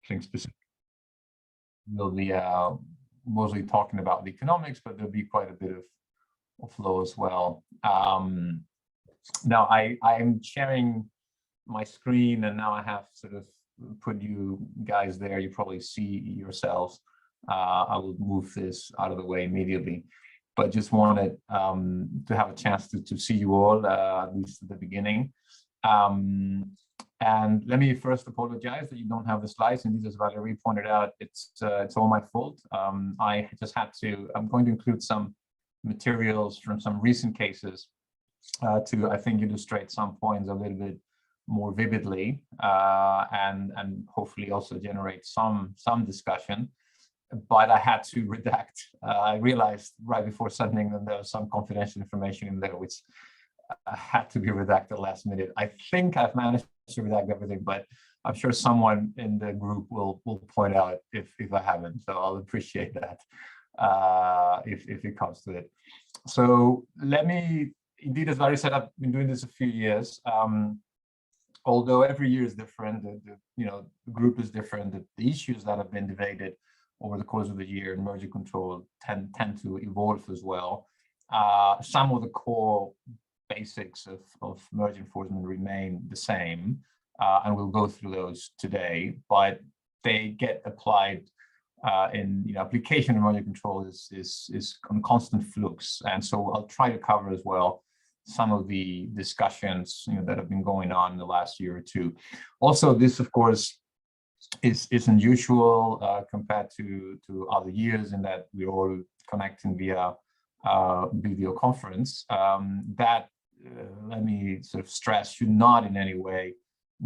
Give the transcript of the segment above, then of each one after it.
think specifically we'll be mostly talking about the economics, but there'll be quite a bit of flow as well. Now I'm sharing my screen, and now I have sort of put you guys there. You probably see yourselves. I will move this out of the way immediately, but just wanted to have a chance to see you all, at least at the beginning. And let me first apologize that you don't have the slides. And as Valerie pointed out, it's all my fault. I just had to. I'm going to include some materials from some recent cases to, I think, illustrate some points a little bit more vividly, and hopefully also generate some discussion. But I had to redact. I realized right before sending them there was some confidential information in there, which had to be redacted last minute. I think I've managed to redact everything, but I'm sure someone in the group will point out if I haven't. So I'll appreciate that if it comes to it. So let me, indeed, as Larry said, I've been doing this a few years. Although every year is different, the group is different. The issues that have been debated over the course of the year in merger control tend to evolve as well. Some of the core basics of merger enforcement remain the same, and we'll go through those today, but they get applied in application of merger control is on constant flux. And so I'll try to cover as well some of the discussions that have been going on in the last year or two. Also, this, of course, is unusual compared to other years in that we're all connecting via video conference. That, let me sort of stress, should not in any way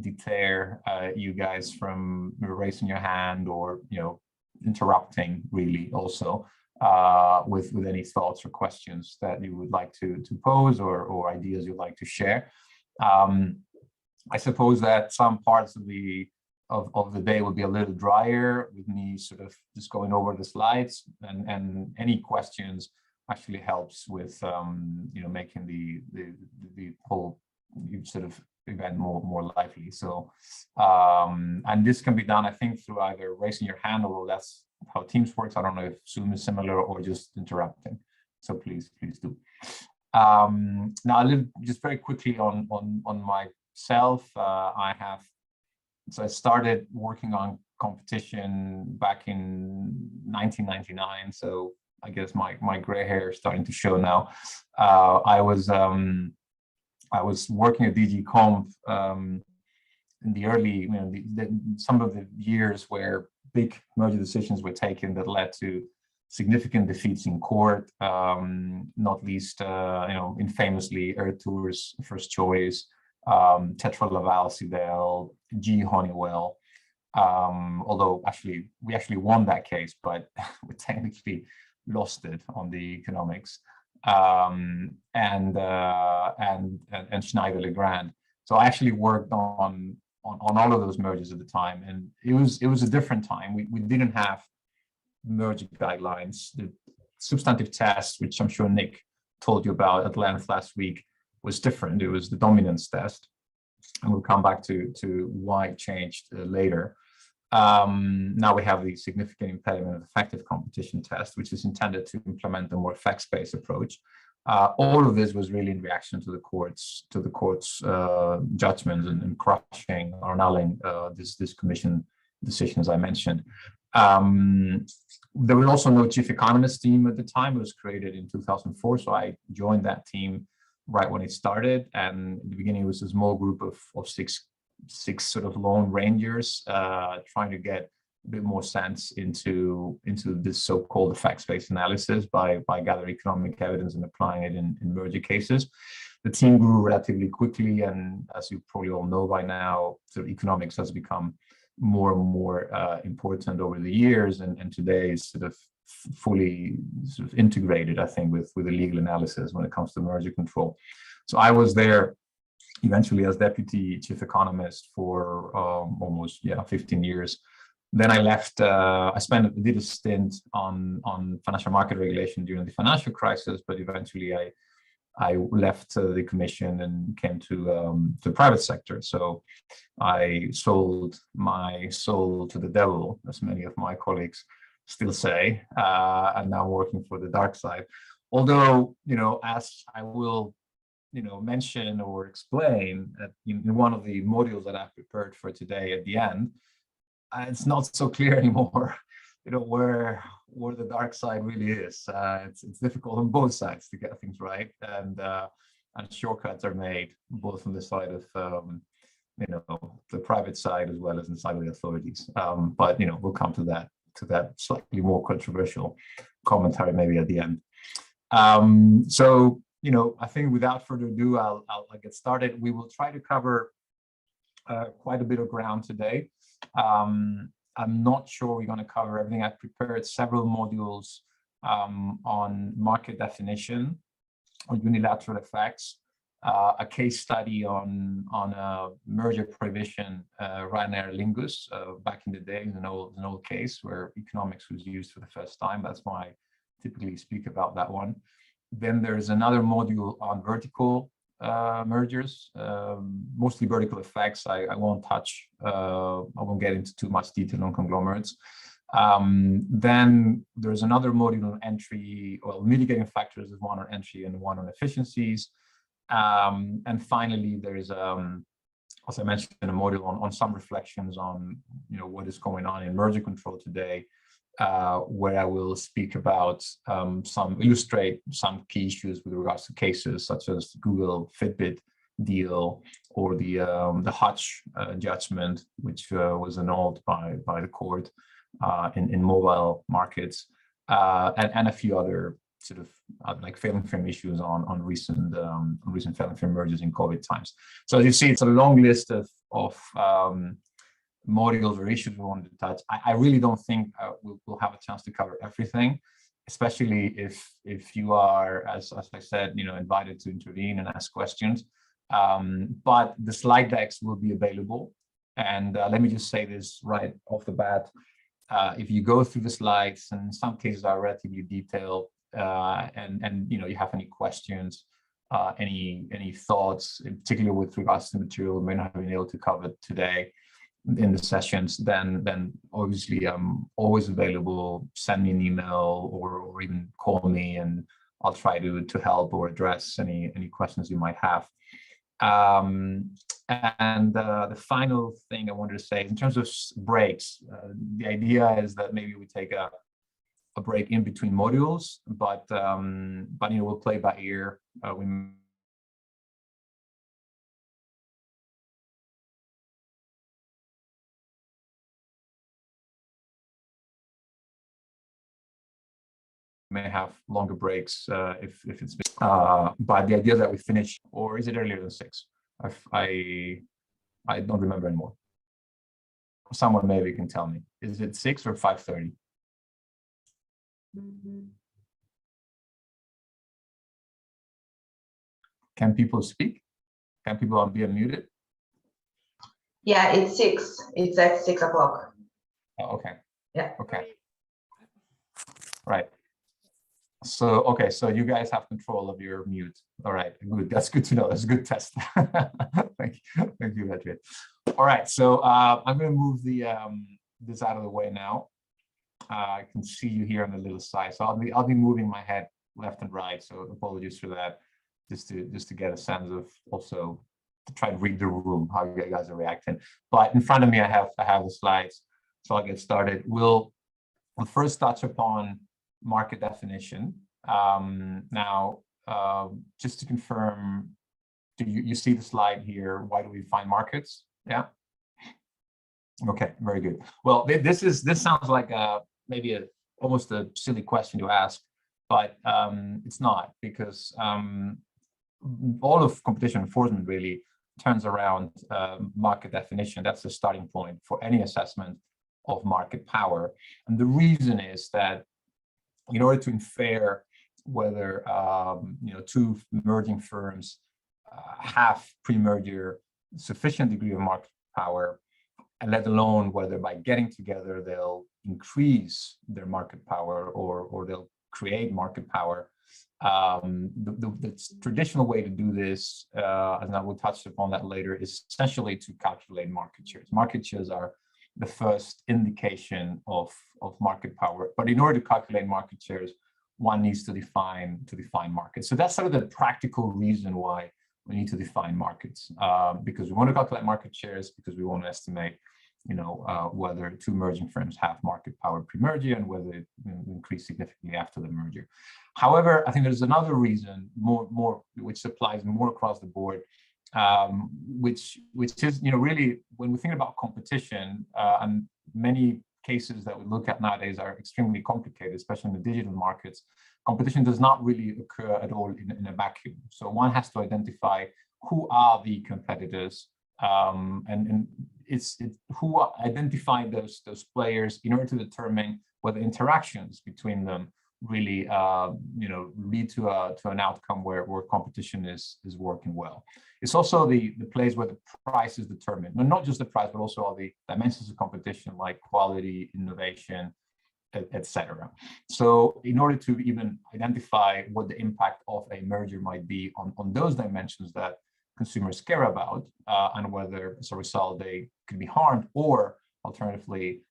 deter you guys from raising your hand or interrupting, really, also with any thoughts or questions that you would like to pose or ideas you'd like to share. I suppose that some parts of the day will be a little drier with me sort of just going over the slides, and any questions actually helps with making the whole sort of event more lively. So and this can be done, I think, through either raising your hand, although that's how Teams works. I don't know if Zoom is similar, or just interrupting. So please do. Now just very quickly on myself. So I started working on competition back in 1999. So I guess my gray hair is starting to show now. I was working at DG Comp in the early, some of the years where big merger decisions were taken that led to significant defeats in court, not least, infamously Tour's First Choice, Tetra Laval, Sidel, GE Honeywell. Although we actually won that case, but we technically lost it on the economics, and Schneider Legrand. So I actually worked on all of those mergers at the time, and it was a different time. We didn't have merger guidelines. The substantive test, which I'm sure Nick told you about at length last week, was different. It was the dominance test, and we'll come back to why it changed later. Now we have the significant impediment of effective competition test, which is intended to implement a more effects-based approach. All of this was really in reaction to the court's judgments and crushing or annulling this commission decision, as I mentioned. There was also no chief economist team at the time. It was created in 2004, so I joined that team right when it started. And in the beginning, it was a small group of six sort of lone rangers trying to get a bit more sense into this so-called effects-based analysis by gathering economic evidence and applying it in merger cases. The team grew relatively quickly, and as you probably all know by now, sort of economics has become more and more important over the years, and today is sort of fully sort of integrated, I think, with the legal analysis when it comes to merger control. So I was there eventually as deputy chief economist for almost 15 years. Then I left. Did a stint on financial market regulation during the financial crisis, but eventually I left the commission and came to the private sector. So I sold my soul to the devil, as many of my colleagues still say, and now working for the dark side. Although, as I will, mention or explain in one of the modules that I've prepared for today at the end, it's not so clear anymore, where the dark side really is. It's difficult on both sides to get things right, and shortcuts are made both on the side of the private side as well as inside of the authorities. But we'll come to that slightly more controversial commentary maybe at the end. So I think without further ado, I'll get started. We will try to cover quite a bit of ground today. I'm not sure we're going to cover everything. I've prepared several modules on market definition, on unilateral effects, a case study on merger prohibition, Ryanair Lingus, back in the day, an old case where economics was used for the first time. That's why I typically speak about that one. Then there's another module on vertical mergers, mostly vertical effects. I won't touch, I won't get into too much detail on conglomerates. Then there's another module on entry, well, mitigating factors is one on entry and one on efficiencies. And finally, there is, as I mentioned, a module on some reflections on, what is going on in merger control today, where I will speak about illustrate some key issues with regards to cases such as the Google Fitbit deal or the Hutch judgment, which was annulled by the court in mobile markets, and a few other sort of like failing firm issues on recent failing firm mergers in COVID times. So as you see, it's a long list of modules or issues we wanted to touch. I really don't think we'll have a chance to cover everything, especially if you are, as I said, invited to intervene and ask questions. But the slide decks will be available. And let me just say this right off the bat. If you go through the slides, and in some cases are relatively detailed, and you have any questions, any thoughts, in particular with regards to the material we may not have been able to cover today in the sessions, then obviously I'm always available. Send me an email or even call me, and I'll try to help or address any questions you might have. And the final thing I wanted to say, in terms of breaks, the idea is that maybe we take a break in between modules, but we'll play by ear. We may have longer breaks if it's but the idea that we finish, or is it earlier than 6? I don't remember anymore. Someone maybe can tell me. Is it 6 or 5:30? Can people speak? Can people be unmuted? Yeah, it's 6. It's at 6 o'clock. Oh, okay. Yeah. Okay. Right. So, okay, so you guys have control of your mute. All right, good. That's good to know. That's a good test. Thank you, Madrid. All right, so I'm going to move this out of the way now. I can see you here on the little side, so I'll be moving my head left and right. So apologies for that. Just to get a sense of, also to try and read the room, how you guys are reacting. But in front of me, I have the slides, so I'll get started. We'll first touch upon market definition. Now, just to confirm, do you see the slide here? Why do we define markets? Yeah. Okay, very good. Well, this sounds like maybe almost a silly question to ask, but it's not, because all of competition enforcement really turns around market definition. That's the starting point for any assessment of market power. And the reason is that in order to infer whether two merging firms have pre-merger sufficient degree of market power, and let alone whether by getting together they'll increase their market power or they'll create market power, The traditional way to do this, and I will touch upon that later, is essentially to calculate market shares. Market shares are the first indication of market power. But in order to calculate market shares, one needs to define markets. So that's sort of the practical reason why we need to define markets, because we want to calculate market shares, because we want to estimate, whether two merging firms have market power pre-merger and whether it increased significantly after the merger. However, I think there's another reason, more which applies more across the board, which is, really when we think about competition, and many cases that we look at nowadays are extremely complicated, especially in the digital markets. Competition does not really occur at all in a vacuum. So one has to identify who are the competitors, and it's who identify those players in order to determine whether interactions between them really lead to an outcome where competition is working well. It's also the place where the price is determined, not just the price, but also all the dimensions of competition like quality, innovation, etc. So in order to even identify what the impact of a merger might be on those dimensions that consumers care about, and whether as a result they could be harmed, or alternatively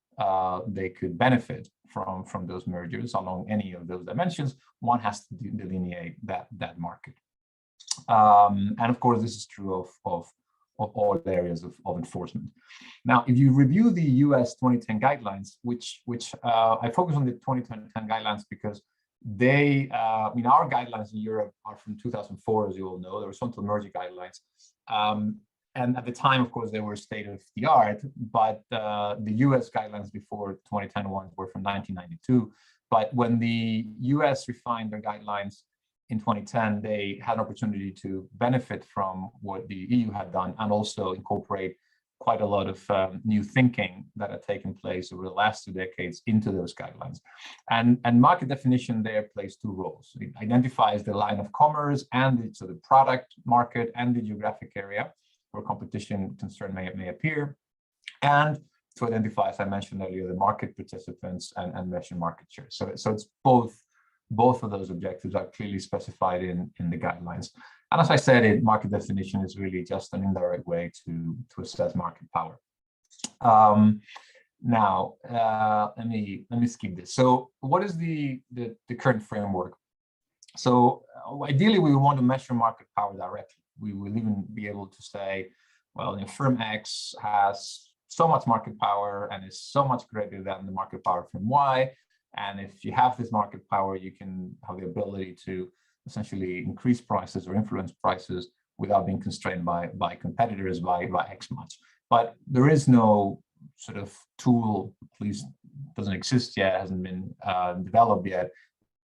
they could benefit from those mergers along any of those dimensions, one has to delineate that market. And of course, this is true of all areas of enforcement. Now, if you review the US 2010 guidelines, which I focus on the 2010 guidelines because they, our guidelines in Europe are from 2004, as you all know, the horizontal merger guidelines. And at the time, of course, they were state of the art, but the US guidelines before 2010 ones were from 1992. But when the US refined their guidelines in 2010, they had an opportunity to benefit from what the EU had done and also incorporate quite a lot of new thinking that had taken place over the last 2 decades into those guidelines. And market definition there plays two roles. It identifies the line of commerce and the product market and the geographic area where competition concern may appear, and to identify, as I mentioned earlier, the market participants and measure market share. So it's both of those objectives are clearly specified in the guidelines. And as I said, market definition is really just an indirect way to assess market power. Now, let me skip this. So what is the current framework? So ideally, we want to measure market power directly. We will even be able to say, well, firm X has so much market power and is so much greater than the market power from Y. And if you have this market power, you can have the ability to essentially increase prices or influence prices without being constrained by competitors by X much. But there is no sort of tool, at least doesn't exist yet, hasn't been developed yet,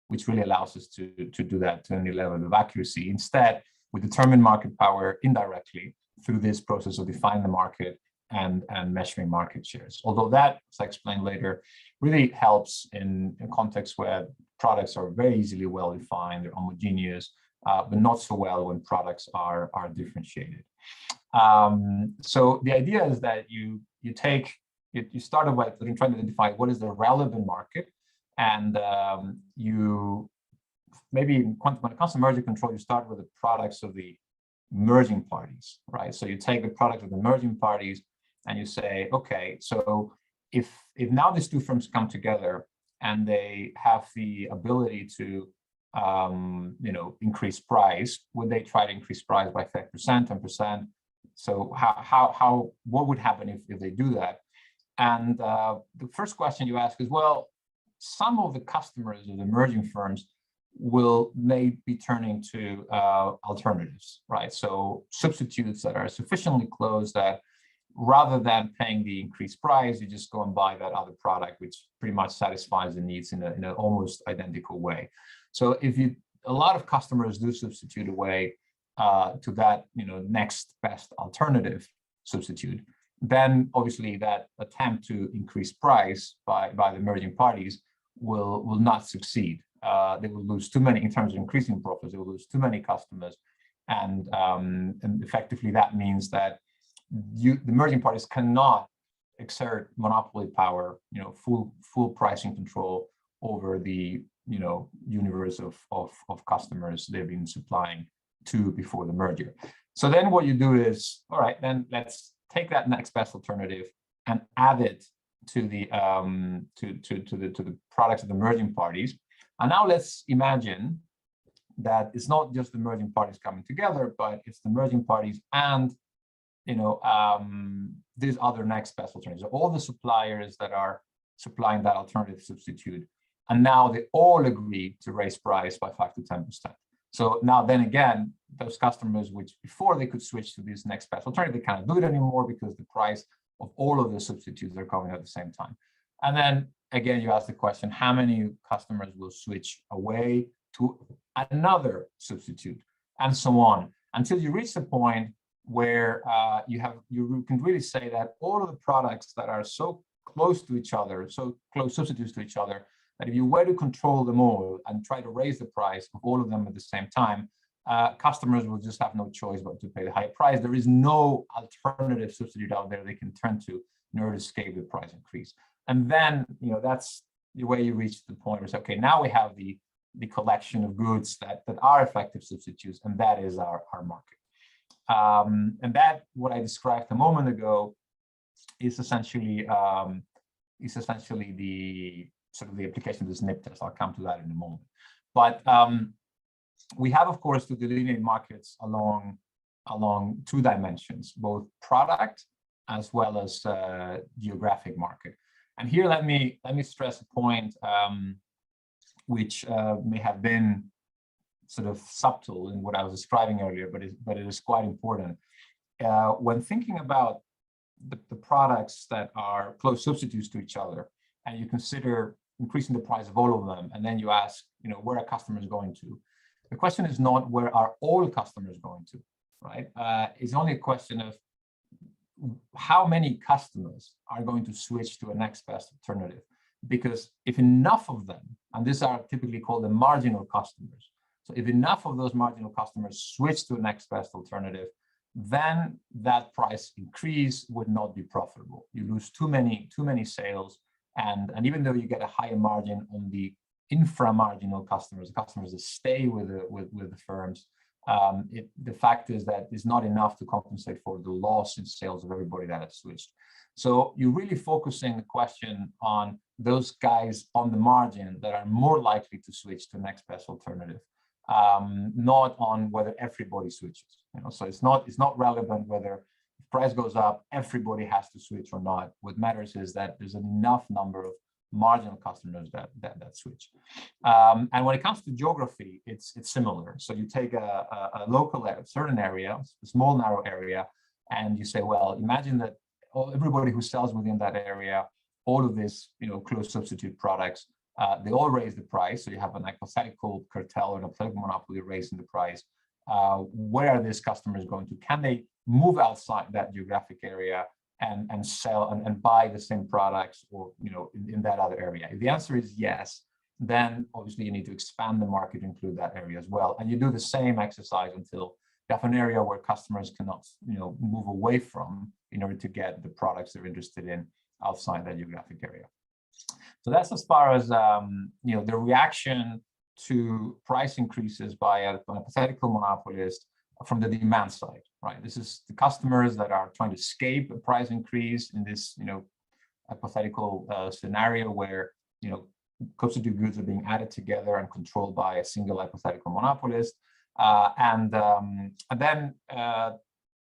which really allows us to do that to any level of accuracy. Instead, we determine market power indirectly through this process of defining the market and measuring market shares. Although that, as I explained later, really helps in contexts where products are very easily well defined, they're homogeneous, but not so well when products are differentiated. So the idea is that you start by trying to identify what is the relevant market, and you maybe when it comes to merger control, you start with the products of the merging parties, right? So you take the products of the merging parties and you say, okay, so if now these two firms come together and they have the ability to increase price, would they try to increase price by 5%, 10%? So what would happen if they do that? And the first question you ask is, well, some of the customers of the merging firms may be turning to alternatives, right? So substitutes that are sufficiently close that rather than paying the increased price, you just go and buy that other product, which pretty much satisfies the needs in an almost identical way. So if a lot of customers do substitute away to that next best alternative substitute, then obviously that attempt to increase price by the merging parties will not succeed. They will lose too many in terms of increasing profits. They will lose too many customers, and effectively that means that the merging parties cannot exert monopoly power, full pricing control over the universe of customers they've been supplying to before the merger. So then what you do is, all right, then let's take that next best alternative and add it to the to the products of the merging parties. And now let's imagine that it's not just the merging parties coming together, but it's the merging parties and these other next best alternatives, all the suppliers that are supplying that alternative substitute. And now they all agree to raise price by 5 to 10%. So now then again, those customers, which before they could switch to this next best alternative, they can't do it anymore because the price of all of the substitutes are coming at the same time. And then again, you ask the question, how many customers will switch away to another substitute, and so on, until you reach the point where you can really say that all of the products that are so close to each other, so close substitutes to each other, that if you were to control them all and try to raise the price of all of them at the same time, customers will just have no choice but to pay the high price. There is no alternative substitute out there they can turn to in order to escape the price increase. And then, that's the way you reach the point where it's okay, now we have the collection of goods that are effective substitutes, and that is our market. And that, what I described a moment ago, is essentially the sort of the application of the SNP test. I'll come to that in a moment. But we have, of course, to delineate markets along two dimensions, both product as well as geographic market. And here, let me stress a point which may have been sort of subtle in what I was describing earlier, but it is quite important. When thinking about the products that are close substitutes to each other, and you consider increasing the price of all of them, and then you ask, where are customers going to? The question is not where are all customers going to, right? It's only a question of how many customers are going to switch to a next best alternative. Because if enough of them, and these are typically called the marginal customers, so if enough of those marginal customers switch to a next best alternative, then that price increase would not be profitable. You lose too many sales, and even though you get a higher margin on the infra-marginal customers, the customers that stay with the firms, the fact is that it's not enough to compensate for the loss in sales of everybody that has switched. So you're really focusing the question on those guys on the margin that are more likely to switch to the next best alternative, not on whether everybody switches. So it's not relevant whether if price goes up, everybody has to switch or not. What matters is that there's enough number of marginal customers that switch. And when it comes to geography, it's similar. So you take a local certain area, a small narrow area, and you say, well, imagine that everybody who sells within that area, all of these close substitute products, they all raise the price. So you have an hypothetical cartel or an hypothetical monopoly raising the price. Where are these customers going to? Can they move outside that geographic area and sell and buy the same products, or in that other area? If the answer is yes, then obviously you need to expand the market to include that area as well. And you do the same exercise until you have an area where customers cannot move away from in order to get the products they're interested in outside that geographic area. So that's as far as the reaction to price increases by a hypothetical monopolist from the demand side, right? This is the customers that are trying to escape a price increase in this hypothetical scenario where substitute goods are being added together and controlled by a single hypothetical monopolist, and then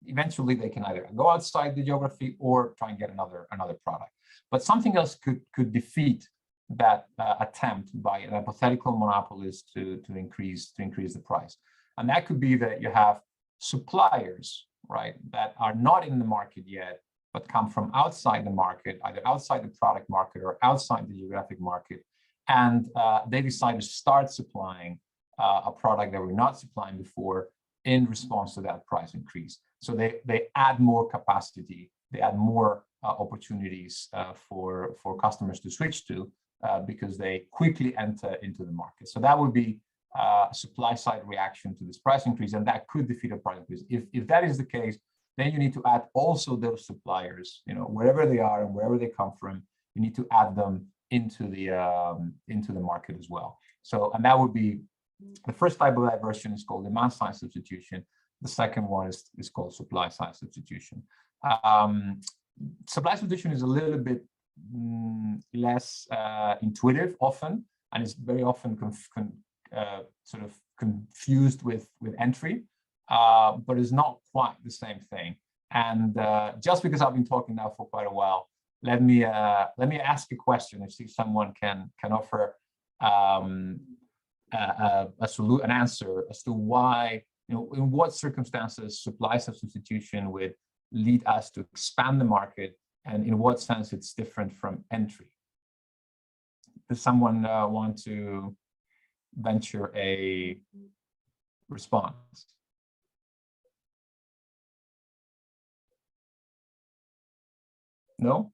eventually they can either go outside the geography or try and get another product. But something else could defeat that attempt by an hypothetical monopolist to increase the price, and that could be that you have suppliers, right, that are not in the market yet, but come from outside the market, either outside the product market or outside the geographic market, and they decide to start supplying a product that we're not supplying before in response to that price increase. So they add more capacity, they add more opportunities for customers to switch to because they quickly enter into the market. So that would be supply side reaction to this price increase, and that could defeat a price increase. If that is the case, then you need to add also those suppliers, wherever they are and wherever they come from, you need to add them into the market as well. So, and that would be the first type of diversion is called demand side substitution. The second one is called supply side substitution. Supply substitution is a little bit less intuitive often, and it's very often sort of confused with entry, but it's not quite the same thing. And just because I've been talking now for quite a while, let me ask a question and see if someone can offer an answer as to why, in what circumstances supply substitution would lead us to expand the market, and in what sense it's different from entry. Does someone want to venture a response? No?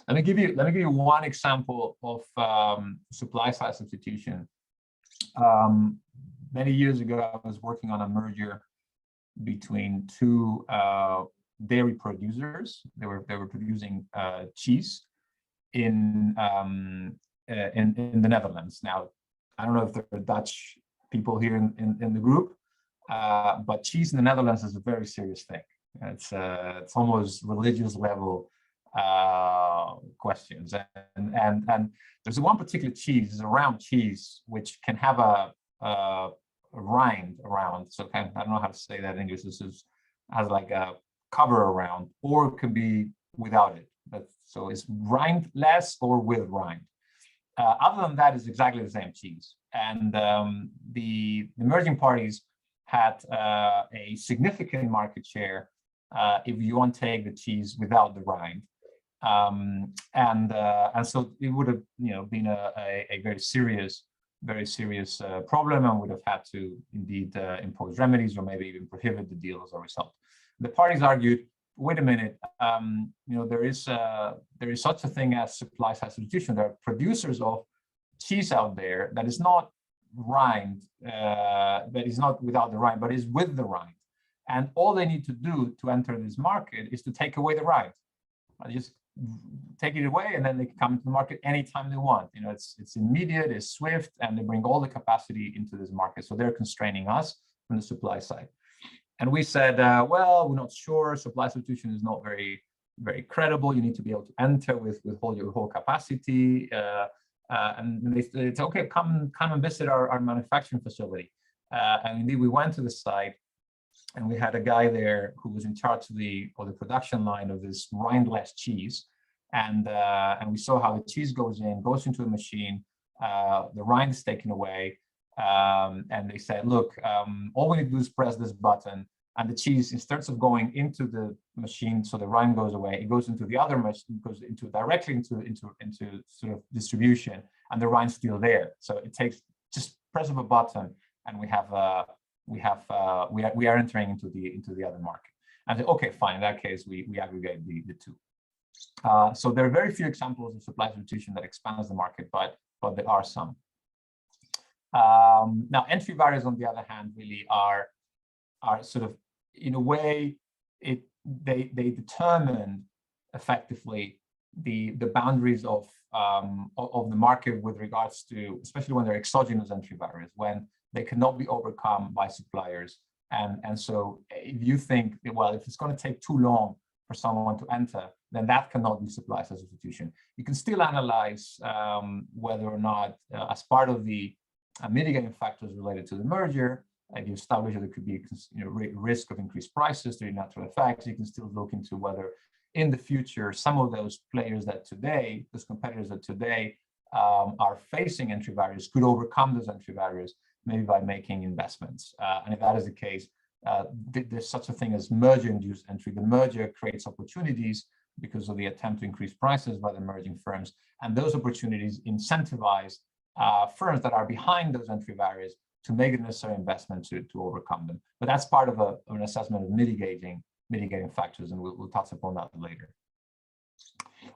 Let me give you one example of supply side substitution. Many years ago, I was working on a merger between two dairy producers. They were producing cheese in the Netherlands. Now, I don't know if there are Dutch people here in the group, but cheese in the Netherlands is a very serious thing. It's almost religious level questions, and there's one particular cheese, is a round cheese, which can have a rind around. So I don't know how to say that in English. This has like a cover around, or it can be without it. So it's rindless or with rind. Other than that, it's exactly the same cheese. And the merging parties had a significant market share if you want to take the cheese without the rind. And so it would have been a very serious problem, and would have had to indeed impose remedies or maybe even prohibit the deal as a result. The parties argued, wait a minute, there is such a thing as supply side substitution. There are producers of cheese out there that is not rind, that is not without the rind, but is with the rind. And all they need to do to enter this market is to take away the rind. Just take it away, and then they can come into the market anytime they want. It's immediate, it's swift, and they bring all the capacity into this market. So they're constraining us from the supply side. And we said, well, we're not sure. Supply substitution is not very, very credible. You need to be able to enter with your whole capacity. And they said, okay, come and visit our manufacturing facility. And indeed, we went to the site, and we had a guy there who was in charge of the production line of this rindless cheese. And we saw how the cheese goes into a machine, the rind is taken away. And they said, look, all we need to do is press this button, and the cheese, instead of going into the machine, so the rind goes away, it goes into the other machine, goes directly into sort of distribution, and the rind's still there. So it takes just press of a button, and we are entering into the other market. And say, okay, fine. In that case, we aggregate the two. So there are very few examples of supply substitution that expands the market, but there are some. Now, entry barriers, on the other hand, really are sort of, in a way, they determine effectively the boundaries of the market with regards to, especially when they're exogenous entry barriers, when they cannot be overcome by suppliers. And so if you think, well, if it's going to take too long for someone to enter, then that cannot be supply side substitution. You can still analyze whether or not, as part of the mitigating factors related to the merger, if you establish that there could be risk of increased prices through natural effects, you can still look into whether in the future some of those players that today, those competitors that today are facing entry barriers, could overcome those entry barriers, maybe by making investments. And if that is the case, there's such a thing as merger-induced entry. The merger creates opportunities because of the attempt to increase prices by the merging firms, and those opportunities incentivize firms that are behind those entry barriers to make the necessary investment to overcome them. But that's part of an assessment of mitigating factors, and we'll touch upon that later.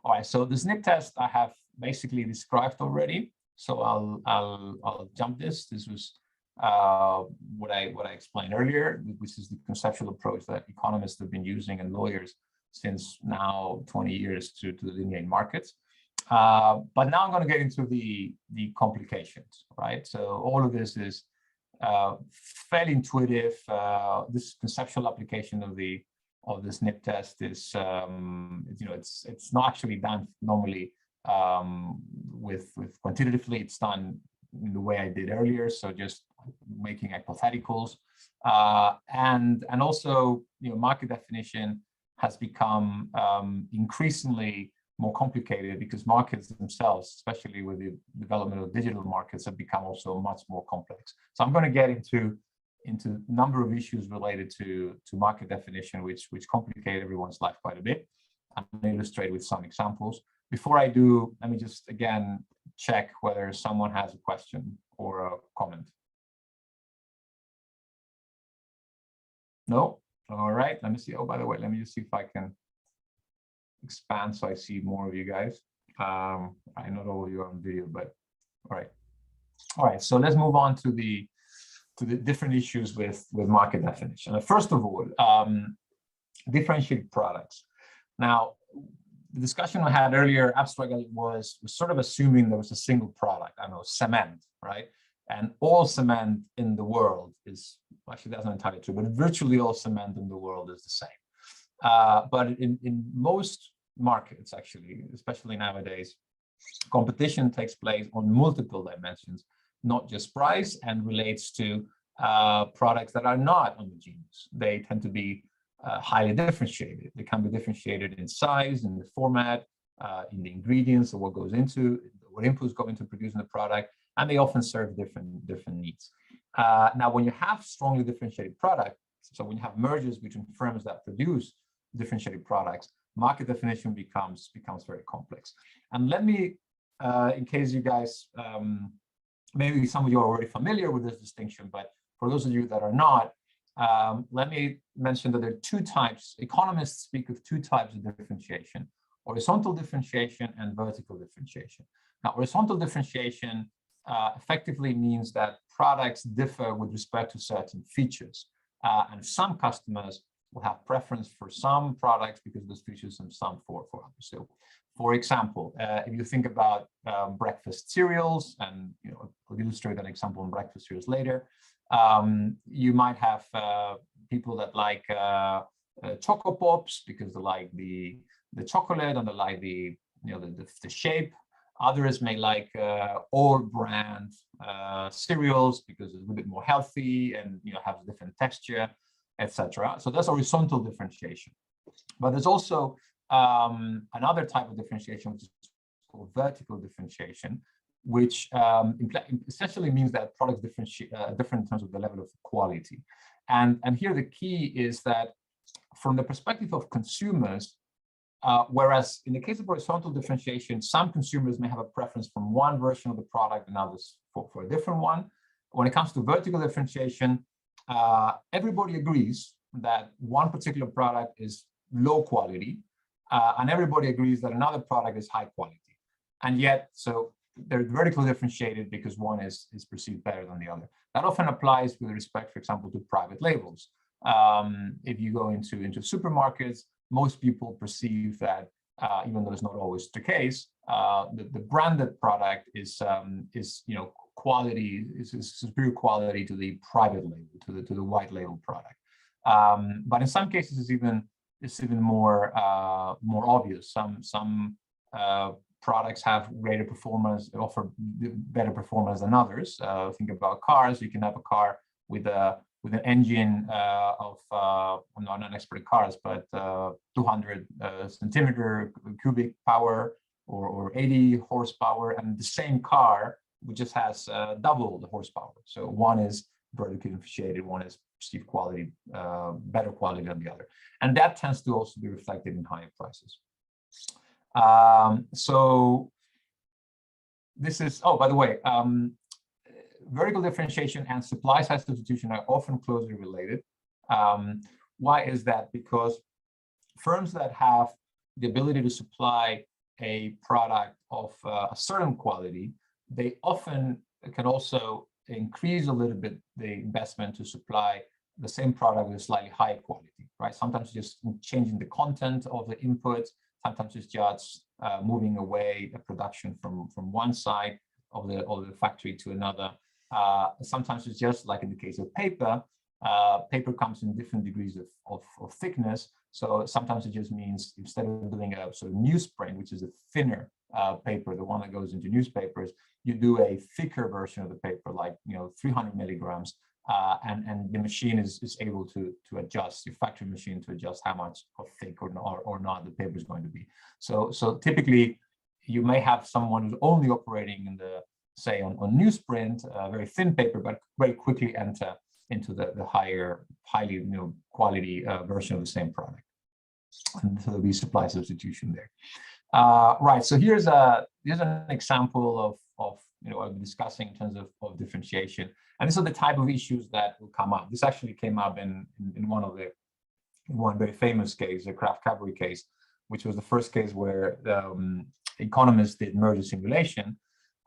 All right, so the SNP test I have basically described already, so I'll jump this. This was what I explained earlier, which is the conceptual approach that economists have been using and lawyers since now 20 years to delineate markets. But now I'm going to get into the complications, right? So all of this is fairly intuitive. This conceptual application of the SNP test is, it's not actually done normally with quantitatively. It's done in the way I did earlier, so just making hypotheticals, and also market definition has become increasingly more complicated because markets themselves, especially with the development of digital markets, have become also much more complex. So I'm going to get into a number of issues related to market definition, which complicate everyone's life quite a bit. I'm going to illustrate with some examples. Before I do, let me just again check whether someone has a question or a comment. No? All right, let me see. Oh, by the way, let me just see if I can expand so I see more of you guys. I not all of you are on video, but all right. So let's move on to the different issues with market definition. First of all, differentiated products. Now, the discussion I had earlier, abstractly, was sort of assuming there was a single product. I know, cement, right? And all cement in the world is, actually that's not entirely true, but virtually all cement in the world is the same. But in most markets, actually, especially nowadays, competition takes place on multiple dimensions, not just price, and relates to products that are not homogeneous. They tend to be highly differentiated. They can be differentiated in size, in the format, in the ingredients, or what goes into, what inputs go into producing the product, and they often serve different needs. Now, when you have strongly differentiated products, so when you have mergers between firms that produce differentiated products, market definition becomes very complex. And let me, in case you guys, maybe some of you are already familiar with this distinction, but for those of you that are not, let me mention that there are two types. Economists speak of two types of differentiation: horizontal differentiation and vertical differentiation. Now, horizontal differentiation effectively means that products differ with respect to certain features, and some customers will have preference for some products because of those features and some for others. So, for example, if you think about breakfast cereals, and I'll illustrate an example on breakfast cereals later, you might have people that like Choco Pops because they like the chocolate and they like the shape. Others may like all brand cereals because it's a little bit more healthy and have a different texture, etc. So that's horizontal differentiation. But there's also another type of differentiation, which is called vertical differentiation, which essentially means that products differentiate different in terms of the level of quality. And here the key is that from the perspective of consumers, whereas in the case of horizontal differentiation, some consumers may have a preference from one version of the product and others for a different one. When it comes to vertical differentiation, everybody agrees that one particular product is low quality, and everybody agrees that another product is high quality. And yet, so they're vertically differentiated because one is perceived better than the other. That often applies with respect, for example, to private labels. If you go into supermarkets, most people perceive that, even though it's not always the case, the branded product is quality, is superior quality to the private label, to the white label product. But in some cases, it's even more obvious. Some products have greater performance, offer better performance than others. Think about cars. You can have a car with an engine of, I'm not an expert in cars, but 200 centimeter cubic power or 80 horsepower, and the same car which just has double the horsepower. So one is vertically differentiated, one is perceived quality, better quality than the other. And that tends to also be reflected in higher prices. So this is, oh, by the way, vertical differentiation and supply side substitution are often closely related. Why is that? Because firms that have the ability to supply a product of a certain quality, they often can also increase a little bit the investment to supply the same product with a slightly higher quality, right? Sometimes just changing the content of the inputs, Sometimes it's just moving away a production from one side of the factory to another. Sometimes it's just like in the case of paper. Paper comes in different degrees of thickness. So sometimes it just means instead of doing a sort of newsprint, which is a thinner paper, the one that goes into newspapers, you do a thicker version of the paper, like 300 milligrams, and the machine is able to adjust, your factory machine to adjust how much of thick or not the paper is going to be. So typically you may have someone who's only operating in the, say, on newsprint, very thin paper, but very quickly enter into the highly quality version of the same product. And so there'll be supply substitution there. Right. So here's an example of what I'm discussing in terms of differentiation. And these are the type of issues that will come up. This actually came up in one very famous case, the Kraft Cadbury case, which was the first case where economists did merger simulation.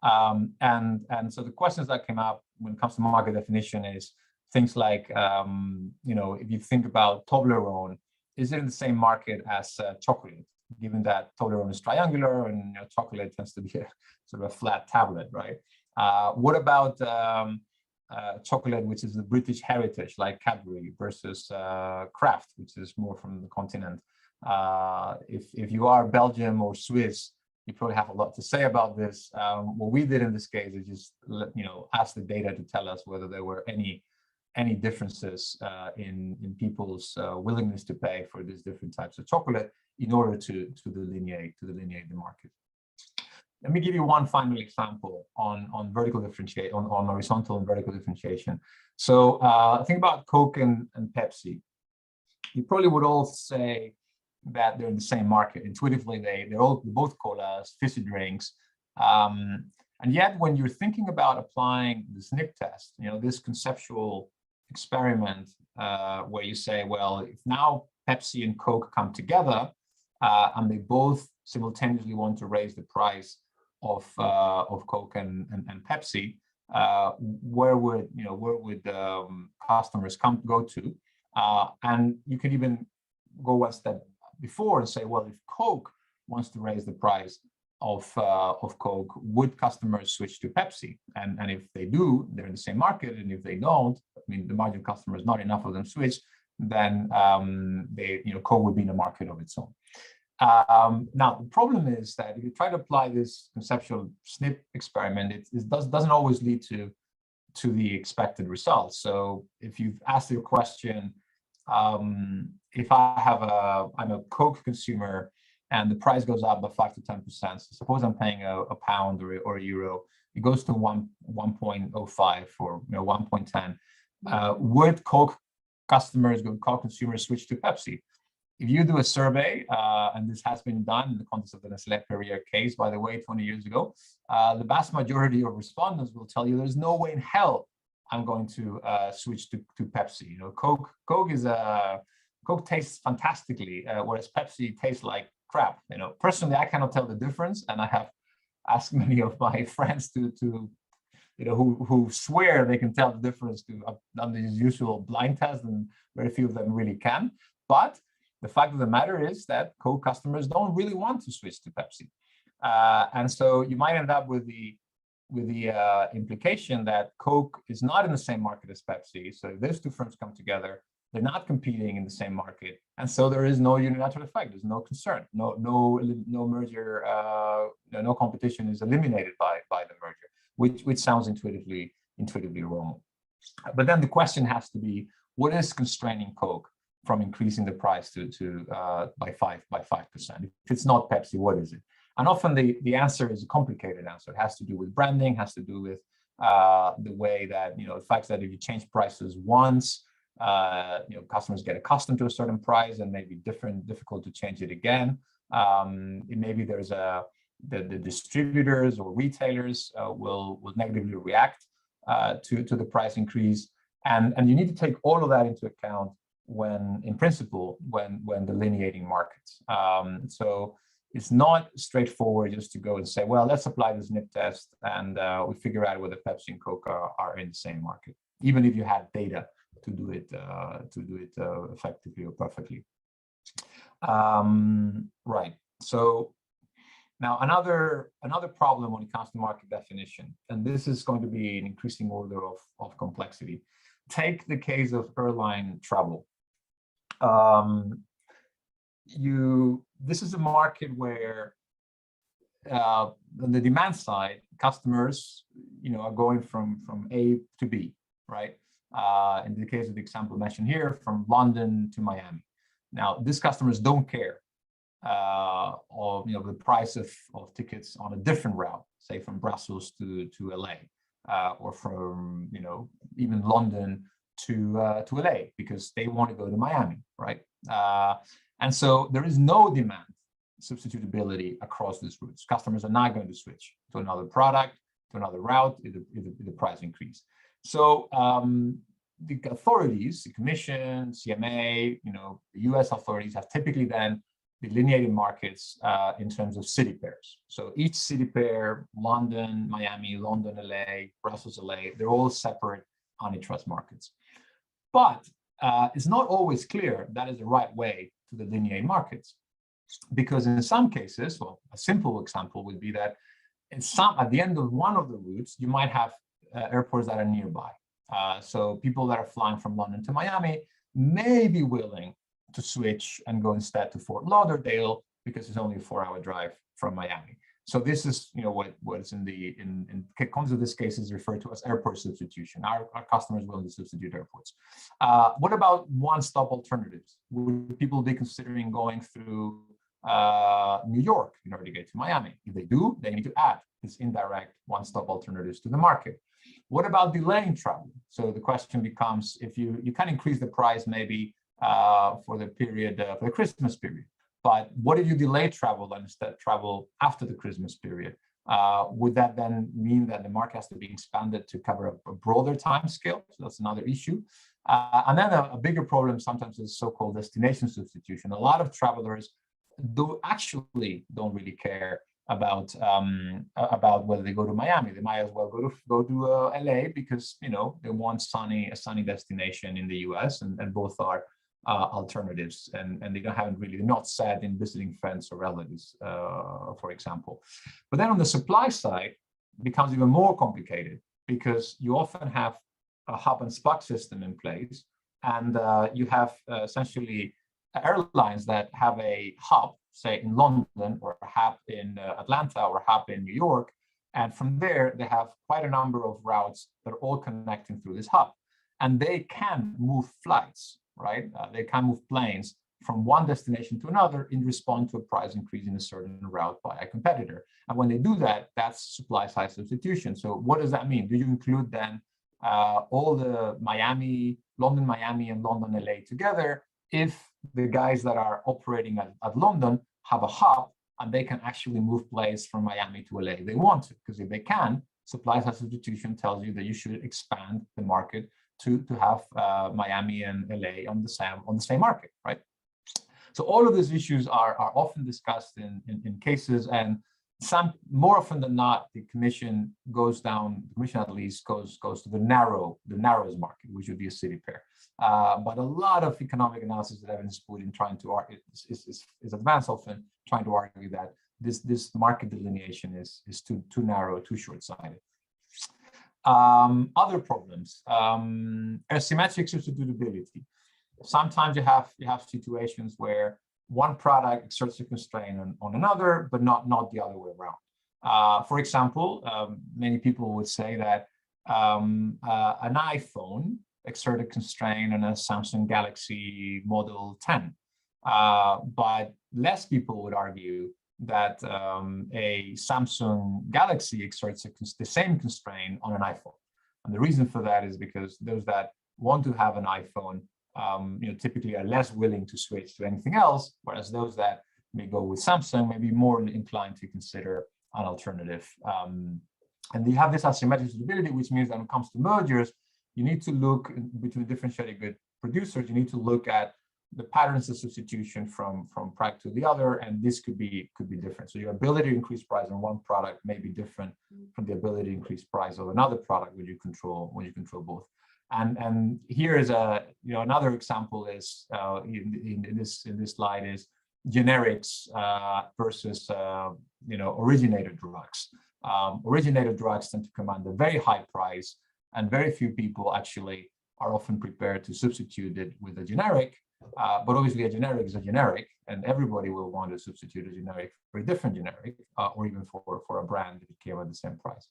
And so the questions that came up when it comes to market definition is things like, if you think about Toblerone, is it in the same market as chocolate, given that Toblerone is triangular and chocolate tends to be a sort of a flat tablet, right? What about chocolate, which is the British heritage, like Cadbury, versus Kraft, which is more from the continent? If you are Belgium or Swiss, you probably have a lot to say about this. What we did in this case is just ask the data to tell us whether there were any differences in people's willingness to pay for these different types of chocolate in order to delineate the market. Let me give you one final example on vertical differentiation, on horizontal and vertical differentiation. So think about Coke and Pepsi. You probably would all say that they're in the same market. Intuitively, they're both colas, fizzy drinks. And yet, when you're thinking about applying the SNP test, this conceptual experiment where you say, well, if now Pepsi and Coke come together and they both simultaneously want to raise the price of Coke and Pepsi, where would customers go to? And you can even go one step before and say, well, if Coke wants to raise the price of Coke, would customers switch to Pepsi? And if they do, they're in the same market. And if they don't, the marginal customers, not enough of them switch, then Coke would be in a market of its own. Now, the problem is that if you try to apply this conceptual SNP experiment, it doesn't always lead to the expected results. So if you've asked your question, if I'm a Coke consumer and the price goes up by 5 to 10%, so suppose I'm paying a pound or a euro, it goes to 1.05 or 1.10. Would Coke consumers switch to Pepsi? If you do a survey, and this has been done in the context of the Nestlé Perrier case, by the way, 20 years ago, the vast majority of respondents will tell you there's no way in hell I'm going to switch to Pepsi. Coke tastes fantastically, whereas Pepsi tastes like crap. Personally, I cannot tell the difference, and I have asked many of my friends who swear they can tell the difference on the usual blind test, and very few of them really can. But the fact of the matter is that Coke customers don't really want to switch to Pepsi, and so you might end up with the implication that Coke is not in the same market as Pepsi. So if those two firms come together, they're not competing in the same market, and so there is no unilateral effect. There's no concern, no merger, no competition is eliminated by the merger, which sounds intuitively wrong. But then the question has to be, what is constraining Coke from increasing the price by 5%? If it's not Pepsi, what is it? And often the answer is a complicated answer. It has to do with branding, has to do with the way that, the fact that if you change prices once, customers get accustomed to a certain price and may be difficult to change it again. Maybe there's the distributors or retailers will negatively react to the price increase. And you need to take all of that into account when delineating markets. So it's not straightforward just to go and say, well, let's apply this SNP test and we figure out whether Pepsi and Coke are in the same market, even if you had data to do it effectively or perfectly. Right. So now another problem when it comes to market definition, and this is going to be an increasing order of complexity. Take the case of airline travel. This is a market where on the demand side, customers, are going from A to B, right? In the case of the example mentioned here, from London to Miami. Now, these customers don't care of the price of tickets on a different route, say from Brussels to LA, or from even London to LA, because they want to go to Miami, right? And so there is no demand substitutability across these routes. Customers are not going to switch to another product, to another route, if the price increase. So the authorities, the Commission, CMA, the US authorities have typically then delineated markets in terms of city pairs. So each city pair, London, Miami, London, LA, Brussels, LA, they're all separate antitrust markets. But it's not always clear that is the right way to delineate markets. Because in some cases, well, a simple example would be that at the end of one of the routes, you might have airports that are nearby. So people that are flying from London to Miami may be willing to switch and go instead to Fort Lauderdale because it's only a 4-hour drive from Miami. So this is, what is in terms of this case is referred to as airport substitution. Our customers willing to substitute airports. What about one-stop alternatives? Would people be considering going through New York in order to get to Miami? If they do, they need to add this indirect one-stop alternatives to the market. What about delaying travel? So the question becomes, if you can increase the price maybe for the period, for the Christmas period, but what if you delay travel and instead travel after the Christmas period? Would that then mean that the market has to be expanded to cover a broader time scale? So that's another issue. And then a bigger problem sometimes is so-called destination substitution. A lot of travelers don't really care about whether they go to Miami. They might as well go to LA because they want a sunny destination in the US, and both are alternatives, and they haven't really not sad in visiting friends or relatives, for example. But then on the supply side, it becomes even more complicated because you often have a hub and spoke system in place, and you have essentially airlines that have a hub, say in London, or a hub in Atlanta, or a hub in New York, and from there they have quite a number of routes that are all connecting through this hub, and they can move flights, right? They can move planes from one destination to another in response to a price increase in a certain route by a competitor. And when they do that, that's supply side substitution. So what does that mean? Do you include then all the London, Miami, and London, LA together if the guys that are operating at London have a hub and they can actually move planes from Miami to LA if they want to? Because if they can, supply side substitution tells you that you should expand the market to have Miami and LA on the same market, right? So all of these issues are often discussed in cases, and some more often than not, the commission at least goes to the narrowest market, which would be a city pair. But a lot of economic analysis that evidence put in trying to argue is advanced, often trying to argue that this market delineation is too narrow, too short-sighted. Other problems, asymmetric substitutability. Sometimes you have situations where one product exerts a constraint on another, but not the other way around. For example, many people would say that an iPhone exerts a constraint on a Samsung Galaxy Model 10, but less people would argue that a Samsung Galaxy exerts the same constraint on an iPhone. And the reason for that is because those that want to have an iPhone typically are less willing to switch to anything else, whereas those that may go with Samsung may be more inclined to consider an alternative. And you have this asymmetric stability, which means that when it comes to mergers, you need to look between differentiated good producers. You need to look at the patterns of substitution from product to the other, and this could be different. So your ability to increase price on one product may be different from the ability to increase price of another product when you control both. And here is another example is in this slide is generics versus originator drugs. Originator drugs tend to command a very high price, and very few people actually are often prepared to substitute it with a generic. But obviously, a generic is a generic, and everybody will want to substitute a generic for a different generic, or even for a brand if it came at the same price.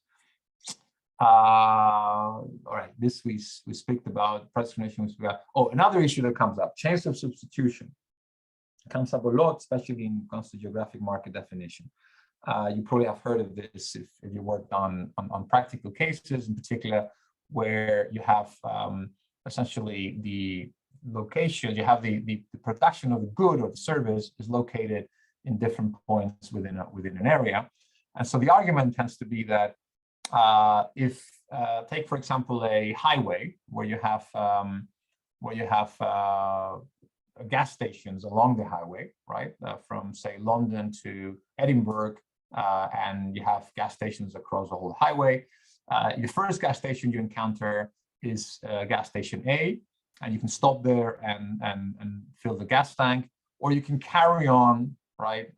All right, this we speak about price discrimination. Another issue that comes up: chains of substitution. It comes up a lot, especially when it comes to geographic market definition. You probably have heard of this if you worked on practical cases, in particular, where you have essentially the location, you have the production of the good or the service is located in different points within an area. And so the argument tends to be that if take, for example, a highway where you have gas stations along the highway, right, from say London to Edinburgh, and you have gas stations across the whole highway. Your first gas station you encounter is gas station A, and you can stop there and fill the gas tank, or you can carry on, right,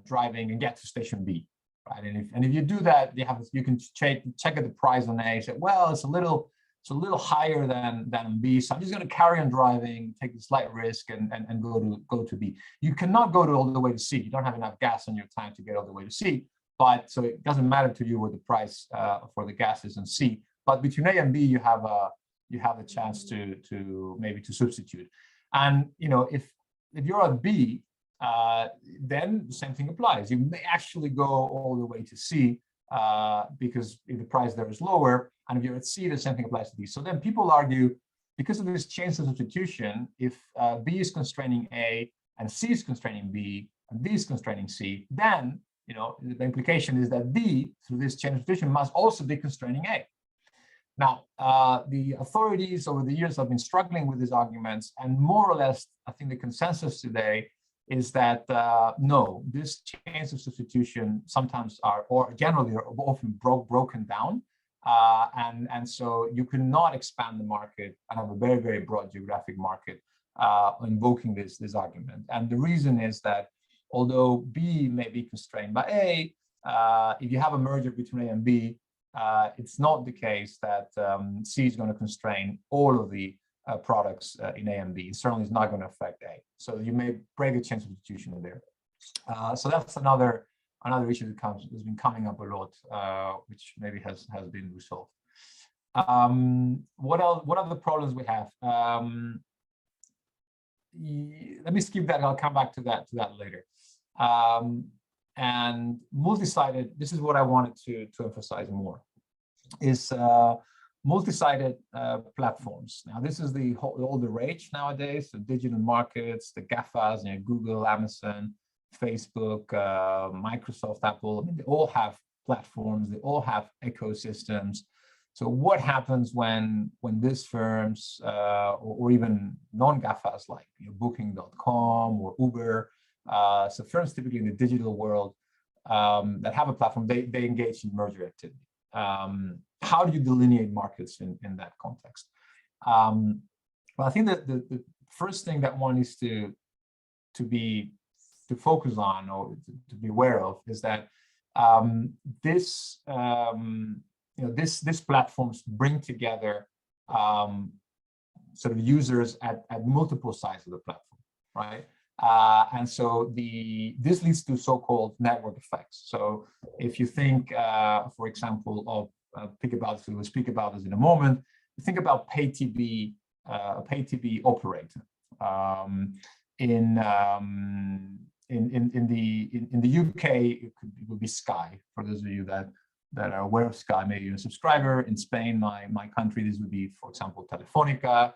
driving and get to station B, right? And if you do that, you can check at the price on A, say, well, it's a little higher than B, so I'm just going to carry on driving, take the slight risk, and go to B. You cannot go all the way to C. You don't have enough gas on your tank to get all the way to C. But so it doesn't matter to you what the price for the gas is in C. But between A and B, you have a chance to maybe substitute. And if you're at B, then the same thing applies. You may actually go all the way to C because if the price there is lower, and if you're at C, the same thing applies to D. So then people argue, because of this chain of substitution, if B is constraining A and C is constraining B and B is constraining C, then the implication is that D, through this chain of substitution, must also be constraining A. Now, the authorities over the years have been struggling with these arguments, and more or less, I think the consensus today is that no, these chains of substitution sometimes are, or generally are often broken down, and so you cannot expand the market and have a very, very broad geographic market invoking this argument. And the reason is that although B may be constrained by A, if you have a merger between A and B, it's not the case that C is going to constrain all of the products in A and B. It certainly is not going to affect A. So you may break a chain of substitution in there. So that's another issue that has been coming up a lot, which maybe has been resolved. What are the problems we have? Let me skip that. I'll come back to that later. And multi-sided, this is what I wanted to emphasize more, is multi-sided platforms. Now, this is all the rage nowadays, the digital markets, the GAFAs, Google, Amazon, Facebook, Microsoft, Apple. I mean, they all have platforms, they all have ecosystems. So what happens when these firms, or even non-GAFAs like Booking.com or Uber, so firms typically in the digital world that have a platform, they engage in merger activity. How do you delineate markets in that context? Well, I think that the first thing that one needs to focus on or to be aware of is that these platforms bring together sort of users at multiple sides of the platform, right? And so this leads to so-called network effects. So if you think, for example, of we'll speak about this in a moment. Think about pay TV, a pay TV operator. In the UK, it would be Sky. For those of you that are aware of Sky, maybe you're a subscriber. In Spain, my country, this would be, for example, Telefonica.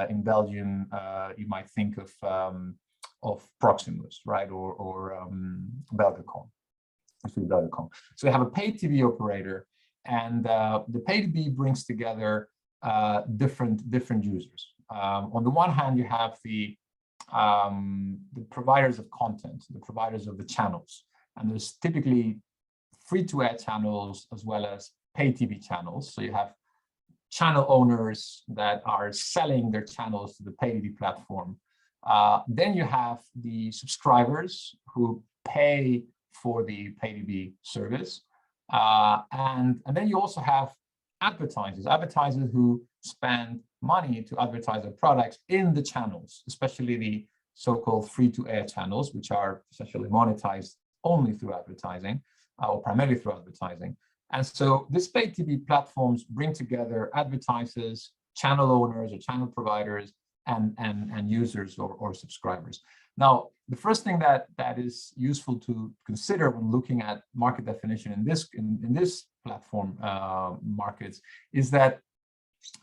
In Belgium, you might think of Proximus, right, or Belgacom. So you have a pay TV operator, and the pay TV brings together different users. On the one hand, you have the providers of content, the providers of the channels, and there's typically free-to-air channels as well as pay TV channels. So you have channel owners that are selling their channels to the pay TV platform. Then you have the subscribers who pay for the pay TV service. And then you also have advertisers who spend money to advertise their products in the channels, especially the so-called free-to-air channels, which are essentially monetized only through advertising, or primarily through advertising. And so these pay TV platforms bring together advertisers, channel owners or channel providers, and users or subscribers. Now, the first thing that is useful to consider when looking at market definition in this platform markets is that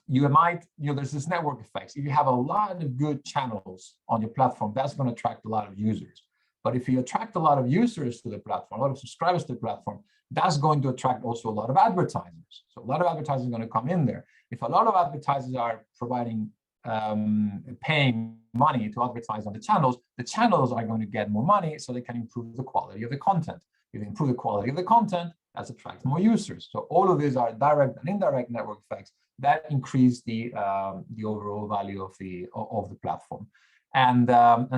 there's this network effects. If you have a lot of good channels on your platform, that's going to attract a lot of users. But if you attract a lot of users to the platform, a lot of subscribers to the platform, that's going to attract also a lot of advertisers. So a lot of advertisers are going to come in there. If a lot of advertisers are providing paying money to advertise on the channels are going to get more money so they can improve the quality of the content. If they improve the quality of the content, that attracts more users. So all of these are direct and indirect network effects that increase the overall value of the platform. And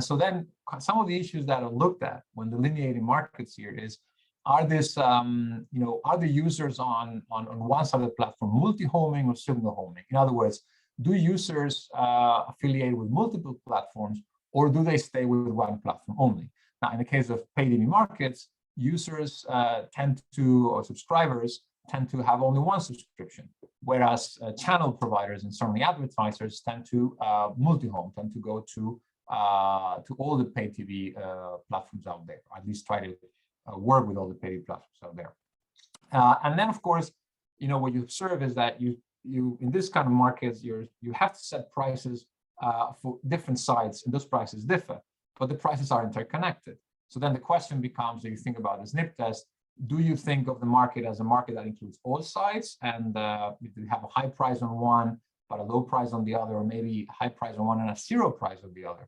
so then some of the issues that are looked at when delineating markets here is, are the users on one side of the platform multi-homing or single homing? In other words, do users affiliate with multiple platforms, or do they stay with one platform only? Now, in the case of pay TV markets, users or subscribers tend to have only one subscription, whereas channel providers and certainly advertisers tend to multi-home, tend to go to all the pay TV platforms out there, or at least try to work with all the pay TV platforms out there. And then, of course, what you observe is that you in this kind of markets, you have to set prices for different sites, and those prices differ, but the prices are interconnected. So then the question becomes, if you think about the SNP test, do you think of the market as a market that includes all sites, and if you have a high price on one but a low price on the other, or maybe a high price on one and a zero price on the other?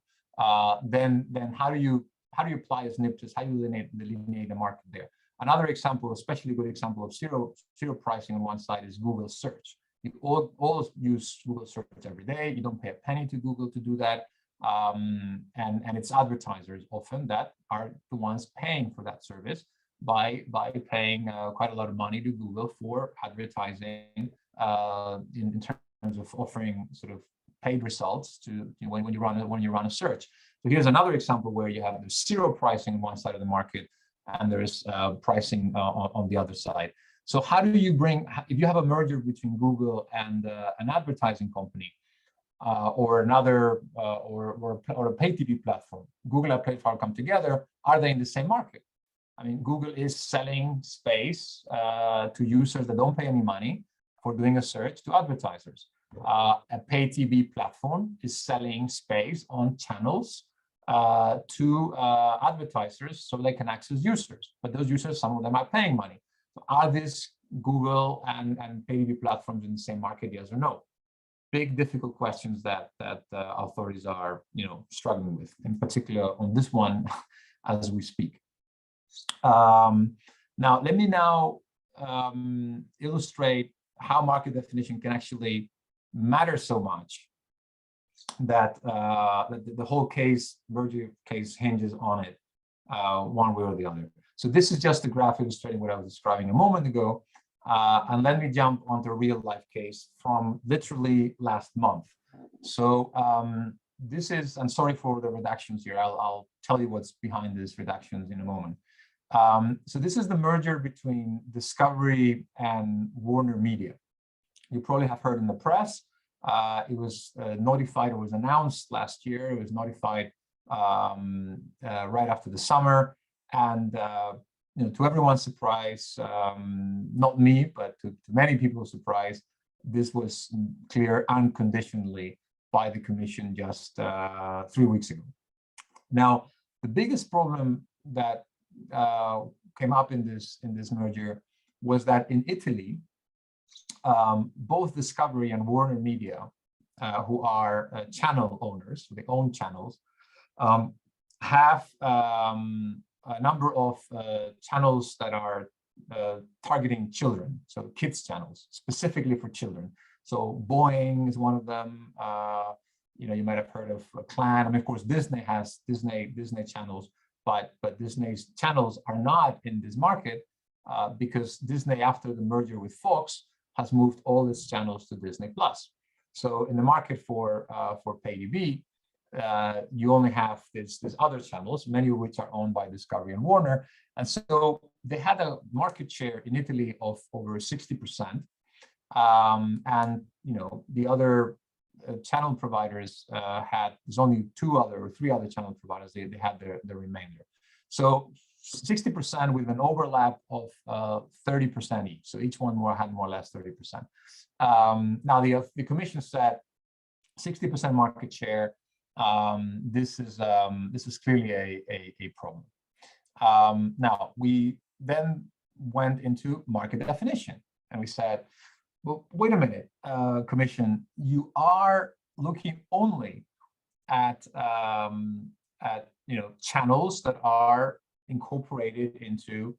Then how do you apply a SNP test? How do you delineate the market there? Another example, especially good example of zero pricing on one side, is Google search. You all use Google search every day. You don't pay a penny to Google to do that. And it's advertisers often that are the ones paying for that service by paying quite a lot of money to Google for advertising in terms of offering sort of paid results to when you run a search. So here's another example where you have the zero pricing on one side of the market, and there's pricing on the other side. So how do you if you have a merger between Google and an advertising company, or another, or a pay TV platform, Google and Playfile come together, are they in the same market? I mean, Google is selling space to users that don't pay any money for doing a search to advertisers. A pay TV platform is selling space on channels to advertisers so they can access users. But those users, some of them are paying money. So are these Google and pay TV platforms in the same market, yes or no? Big, difficult questions that authorities are struggling with, in particular on this one as we speak. Now, let me illustrate how market definition can actually matter so much that the whole merger case hinges on it one way or the other. So this is just a graph illustrating what I was describing a moment ago. And let me jump onto a real life case from literally last month. So this is, I'm sorry for the redactions here. I'll tell you what's behind these redactions in a moment. So this is the merger between Discovery and Warner Media. You probably have heard in the press. It was notified, it was announced last year. It was notified right after the summer. And to everyone's surprise, not me, but to many people's surprise, this was cleared unconditionally by the Commission just 3 weeks ago. Now, the biggest problem that came up in this merger was that in Italy, both Discovery and Warner Media, who are channel owners, so they own channels, have a number of channels that are targeting children, so kids channels, specifically for children. So Boeing is one of them, you might have heard of Clan. I mean, of course, Disney has Disney channels, but Disney's channels are not in this market because Disney, after the merger with Fox, has moved all its channels to Disney Plus. So in the market for pay TV, you only have these other channels, many of which are owned by Discovery and Warner. And so they had a market share in Italy of over 60%. And the other channel providers there's only 2 or 3 other channel providers, they had the remainder. So 60% with an overlap of 30% each. So each one had more or less 30%. Now the commission said 60% market share. This is clearly a problem. Now we then went into market definition, and we said, well, wait a minute, commission, you are looking only at channels that are incorporated into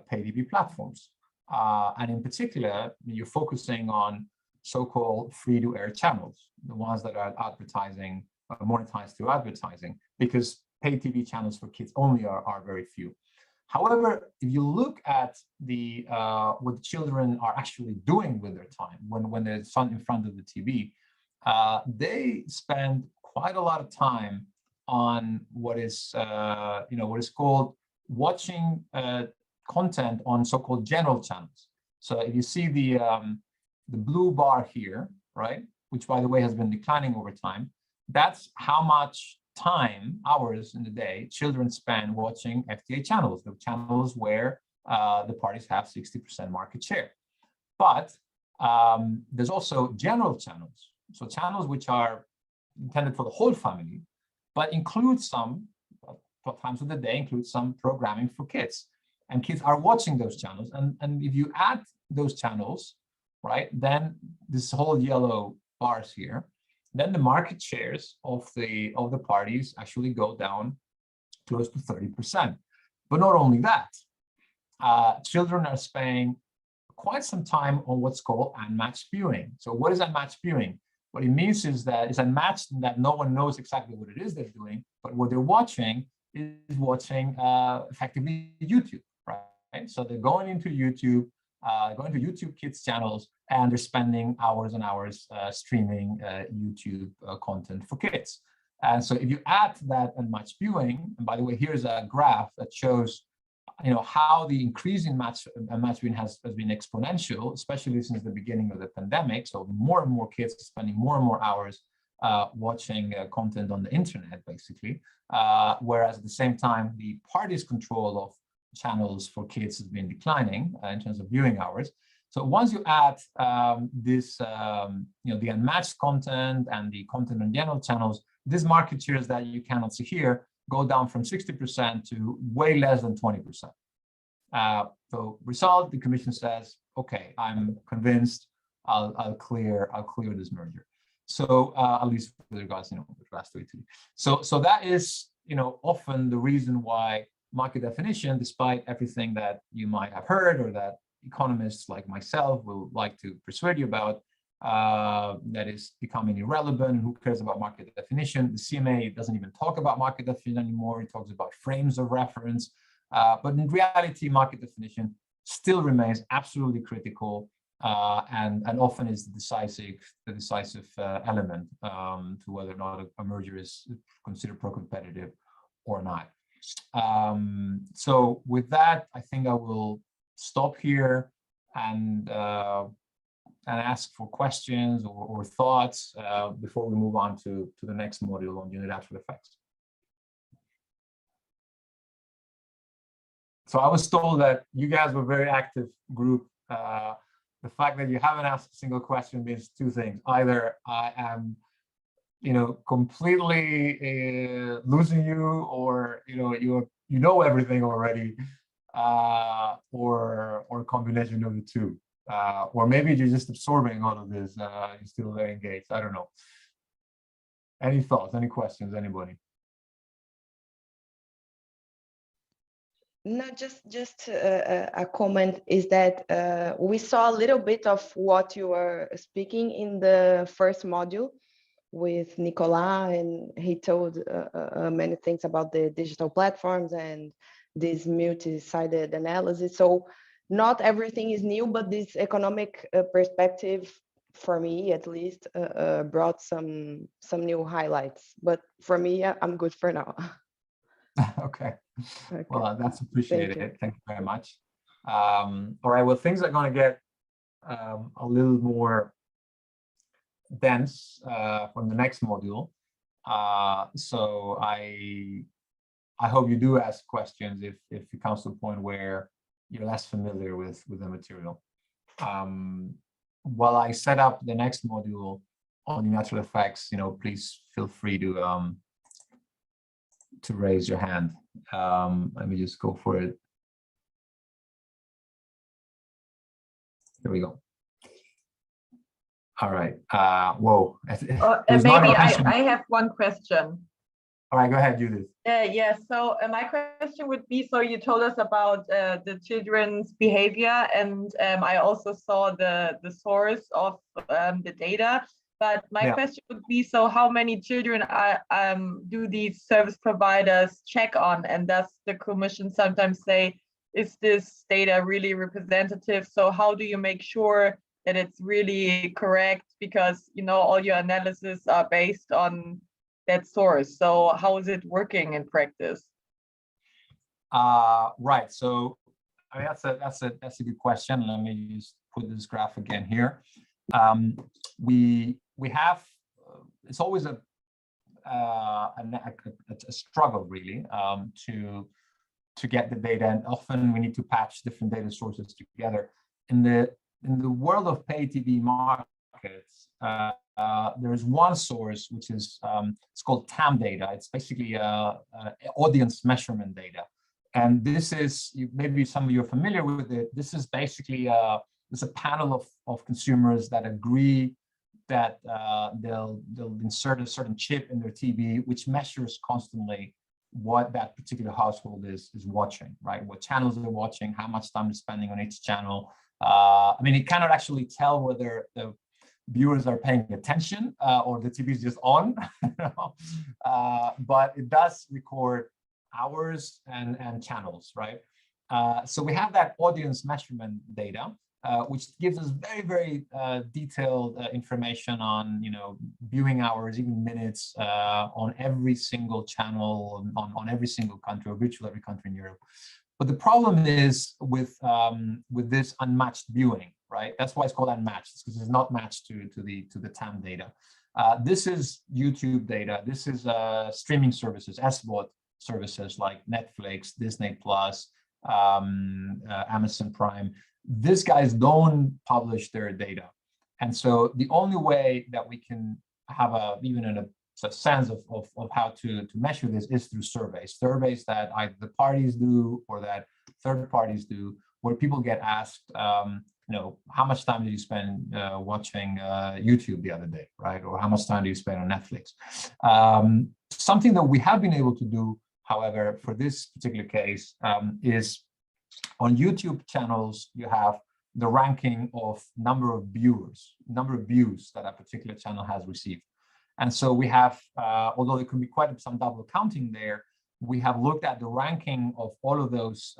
pay TV platforms, and in particular, you're focusing on so-called free-to-air channels, the ones that are advertising, monetized through advertising, because pay TV channels for kids only are very few. However, if you look at what the children are actually doing with their time when they're in front of the TV, they spend quite a lot of time on what is called watching content on so-called general channels. So if you see the blue bar here, right, which by the way has been declining over time, that's how much time, hours in the day, children spend watching FTA channels, the channels where the parties have 60% market share. But there's also general channels, so channels which are intended for the whole family, but include some, times of the day, include some programming for kids. And kids are watching those channels. And if you add those channels, right, then this whole yellow bars here, then the market shares of the parties actually go down close to 30%. But not only that, children are spending quite some time on what's called unmatched viewing. So what is unmatched viewing? What it means is that it's unmatched in that no one knows exactly what it is they're doing, but what they're watching is watching effectively YouTube, right? So they're going into YouTube, Kids channels, and they're spending hours and hours streaming YouTube content for kids. And so if you add that unmatched viewing, and by the way, here's a graph that shows how the increase in unmatched viewing has been exponential, especially since the beginning of the pandemic. So more and more kids are spending more and more hours watching content on the internet, basically. Whereas at the same time, the party's control of channels for kids has been declining in terms of viewing hours. So once you add the unmatched content and the content on general channels, these market shares that you cannot see here go down from 60% to way less than 20%. So result, the commission says, okay, I'm convinced I'll clear this merger. So at least with regards, with regards to Italy. So that is, often the reason why market definition, despite everything that you might have heard or that economists like myself will like to persuade you about, that is becoming irrelevant. Who cares about market definition? The CMA doesn't even talk about market definition anymore. It talks about frames of reference. But in reality, market definition still remains absolutely critical and often is the decisive element to whether or not a merger is considered pro-competitive or not. So with that, I think I will stop here and ask for questions or thoughts before we move on to the next module on unilateral effects. So I was told that you guys were a very active group. The fact that you haven't asked a single question means two things. Either I am, completely losing you, or you know everything already, or a combination of the two. Or maybe you're just absorbing all of this. You're still very engaged. I don't know. Any thoughts? Any questions? Anybody? No, just a comment is that we saw a little bit of what you were speaking in the first module, with Nicolas, and he told many things about the digital platforms and this multi-sided analysis. So not everything is new, but this economic perspective, for me at least, brought some new highlights. But for me, I'm good for now. Okay. Okay. Well, that's appreciated. Thank you. Thank you very much. All right. Well, things are going to get a little more dense from the next module. So I hope you do ask questions if it comes to a point where you're less familiar with the material. While I set up the next module on the natural effects, please feel free to raise your hand. Let me just go for it. Here we go. All right. Whoa. Maybe I have one question. All right, go ahead, Judith. Yeah, so my question would be, so you told us about the children's behavior, and I also saw the source of the data. But my question would be, so how many children do these service providers check on? And does the commission sometimes say, is this data really representative? So how do you make sure that it's really correct? Because, all your analysis are based on that source. So how is it working in practice? Right. So I mean, that's a good question. Let me just put this graph again here. We have it's always a struggle really to get the data, and often we need to patch different data sources together. In the world of pay TV markets, there is one source which is it's called TAM data. It's basically audience measurement data, and this is, maybe some of you are familiar with it. This is basically there's a panel of consumers that agree that they'll insert a certain chip in their TV, which measures constantly what that particular household is watching, right? What channels they're watching, how much time they're spending on each channel. I mean, it cannot actually tell whether the viewers are paying attention or the TV is just on, but it does record hours and channels, right? So we have that audience measurement data, which gives us very, very detailed information on, viewing hours, even minutes, on every single channel, on every single country, or virtually every country in Europe. But the problem is with this unmatched viewing, right? That's why it's called unmatched, because it's not matched to the TAM data. This is YouTube data. This is streaming services, SVOD services like Netflix, Disney Plus, Amazon Prime. These guys don't publish their data, and so the only way that we can have even a sense of how to measure this is through surveys that either the parties do or that third parties do, where people get asked, how much time did you spend watching YouTube the other day, right? Or how much time do you spend on Netflix? Something that we have been able to do, however, for this particular case, is on YouTube channels, you have the ranking of number of views that a particular channel has received. And so we have, although there can be quite some double counting there, we have looked at the ranking of all of those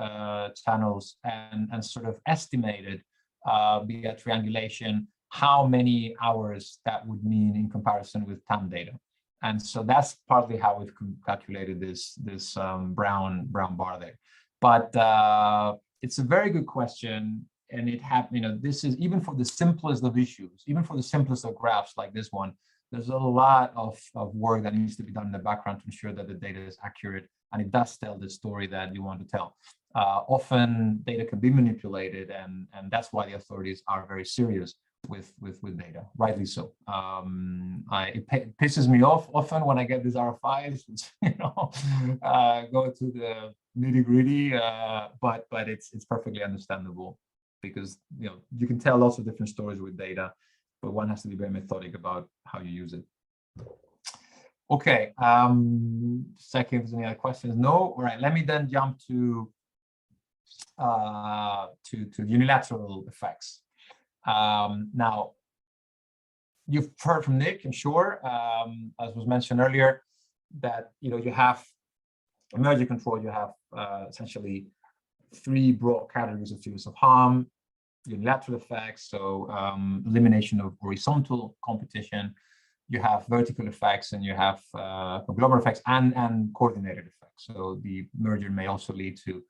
channels and sort of estimated via triangulation how many hours that would mean in comparison with TAM data. And so that's partly how we've calculated this brown bar there. But it's a very good question, and this is, even for the simplest of issues, even for the simplest of graphs like this one, there's a lot of work that needs to be done in the background to ensure that the data is accurate and it does tell the story that you want to tell. Often data can be manipulated, and that's why the authorities are very serious with data, rightly so. It pisses me off often when I get these RFIs, which go to the nitty-gritty, but it's perfectly understandable, because you can tell lots of different stories with data, but one has to be very methodic about how you use it. Okay, second, if there's any other questions. No. All right, let me then jump to unilateral effects. Now, you've heard from Nick, I'm sure, as was mentioned earlier, that you have in merger control, you have essentially three broad categories of fields of harm: unilateral effects, so elimination of horizontal competition. You have vertical effects, and you have conglomerate effects and coordinated effects. So the merger may also lead to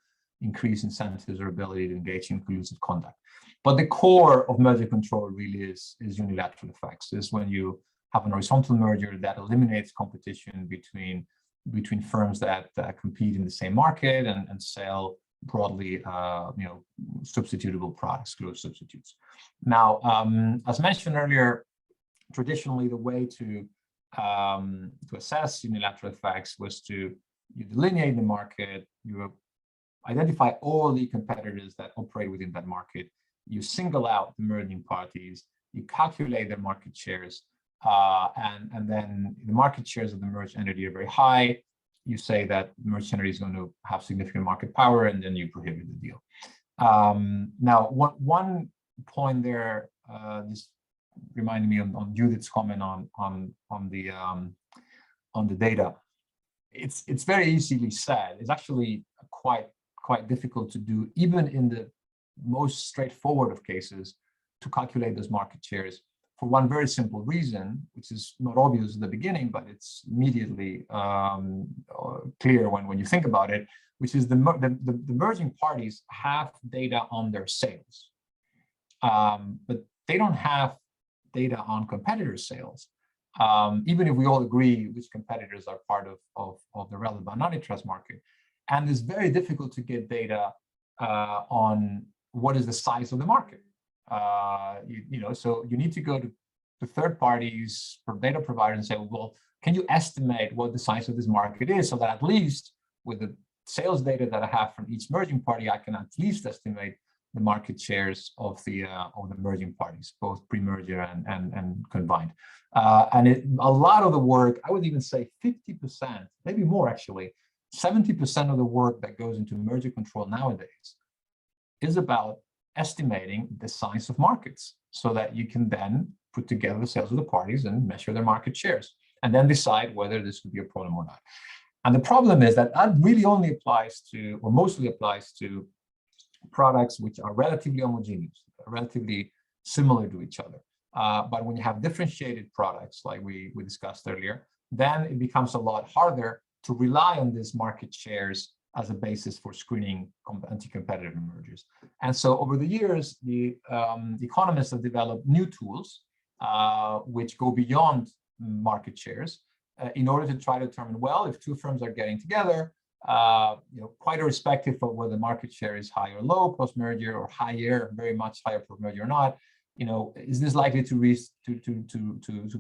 increased incentives or ability to engage in collusive conduct. But the core of merger control really is unilateral effects. Is when you have an horizontal merger that eliminates competition between firms that compete in the same market and sell broadly, substitutable products, close substitutes. Now, as mentioned earlier, traditionally the way to assess unilateral effects was you delineate the market, you identify all the competitors that operate within that market, you single out the merging parties, you calculate their market shares, and then the market shares of the merged entity are very high. You say that the merged entity is going to have significant market power, and then you prohibit the deal. Now, one point there, just reminding me on Judith's comment on the data. It's very easily said. It's actually quite difficult to do, even in the most straightforward of cases, to calculate those market shares, for one very simple reason, which is not obvious at the beginning, but it's immediately clear when you think about it, which is the merging parties have data on their sales, but they don't have data on competitor sales. Even if we all agree which competitors are part of the relevant antitrust market. And it's very difficult to get data on what is the size of the market. So you need to go to third parties, data providers, and say, well, can you estimate what the size of this market is, so that at least with the sales data that I have from each merging party, I can at least estimate the market shares of the merging parties, both pre-merger and combined. And a lot of the work, I would even say 50%, maybe more actually, 70% of the work that goes into merger control nowadays is about estimating the size of markets, so that you can then put together the sales of the parties and measure their market shares, and then decide whether this would be a problem or not. And the problem is that really only applies to, or mostly applies to, products which are relatively homogeneous, relatively similar to each other. But when you have differentiated products, like we discussed earlier, then it becomes a lot harder to rely on these market shares as a basis for screening anti-competitive mergers. And so over the years, the economists have developed new tools which go beyond market shares in order to try to determine, well, if two firms are getting together, quite irrespective of whether the market share is high or low post-merger, or higher, very much higher post-merger or not, is this likely to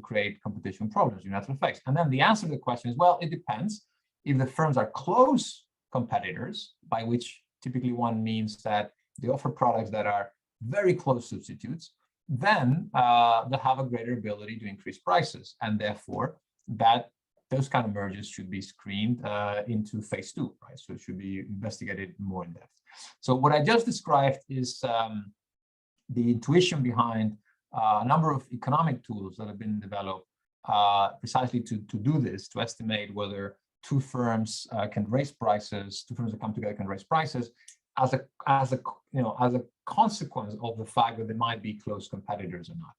create competition problems, unilateral effects? And then the answer to the question is, well, it depends. If the firms are close competitors, by which typically one means that they offer products that are very close substitutes, then they'll have a greater ability to increase prices, and therefore those kind of mergers should be screened into phase 2, right? So it should be investigated more in depth. So what I just described is the intuition behind a number of economic tools that have been developed precisely to do this, to estimate whether two firms can raise prices, two firms that come together can raise prices as a consequence of the fact that they might be close competitors or not.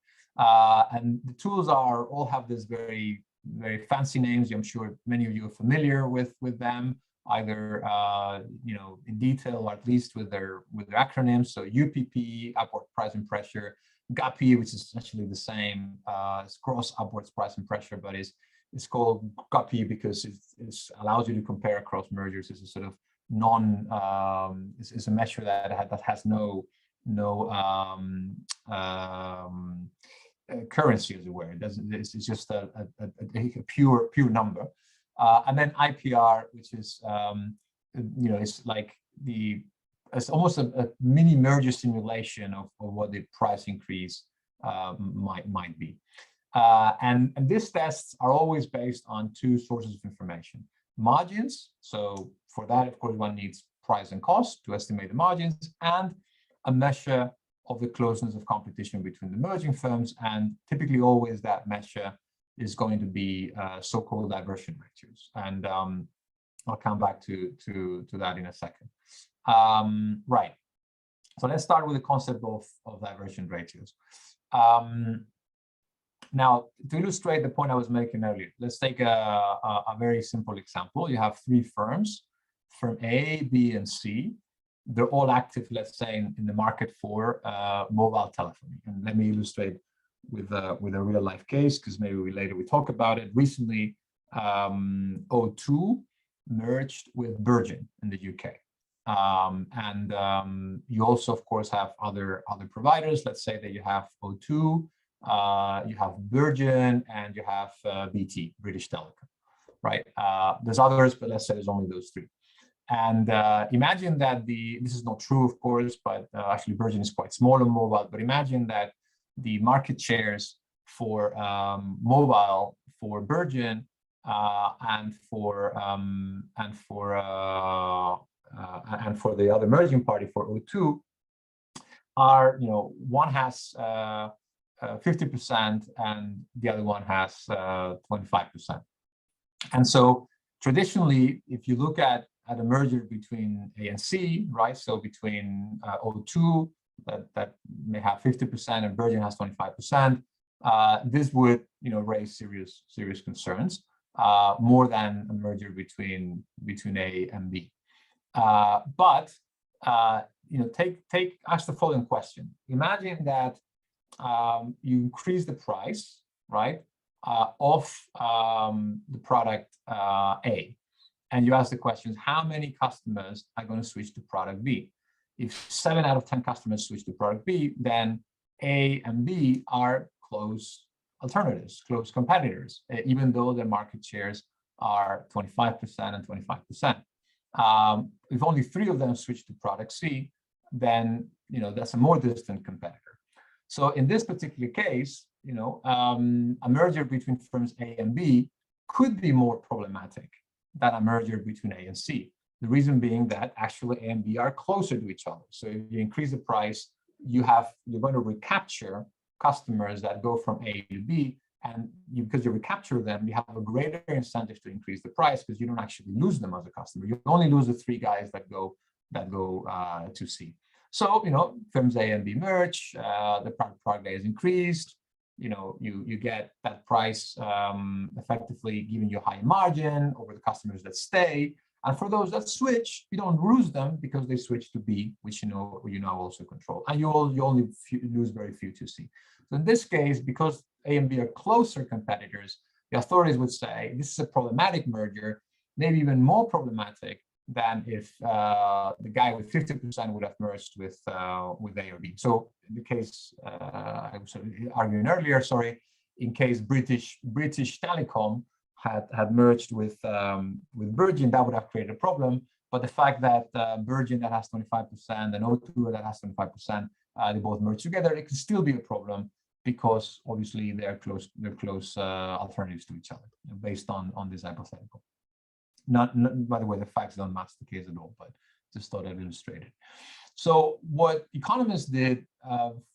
And the tools all have this very fancy names. I'm sure many of you are familiar with them, either in detail, or at least with their acronyms. So UPP, upward price and pressure; GAPI, which is essentially the same as gross upwards price and pressure, but it's called GAPI because it allows you to compare across mergers. It's a sort of it's a measure that has no currency, as it were. It's just a pure number. And then IPR, which is it's almost a mini merger simulation of what the price increase might be. And these tests are always based on two sources of information: margins. So for that, of course, one needs price and cost to estimate the margins, and a measure of the closeness of competition between the merging firms, and typically always that measure is going to be so-called diversion ratios. And I'll come back to that in a second. Right. So let's start with the concept of diversion ratios. Now, to illustrate the point I was making earlier, let's take a very simple example. You have three firms, firm A, B, and C. They're all active, let's say, in the market for mobile telephony. And let me illustrate with a real life case, because maybe later we talk about it. Recently, O2 merged with Virgin in the UK. You also, of course, have other providers. Let's say that you have O2, you have Virgin, and you have BT, British Telecom, right? There's others, but let's say there's only those three. And imagine that this is not true, of course, but actually Virgin is quite small on mobile, but imagine that the market shares for mobile for Virgin and for the other merging party for O2 are, one has 50% and the other one has 25%. And so traditionally, if you look at a merger between A and C, right? So between O2 that may have 50% and Virgin has 25%, this would raise serious concerns more than a merger between A and B. But ask the following question. Imagine that you increase the price, right, of the product A, and you ask the questions: how many customers are going to switch to product B? If 7 out of 10 customers switch to product B, then A and B are close alternatives, close competitors, even though their market shares are 25% and 25%. If only 3 of them switch to product C, then that's a more distant competitor. So in this particular case, a merger between firms A and B could be more problematic than a merger between A and C. The reason being that actually A and B are closer to each other. So if you increase the price, you're going to recapture customers that go from A to B, and because you recapture them, you have a greater incentive to increase the price because you don't actually lose them as a customer. You only lose the 3 guys that go to C. So firms A and B merge, the product A is increased. You get that price effectively giving you a high margin over the customers that stay. And for those that switch, you don't lose them because they switch to B, which you now also control. And you only lose very few to C. So in this case, because A and B are closer competitors, the authorities would say this is a problematic merger, maybe even more problematic than if the guy with 50% would have merged with A or B. So in the case I was arguing earlier, in case British Telecom had merged with Virgin, that would have created a problem. But the fact that Virgin that has 25% and O2 that has 25%, they both merge together, it can still be a problem because obviously they're close alternatives to each other based on this hypothetical. Not by the way, the facts don't match the case at all, but just thought I'd illustrate it. So what economists did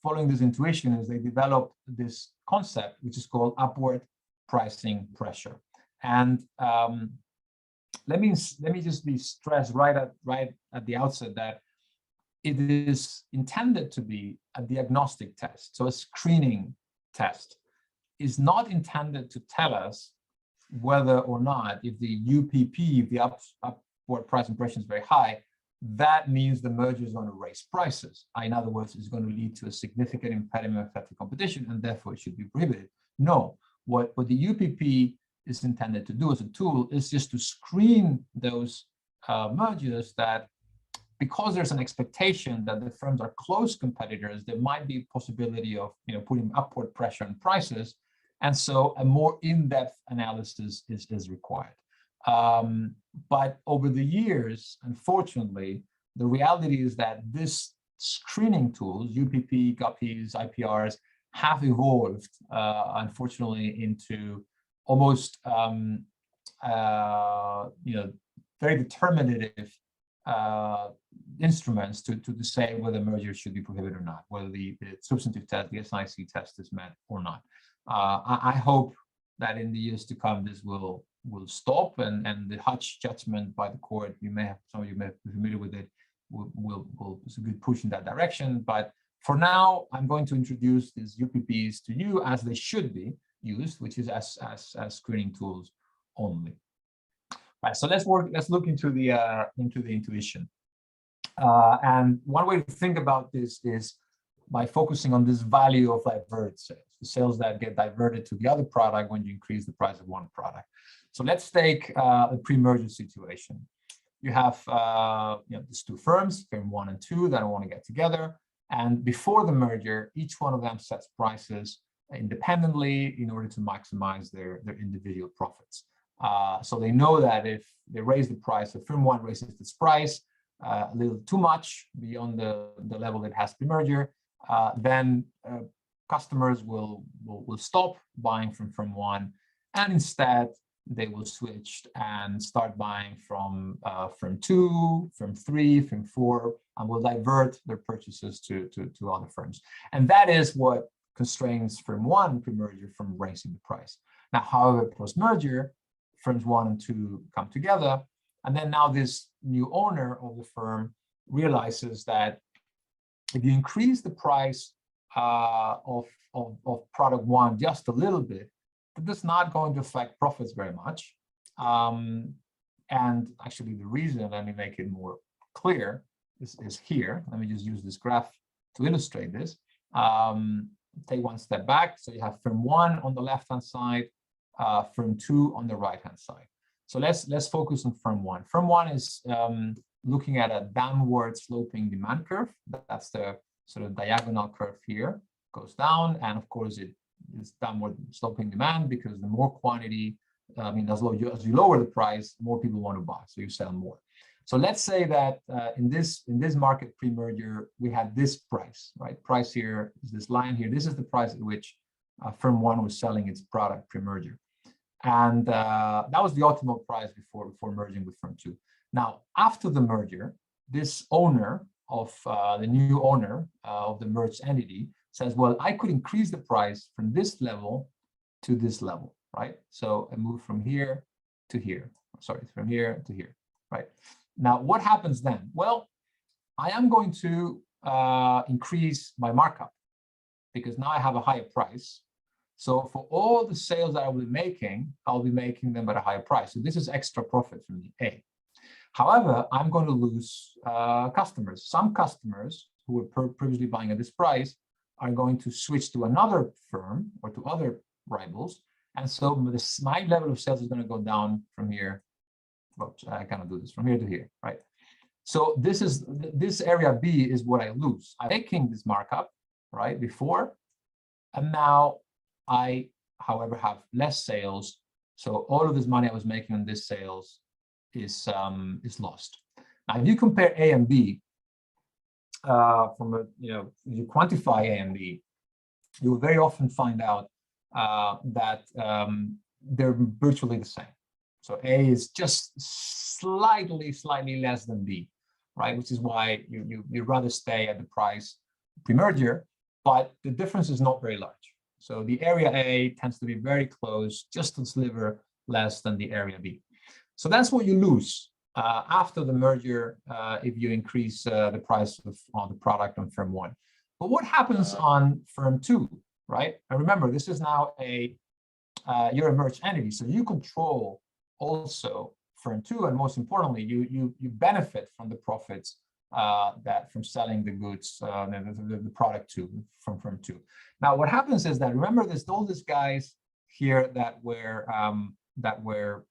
following this intuition is they developed this concept, which is called upward pricing pressure. And let me just be stressed right at the outset that it is intended to be a diagnostic test. So a screening test is not intended to tell us whether or not, if the UPP, if the upward pricing pressure is very high, that means the merger is going to raise prices. In other words, it's going to lead to a significant impediment of effective competition, and therefore it should be prohibited. No, what the UPP is intended to do as a tool is just to screen those mergers that, because there's an expectation that the firms are close competitors, there might be a possibility of putting upward pressure on prices, and so a more in-depth analysis is required. But over the years, unfortunately, the reality is that this screening tools, UPP, GUPPs, IPRs, have evolved, unfortunately, into almost very determinative instruments to say whether merger should be prohibited or not, whether the substantive test, the SIC test, is met or not. I hope that in the years to come this will stop, and the Hutch judgment by the court, some of you may be familiar with it, will is a good push in that direction. But for now, I'm going to introduce these UPPs to you as they should be used, which is as screening tools only. Right, so let's look into the intuition. And one way to think about this is by focusing on this value of diverted sales, the sales that get diverted to the other product when you increase the price of one product. So let's take a pre-merger situation. You have these two firms, firm 1 and 2, that want to get together. And before the merger, each one of them sets prices independently in order to maximize their individual profits. So they know that if they raise the price, if firm 1 raises its price a little too much beyond the level it has pre-merger, then customers will stop buying from firm 1, and instead they will switch and start buying from firm 2, firm 3, firm 4, and will divert their purchases to other firms. And that is what constrains firm 1 pre-merger from raising the price. Now, however, post-merger, firms 1 and 2 come together, and then now this new owner of the firm realizes that if you increase the price of product 1 just a little bit, that's not going to affect profits very much. And actually the reason, let me make it more clear, is here. Let me just use this graph to illustrate this. Take one step back. So you have firm 1 on the left-hand side, firm 2 on the right-hand side. So let's focus on firm 1. Firm 1 is looking at a downward sloping demand curve. That's the sort of diagonal curve here, goes down, and of course it is downward sloping demand because the more quantity, as you lower the price, more people want to buy, so you sell more. So let's say that in this market pre-merger, we had this price, right? Price here is this line here. This is the price at which firm 1 was selling its product pre-merger. And that was the optimal price before merging with firm 2. Now, after the merger, this owner of the new owner of the merged entity says, well, I could increase the price from this level to this level, right? So I move from here to here, sorry, from here to here, right? Now, what happens then? Well, I am going to increase my markup because now I have a higher price. So for all the sales that I'll be making them at a higher price. So this is extra profit from the A. However, I'm going to lose customers. Some customers who were previously buying at this price are going to switch to another firm or to other rivals. And so my level of sales is going to go down from here. Oops, I cannot do this, from here to here, right? So this area B is what I lose. I'm making this markup, right, before, and now I, however, have less sales. So all of this money I was making on this sales is lost. Now, if you compare A and B, if you quantify A and B, you will very often find out that they're virtually the same. So A is just slightly less than B, right? Which is why you'd rather stay at the price pre-merger, but the difference is not very large. So the area A tends to be very close, just a sliver less than the area B. So that's what you lose after the merger if you increase the price on the product on firm 1. But what happens on firm 2, right? And remember, this is now you're a merged entity, so you control also firm 2, and most importantly, you benefit from the profits that from selling the goods, the product from firm 2. Now, what happens is that, remember, there's all these guys here that were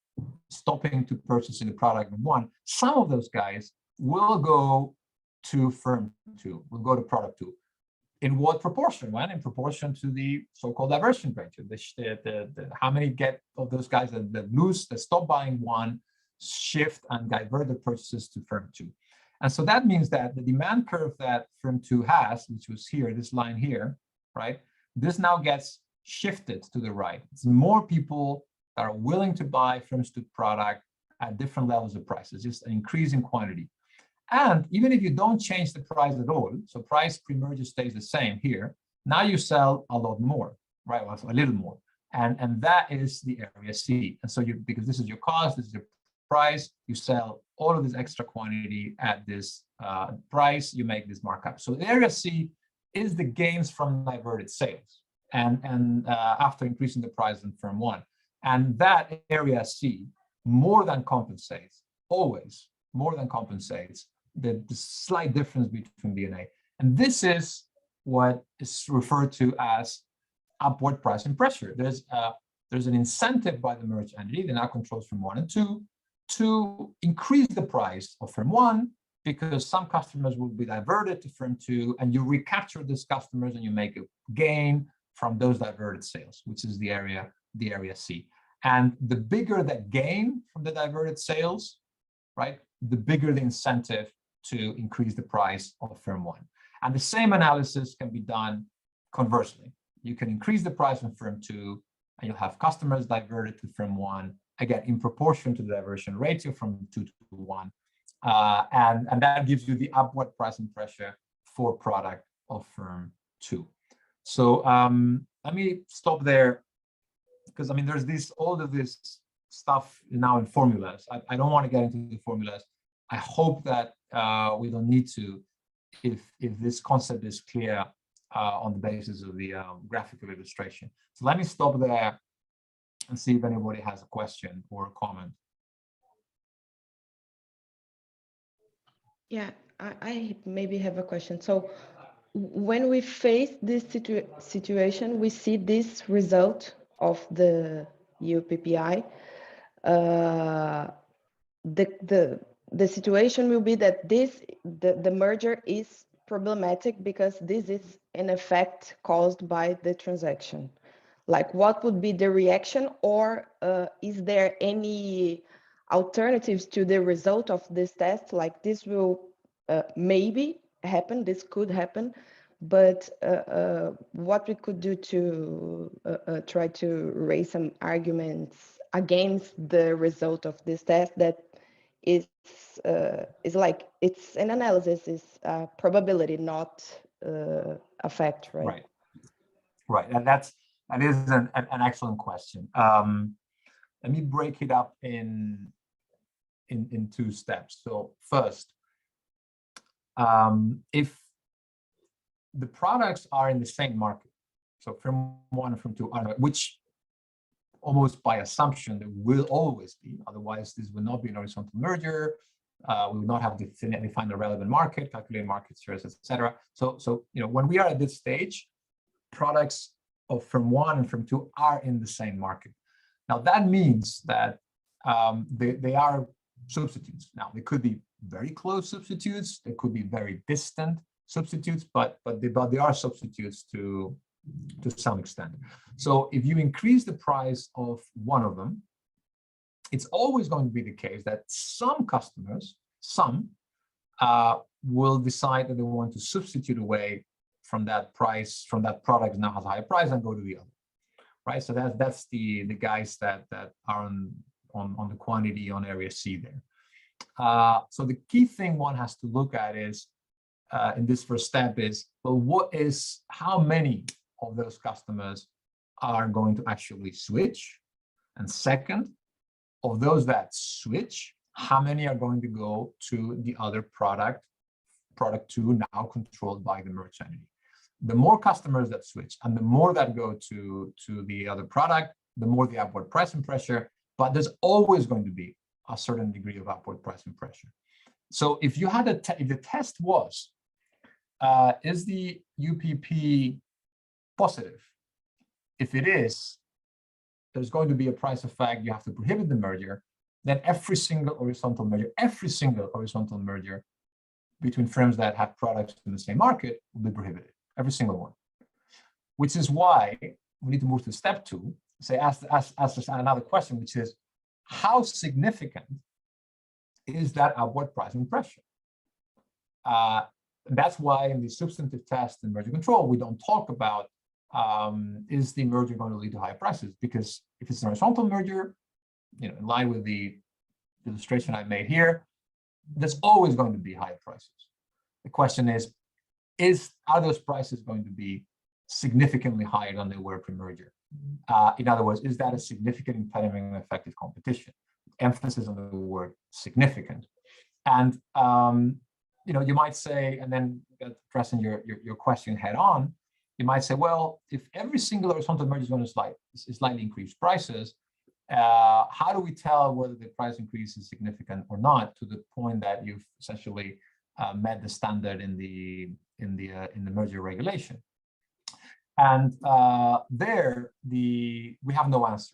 stopping to purchasing the product in 1. Some of those guys will go to firm 2, will go to product 2. In what proportion? Well, in proportion to the so-called diversion ratio. How many get of those guys that stop buying 1, shift and divert their purchases to firm 2. And so that means that the demand curve that firm 2 has, which was here, this line here, right? This now gets shifted to the right. It's more people that are willing to buy firm 2 product at different levels of prices, just an increase in quantity. And even if you don't change the price at all, so price pre-merger stays the same here, now you sell a lot more, right? Well, a little more. And that is the area C. And so because this is your cost, this is your price, you sell all of this extra quantity at this price, you make this markup. So the area C is the gains from diverted sales and after increasing the price in firm one. And that area C more than compensates, always more than compensates the slight difference between B and A. And this is what is referred to as upward pricing pressure. There's an incentive by the merged entity that now controls firm 1 and 2 to increase the price of firm 1 because some customers will be diverted to firm 2 and you recapture these customers and you make a gain from those diverted sales, which is the area C. And the bigger that gain from the diverted sales, right, the bigger the incentive to increase the price of firm 1. And the same analysis can be done conversely. You can increase the price in firm 2 and you'll have customers diverted to firm 1, again, in proportion to the diversion ratio from 2 to 1. And that gives you the upward pricing pressure for product of firm 2. So let me stop there because I mean, there's all of this stuff now in formulas. I don't want to get into the formulas. I hope that we don't need to if this concept is clear on the basis of the graphical illustration. So let me stop there and see if anybody has a question or a comment. Yeah, I maybe have a question. So when we face this situation, we see this result of the UPPI. The situation will be that the merger is problematic because this is an effect caused by the transaction. Like, what would be the reaction, or is there any alternatives to the result of this test? Like, this will maybe happen, this could happen, but what we could do to try to raise some arguments against the result of this test that is like, it's an analysis, is probability, not a fact, right? Right, and that is an excellent question. Let me break it up in 2 steps. So first, if the products are in the same market, so firm 1 and firm 2 are, which almost by assumption there will always be, otherwise this will not be an horizontal merger. We will not have to define the relevant market, calculate market shares, etc. So when we are at this stage, products of firm 1 and firm 2 are in the same market. Now that means that they are substitutes. Now they could be very close substitutes, they could be very distant substitutes, but they are substitutes to some extent. So if you increase the price of one of them, it's always going to be the case that some customers, will decide that they want to substitute away from that price, from that product that now has a higher price, and go to the other, right? So that's the guys that are on the quantity on area C there. So the key thing one has to look at is, in this first step is, well, how many of those customers are going to actually switch? And second, of those that switch, how many are going to go to the other product 2, now controlled by the merged entity? The more customers that switch and the more that go to the other product, the more the upward pricing pressure, but there's always going to be a certain degree of upward pricing pressure. So if you had if the test was, is the UPP positive? If it is, there's going to be a price effect, you have to prohibit the merger, then every single horizontal merger between firms that have products in the same market will be prohibited, every single one. Which is why we need to move to step 2, ask another question, which is, how significant is that upward pricing pressure? That's why in the substantive test and merger control, we don't talk about is the merger going to lead to higher prices? Because if it's a horizontal merger, in line with the illustration I made here, there's always going to be higher prices. The question is, are those prices going to be significantly higher than they were pre-merger? In other words, is that a significant impediment in effective competition? Emphasis on the word significant. And you might say, and then addressing your question head on, you might say, well, if every single horizontal merger is going to slightly increase prices, how do we tell whether the price increase is significant or not, to the point that you've essentially met the standard in the merger regulation? And we have no answer,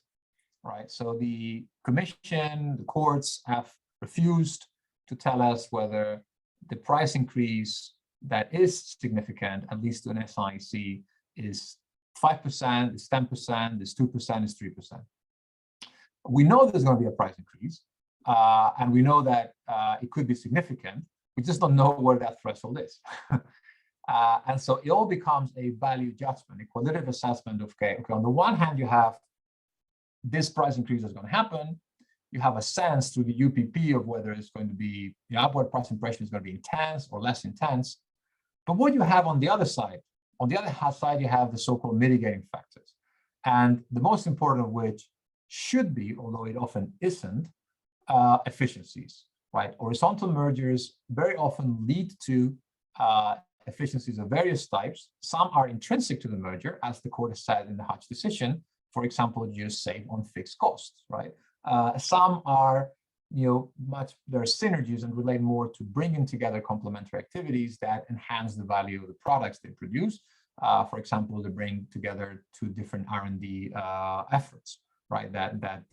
right? So the commission, the courts have refused to tell us whether the price increase that is significant, at least to an SIC, is 5%, is 10%, is 2%, is 3%. We know there's going to be a price increase, and we know that it could be significant. We just don't know where that threshold is. And so it all becomes a value judgment, a qualitative assessment of, okay, on the one hand, you have this price increase is going to happen. You have a sense through the UPP of whether it's going to be, the upward price impression is going to be intense or less intense. But what you have on the other side, you have the so-called mitigating factors. And the most important of which should be, although it often isn't, efficiencies, right? Horizontal mergers very often lead to efficiencies of various types. Some are intrinsic to the merger, as the court has said in the Hutch decision. For example, you save on fixed costs, right? Some are, there are synergies and relate more to bringing together complementary activities that enhance the value of the products they produce. For example, they bring together two different R&D efforts, right? That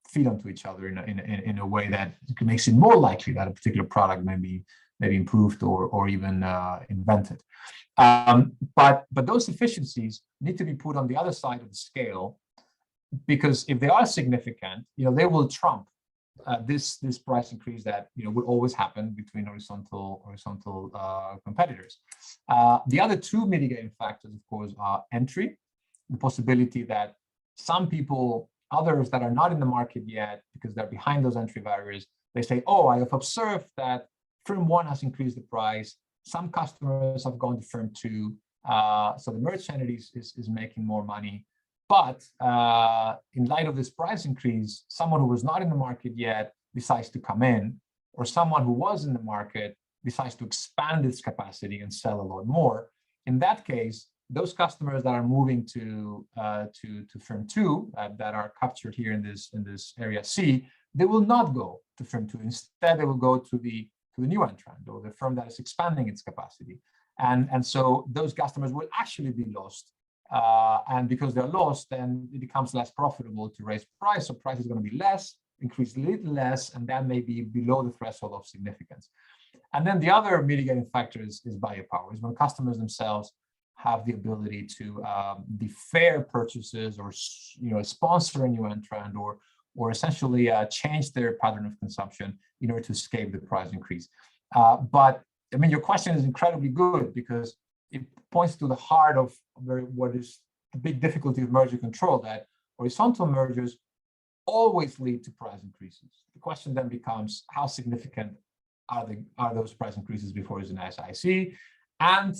feed onto each other in a way that makes it more likely that a particular product may be improved or even invented. But those efficiencies need to be put on the other side of the scale, because if they are significant, they will trump this price increase that will always happen between horizontal competitors. The other two mitigating factors, of course, are entry, the possibility that some people, others that are not in the market yet, because they're behind those entry barriers, they say, oh, I have observed that firm one has increased the price. Some customers have gone to firm two. So the merged entity is making more money. But in light of this price increase, someone who was not in the market yet decides to come in, or someone who was in the market decides to expand its capacity and sell a lot more. In that case, those customers that are moving to firm two, that are captured here in this area C, they will not go to firm two. Instead, they will go to the new entrant, or the firm that is expanding its capacity. And so those customers will actually be lost. And because they're lost, then it becomes less profitable to raise price. So price is going to be less, increase a little less, and that may be below the threshold of significance. And then the other mitigating factor is buyer power, is when customers themselves have the ability to defer purchases, or sponsor a new entrant, or essentially change their pattern of consumption in order to escape the price increase. But I mean, your question is incredibly good, because it points to the heart of what is the big difficulty of merger control, that horizontal mergers always lead to price increases. The question then becomes, how significant are those price increases before it's an SIC? And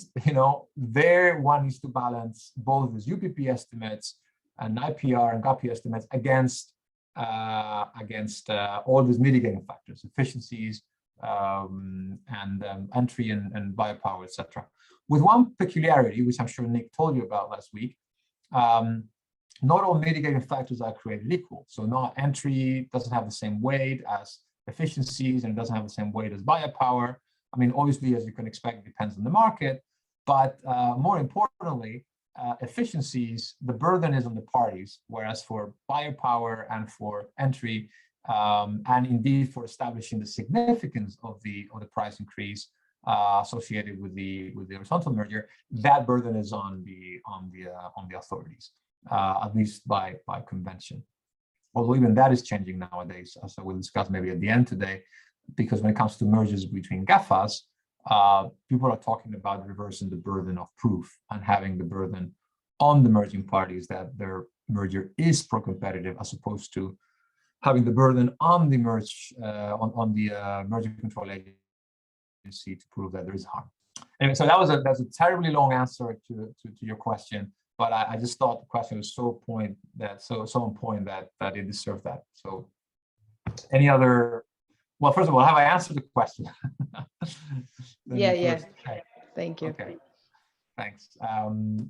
there one needs to balance both these UPP estimates and IPR and GAPI estimates against all these mitigating factors, efficiencies, and entry and buyer power, etc. With one peculiarity, which I'm sure Nick told you about last week, not all mitigating factors are created equal. So not entry doesn't have the same weight as efficiencies, and it doesn't have the same weight as buyer power. I mean, obviously, as you can expect, it depends on the market, but more importantly, efficiencies, the burden is on the parties, whereas for buyer power and for entry, and indeed for establishing the significance of the price increase associated with the horizontal merger, that burden is on the authorities, at least by convention. Although even that is changing nowadays, as I will discuss maybe at the end today, because when it comes to mergers between GAFAs, people are talking about reversing the burden of proof and having the burden on the merging parties that their merger is pro-competitive, as opposed to having the burden on the merge on the merger control agency to prove that there is harm. Anyway, so that's a terribly long answer to your question, but I just thought the question was so on point that it deserved that. So, any other? Well, first of all, have I answered the question? Yeah. Okay. Thank you. Okay. Thanks.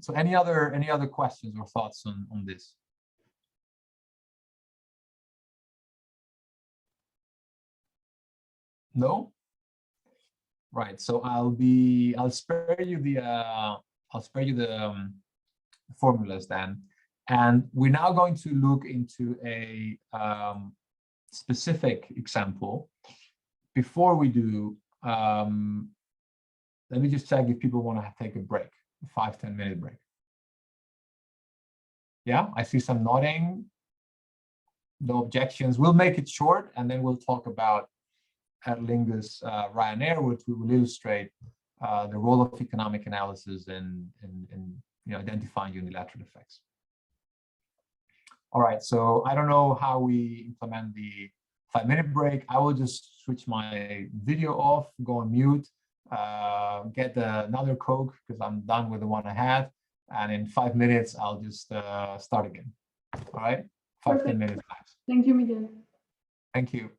So, any other questions or thoughts on this? No. Right. So I'll spare you the formulas then, and we're now going to look into a specific example. Before we do, let me just check if people want to take a break, a 5-10 minute break. Yeah, I see some nodding. No objections. We'll make it short, and then we'll talk about Aer Lingus Ryanair, which we will illustrate the role of economic analysis in identifying unilateral effects. All right, so I don't know how we implement the 5-minute break. I will just switch my video off, go on mute, get another Coke because I'm done with the one I had, and in 5 minutes I'll just start again. All right, 5-10 minutes max. Thank you, Miguel. Thank you.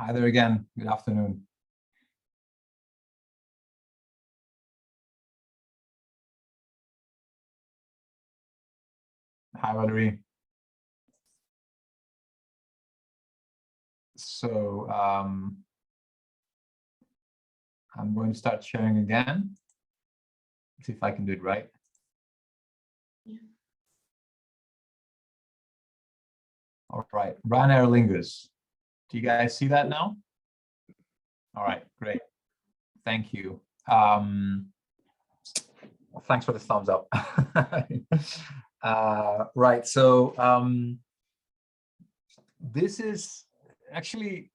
Hi there again. Good afternoon. Hi, Valerie. So I'm going to start sharing again. See if I can do it right. Yeah. All right, Ryanair Lingus. Do you guys see that now? All right, great. Thank you. Thanks for the thumbs up. Right, so this is actually,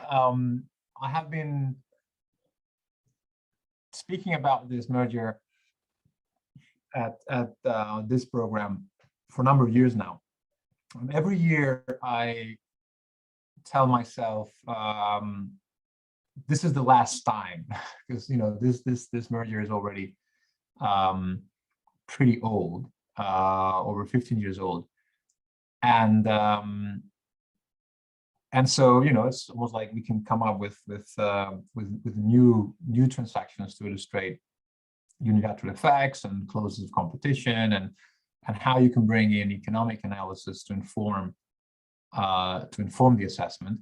I have been speaking about this merger at this program for a number of years now. And every year I tell myself this is the last time, because this merger is already pretty old, over 15 years old, and so it's almost like we can come up with new transactions to illustrate unilateral effects and clauses of competition, and how you can bring in economic analysis to inform the assessment.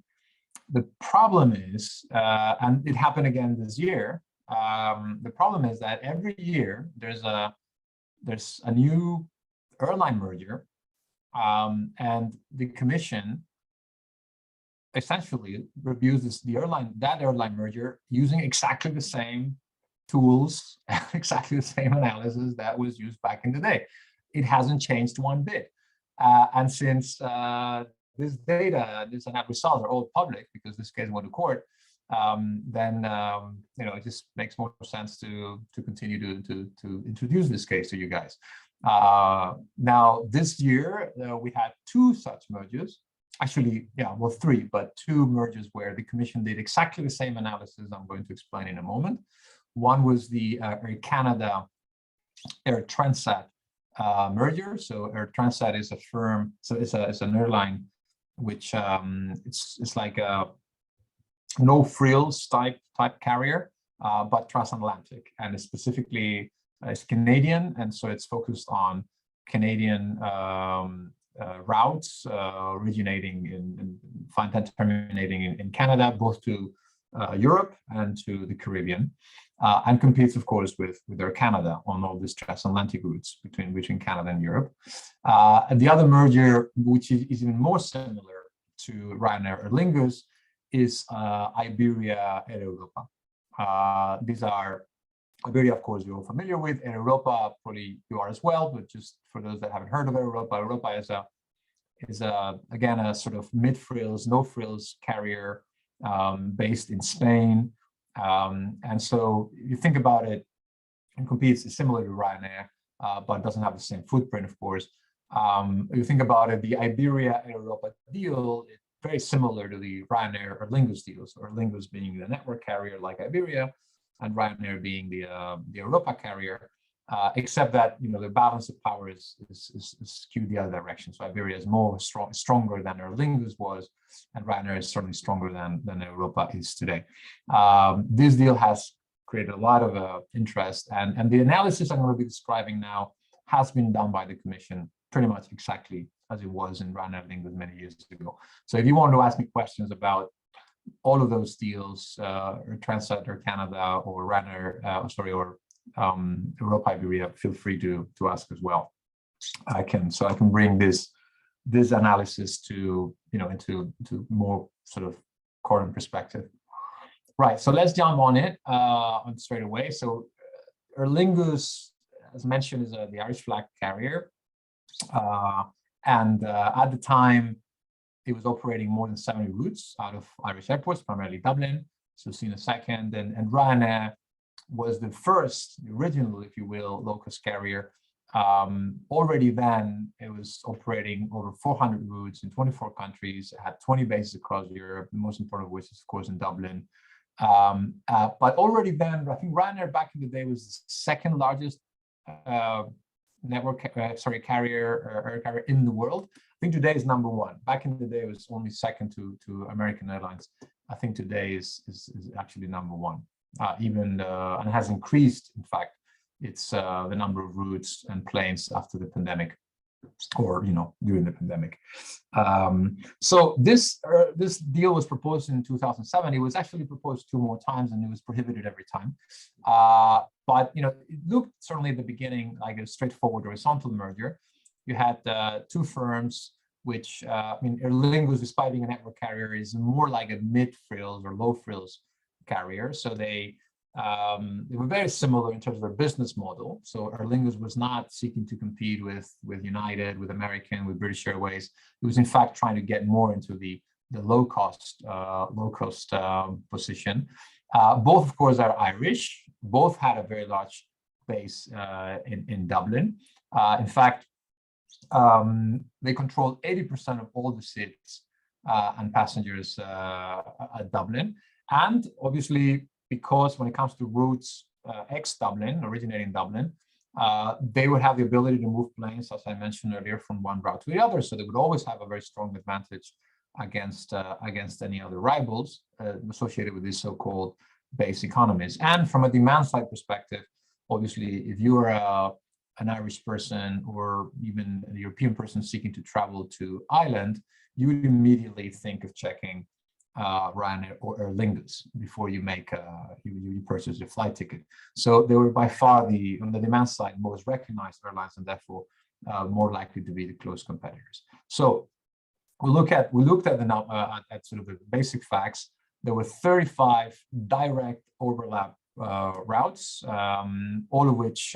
The problem is, and it happened again this year, the problem is that every year there's a new airline merger, and the Commission essentially reviews that airline merger using exactly the same tools, exactly the same analysis that was used back in the day. It hasn't changed one bit. And since this data, these results are all public because this case went to court, then it just makes more sense to continue to introduce this case to you guys. Now this year we had two such mergers. Actually, well, three, but two mergers where the Commission did exactly the same analysis I'm going to explain in a moment. One was the Air Canada Air Transat merger. So Air Transat is a firm, so it's an airline which it's like a no frills type carrier, but transatlantic, and it's specifically it's Canadian, and so it's focused on Canadian routes originating and terminating in Canada, both to Europe and to the Caribbean, and competes, of course, with Air Canada on all these transatlantic routes between Canada and Europe. And the other merger, which is even more similar to Ryanair Aer Lingus, is Iberia Air Europa. These are Iberia, of course, you're all familiar with. Air Europa, probably you are as well, but just for those that haven't heard of Air Europa, Air Europa is again a sort of mid-frills, no-frills carrier based in Spain. And so you think about it, and competes similar to Ryanair, but doesn't have the same footprint, of course. You think about it, the Iberia Air Europa deal is very similar to the Ryanair Aer Lingus deals, or Aer Lingus being the network carrier like Iberia, and Ryanair being the Europa carrier, except that the balance of power is skewed the other direction. So Iberia is stronger than Aer Lingus was, and Ryanair is certainly stronger than Europa is today. This deal has created a lot of interest, and the analysis I'm going to be describing now has been done by the Commission pretty much exactly as it was in Ryanair Aer Lingus many years ago. So if you want to ask me questions about all of those deals, Transat or Canada or Ryanair, or Europa Iberia, feel free to ask as well. I can bring this analysis to into more sort of current perspective. Right. So let's jump on it straight away. So Aer Lingus, as mentioned, is the Irish flag carrier, and at the time, it was operating more than 70 routes out of Irish airports, primarily Dublin. So see in a second. And Ryanair was the first, the original, if you will, low-cost carrier. Already then, it was operating over 400 routes in 24 countries. It had 20 bases across Europe, the most important of which is, of course, in Dublin. But already then, I think Ryanair back in the day was the second largest carrier in the world, think today is number one. Back in the day, it was only second to American Airlines. I think today is actually number one. And has increased, in fact, it's the number of routes and planes after the pandemic, or during the pandemic. So this deal was proposed in 2007. It was actually proposed 2 more times, and it was prohibited every time. But it looked certainly at the beginning like a straightforward horizontal merger. You had 2 firms, which Aer Lingus, despite being a network carrier, is more like a mid-frills or low-frills carrier. So they were very similar in terms of their business model. So Aer Lingus was not seeking to compete with United, with American, with British Airways. It was in fact trying to get more into the low cost position. Both, of course, are Irish. Both had a very large base in Dublin. In fact, they controlled 80% of all the seats and passengers at Dublin. And obviously, because when it comes to routes ex-Dublin, originating in Dublin, they would have the ability to move planes, as I mentioned earlier, from one route to the other. So they would always have a very strong advantage against any other rivals associated with these so-called base economies. And from a demand side perspective, obviously, if you are an Irish person or even a European person seeking to travel to Ireland, you would immediately think of checking Ryanair or Aer Lingus before you make you purchase your flight ticket. So they were by far on the demand side, most recognized airlines, and therefore more likely to be the close competitors. So we looked at sort of the basic facts. There were 35 direct overlap routes, all of which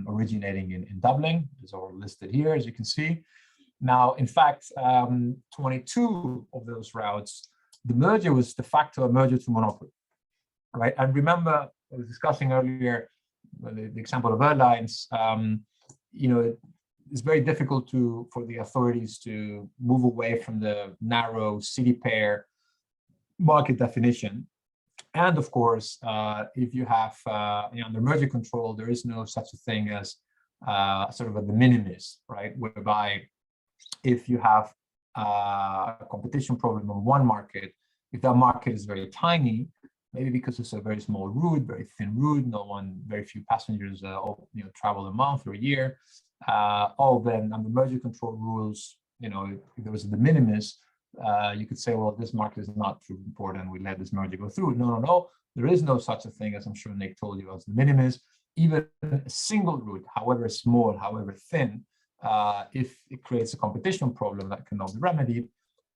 originating in Dublin. These are listed here, as you can see. Now, in fact, 22 of those routes, the merger was de facto a merger to monopoly, right? And remember, I was discussing earlier the example of airlines. It's very difficult for the authorities to move away from the narrow city pair market definition. And of course, if you have under merger control, there is no such a thing as sort of a de minimis, right? Whereby if you have a competition problem on one market, if that market is very tiny, maybe because it's a very small route, very thin route, very few passengers travel a month or a year, then under merger control rules, if there was a de minimis, you could say, well, this market is not too important, we let this merger go through. No, there is no such a thing, as I'm sure Nick told you, as de minimis. Even a single route, however small, however thin, if it creates a competition problem that cannot be remedied,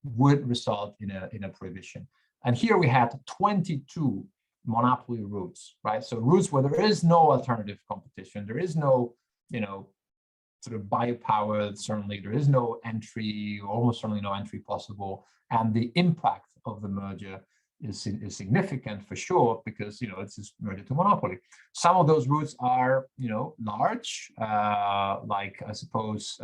would result in a prohibition. And here we had 22 monopoly routes, right? So routes where there is no alternative competition, there is no, sort of biopower, certainly there is no entry, almost certainly no entry possible. And the impact of the merger is significant for sure, because, it's this merger to monopoly. Some of those routes are, large, like I suppose,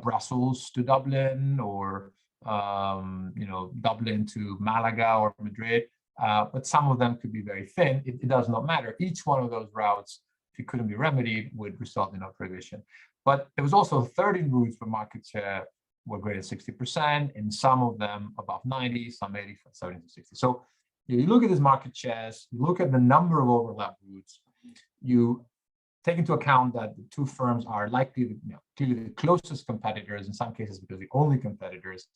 Brussels to Dublin, or, Dublin to Malaga or Madrid. But some of them could be very thin. It does not matter. Each one of those routes, if it couldn't be remedied, would result in a prohibition. But there was also 13 routes where market share were greater than 60%, and some of them above 90, some 80, 70 to 60. So you look at these market shares, you look at the number of overlap routes, you take into account that the 2 firms are likely, clearly the closest competitors, in some cases because the only competitors,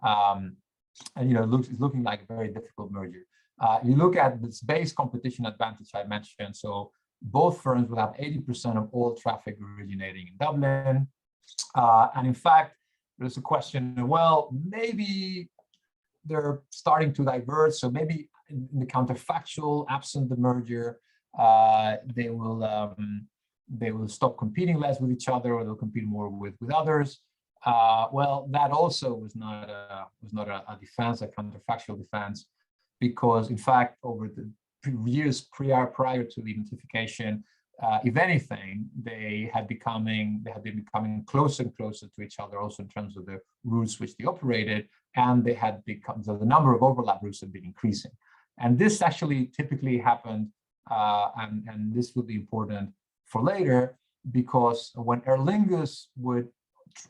and it's looking like a very difficult merger. You look at this base competition advantage I mentioned. So both firms will have 80% of all traffic originating in Dublin. And in fact, there's a question, well, maybe they're starting to diverge. So maybe in the counterfactual, absent the merger, they will stop competing less with each other, or they'll compete more with others. Well, that also was not a defense, a counterfactual defense, because in fact, over the years prior to the unification, if anything, they had been becoming closer and closer to each other, also in terms of the routes which they operated, and they had become, so the number of overlap routes had been increasing. And this actually typically happened, and this will be important for later, because when Aer Lingus would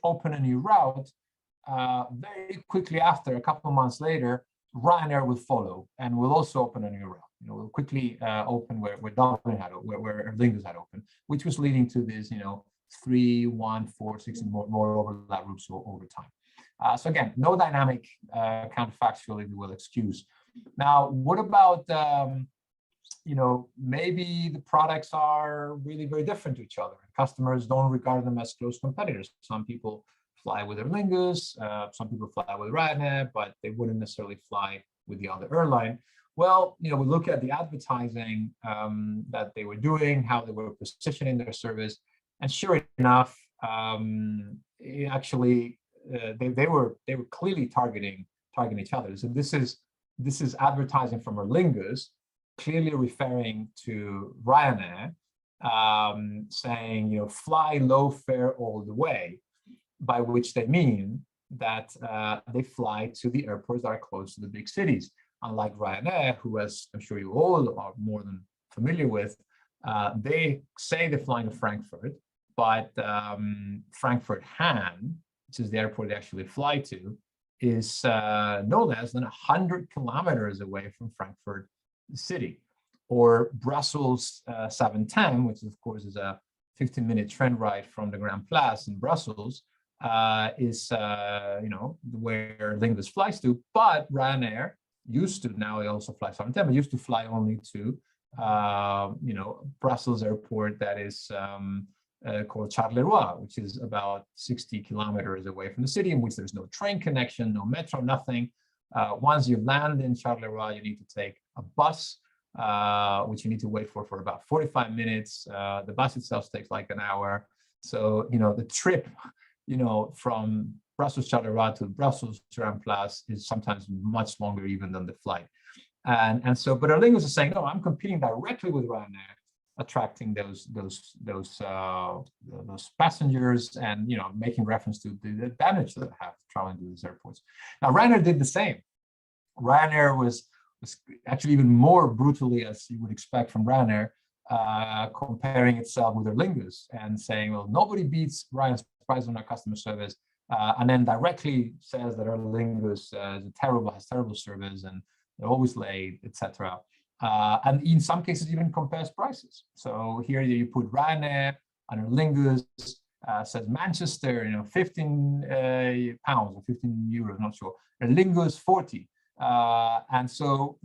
open a new route, very quickly after, a couple of months later, Ryanair will follow and will also open a new route. We'll quickly open where Dublin had, where Aer Lingus had opened, which was leading to this, 3, 1, 4, 6, and more overlap routes over time. So again, no dynamic counterfactual, if you will, excuse. Now, what about maybe the products are really very different to each other. Customers don't regard them as close competitors. Some people fly with Aer Lingus, some people fly with Ryanair, but they wouldn't necessarily fly with the other airline. Well, we look at the advertising that they were doing, how they were positioning their service, and sure enough, actually they were clearly targeting each other. So this is advertising from Aer Lingus, clearly referring to Ryanair, saying fly low fare all the way, by which they mean that they fly to the airports that are close to the big cities. Unlike Ryanair, who, as I'm sure you all are more than familiar with, they say they're flying to Frankfurt, but Frankfurt Hahn, which is the airport they actually fly to, is no less than 100 kilometers away from Frankfurt city. Or Brussels 710, which of course is a 15-minute train ride from the Grand Place in Brussels, is where Lingus flies to. But Ryanair used to, now they also fly 710, but used to fly only to Brussels airport that is called Charleroi, which is about 60 kilometers away from the city, in which there's no train connection, no metro, nothing. Once you land in Charleroi, you need to take a bus, which you need to wait for about 45 minutes. The bus itself takes like an hour. So, the trip, from Brussels Charleroi to Brussels Grand Place is sometimes much longer even than the flight. And so, but Aer Lingus is saying, no, I'm competing directly with Ryanair, attracting those passengers, and making reference to the advantage that I have traveling to these airports. Now, Ryanair did the same. Ryanair was actually even more brutally, as you would expect from Ryanair, comparing itself with Aer Lingus and saying, well, nobody beats Ryanair's price on our customer service, and then directly says that Aer Lingus has terrible service and they're always late, etc. And in some cases even compares prices. So here you put Ryanair and Aer Lingus, says Manchester, 15 pounds or 15 euros, not sure. Aer Lingus 40. And so,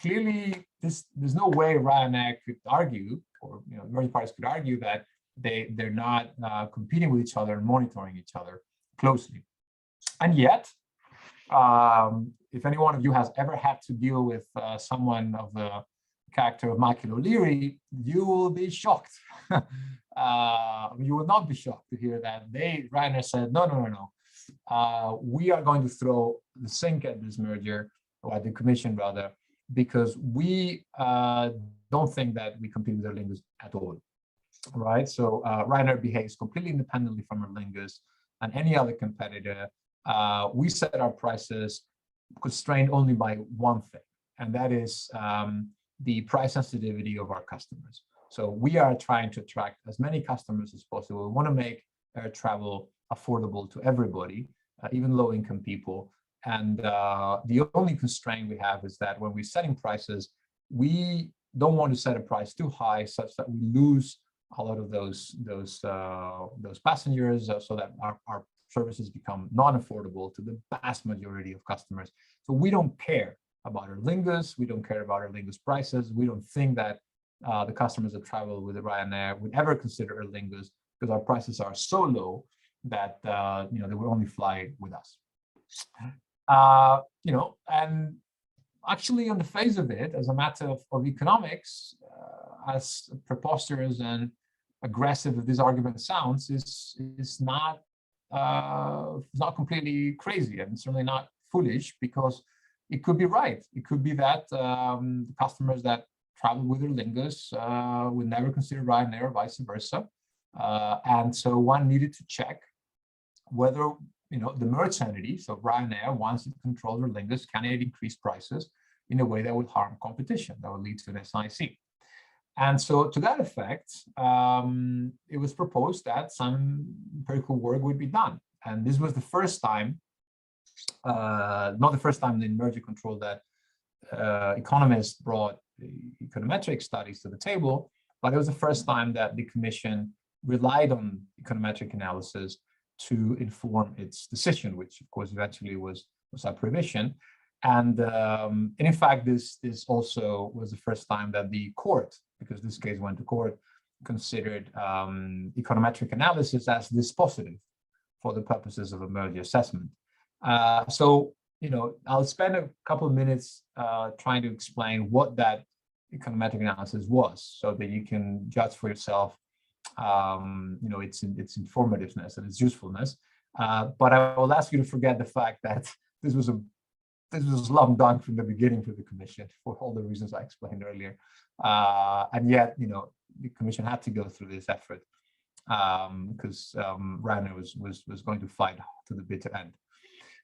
clearly there's no way Ryanair could argue, or emerging parties could argue, that they're not competing with each other and monitoring each other closely. And yet, if any one of you has ever had to deal with someone of the character of Michael O'Leary, you will be shocked. You will not be shocked to hear that Ryanair said, no. We are going to throw the sink at this merger, or at the commission rather, because we don't think that we compete with Aer Lingus at all, right? So Ryanair behaves completely independently from Aer Lingus and any other competitor. We set our prices constrained only by one thing, and that is the price sensitivity of our customers. So we are trying to attract as many customers as possible. We want to make air travel affordable to everybody, even low-income people. And the only constraint we have is that when we're setting prices, we don't want to set a price too high such that we lose a lot of those passengers, so that our services become non-affordable to the vast majority of customers. So we don't care about Aer Lingus. We don't care about Aer Lingus prices. We don't think that the customers that travel with Ryanair would ever consider Aer Lingus, because our prices are so low that they would only fly with us. And actually, on the face of it, as a matter of economics, as preposterous and aggressive as this argument sounds, is not completely crazy, and certainly not foolish, because it could be right. It could be that customers that travel with Aer Lingus would never consider Ryanair, or vice versa. And so one needed to check whether the merged entity, so Ryanair, once it controls Aer Lingus, can it increase prices in a way that would harm competition, that would lead to an SIC. And so to that effect, it was proposed that some empirical work would be done. And this was the first time, not the first time in merger control that economists brought econometric studies to the table, but it was the first time that the Commission relied on econometric analysis to inform its decision, which of course eventually was our provision. And in fact, this also was the first time that the court, because this case went to court, considered econometric analysis as dispositive for the purposes of a merger assessment. So, I'll spend a couple of minutes trying to explain what that econometric analysis was, so that you can judge for yourself, its informativeness and its usefulness. But I will ask you to forget the fact that this was a slam dunk from the beginning for the Commission for all the reasons I explained earlier. And yet, the Commission had to go through this effort because Ryanair was going to fight to the bitter end.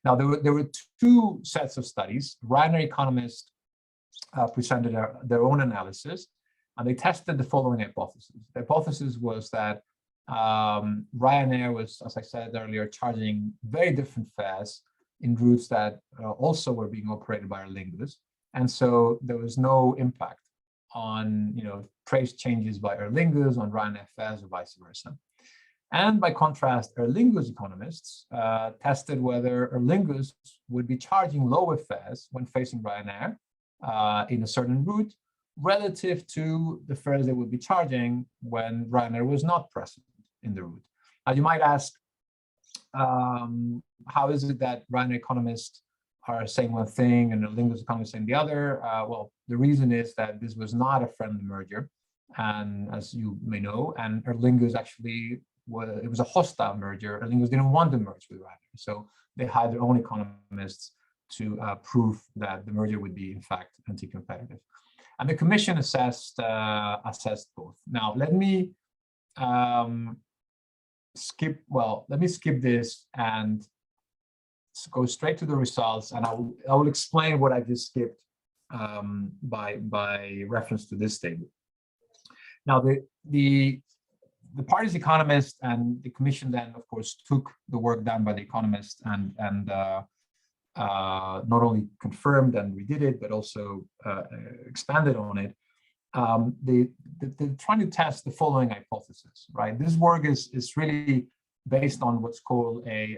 Now, there were two sets of studies. Ryanair economists presented their own analysis, and they tested the following hypothesis. The hypothesis was that Ryanair was, as I said earlier, charging very different fares in routes that also were being operated by Aer Lingus, and so there was no impact on price changes by Aer Lingus on Ryanair fares or vice versa. And by contrast, Aer Lingus economists tested whether Aer Lingus would be charging lower fares when facing Ryanair in a certain route relative to the fares they would be charging when Ryanair was not present in the route. Now, you might ask, how is it that Ryanair economists are saying one thing and Aer Lingus economists saying the other? Well, the reason is that this was not a friendly merger, and as you may know, and Aer Lingus actually it was a hostile merger. Aer Lingus didn't want to merge with Ryanair, so they hired their own economists to prove that the merger would be in fact anti-competitive. And the Commission assessed both. Now, let me skip this and go straight to the results, and I will explain what I just skipped by reference to this table. Now, the party's economists and the Commission then, of course, took the work done by the economists and not only confirmed and redid it, but also expanded on it. They're trying to test the following hypothesis, right? This work is really based on what's called a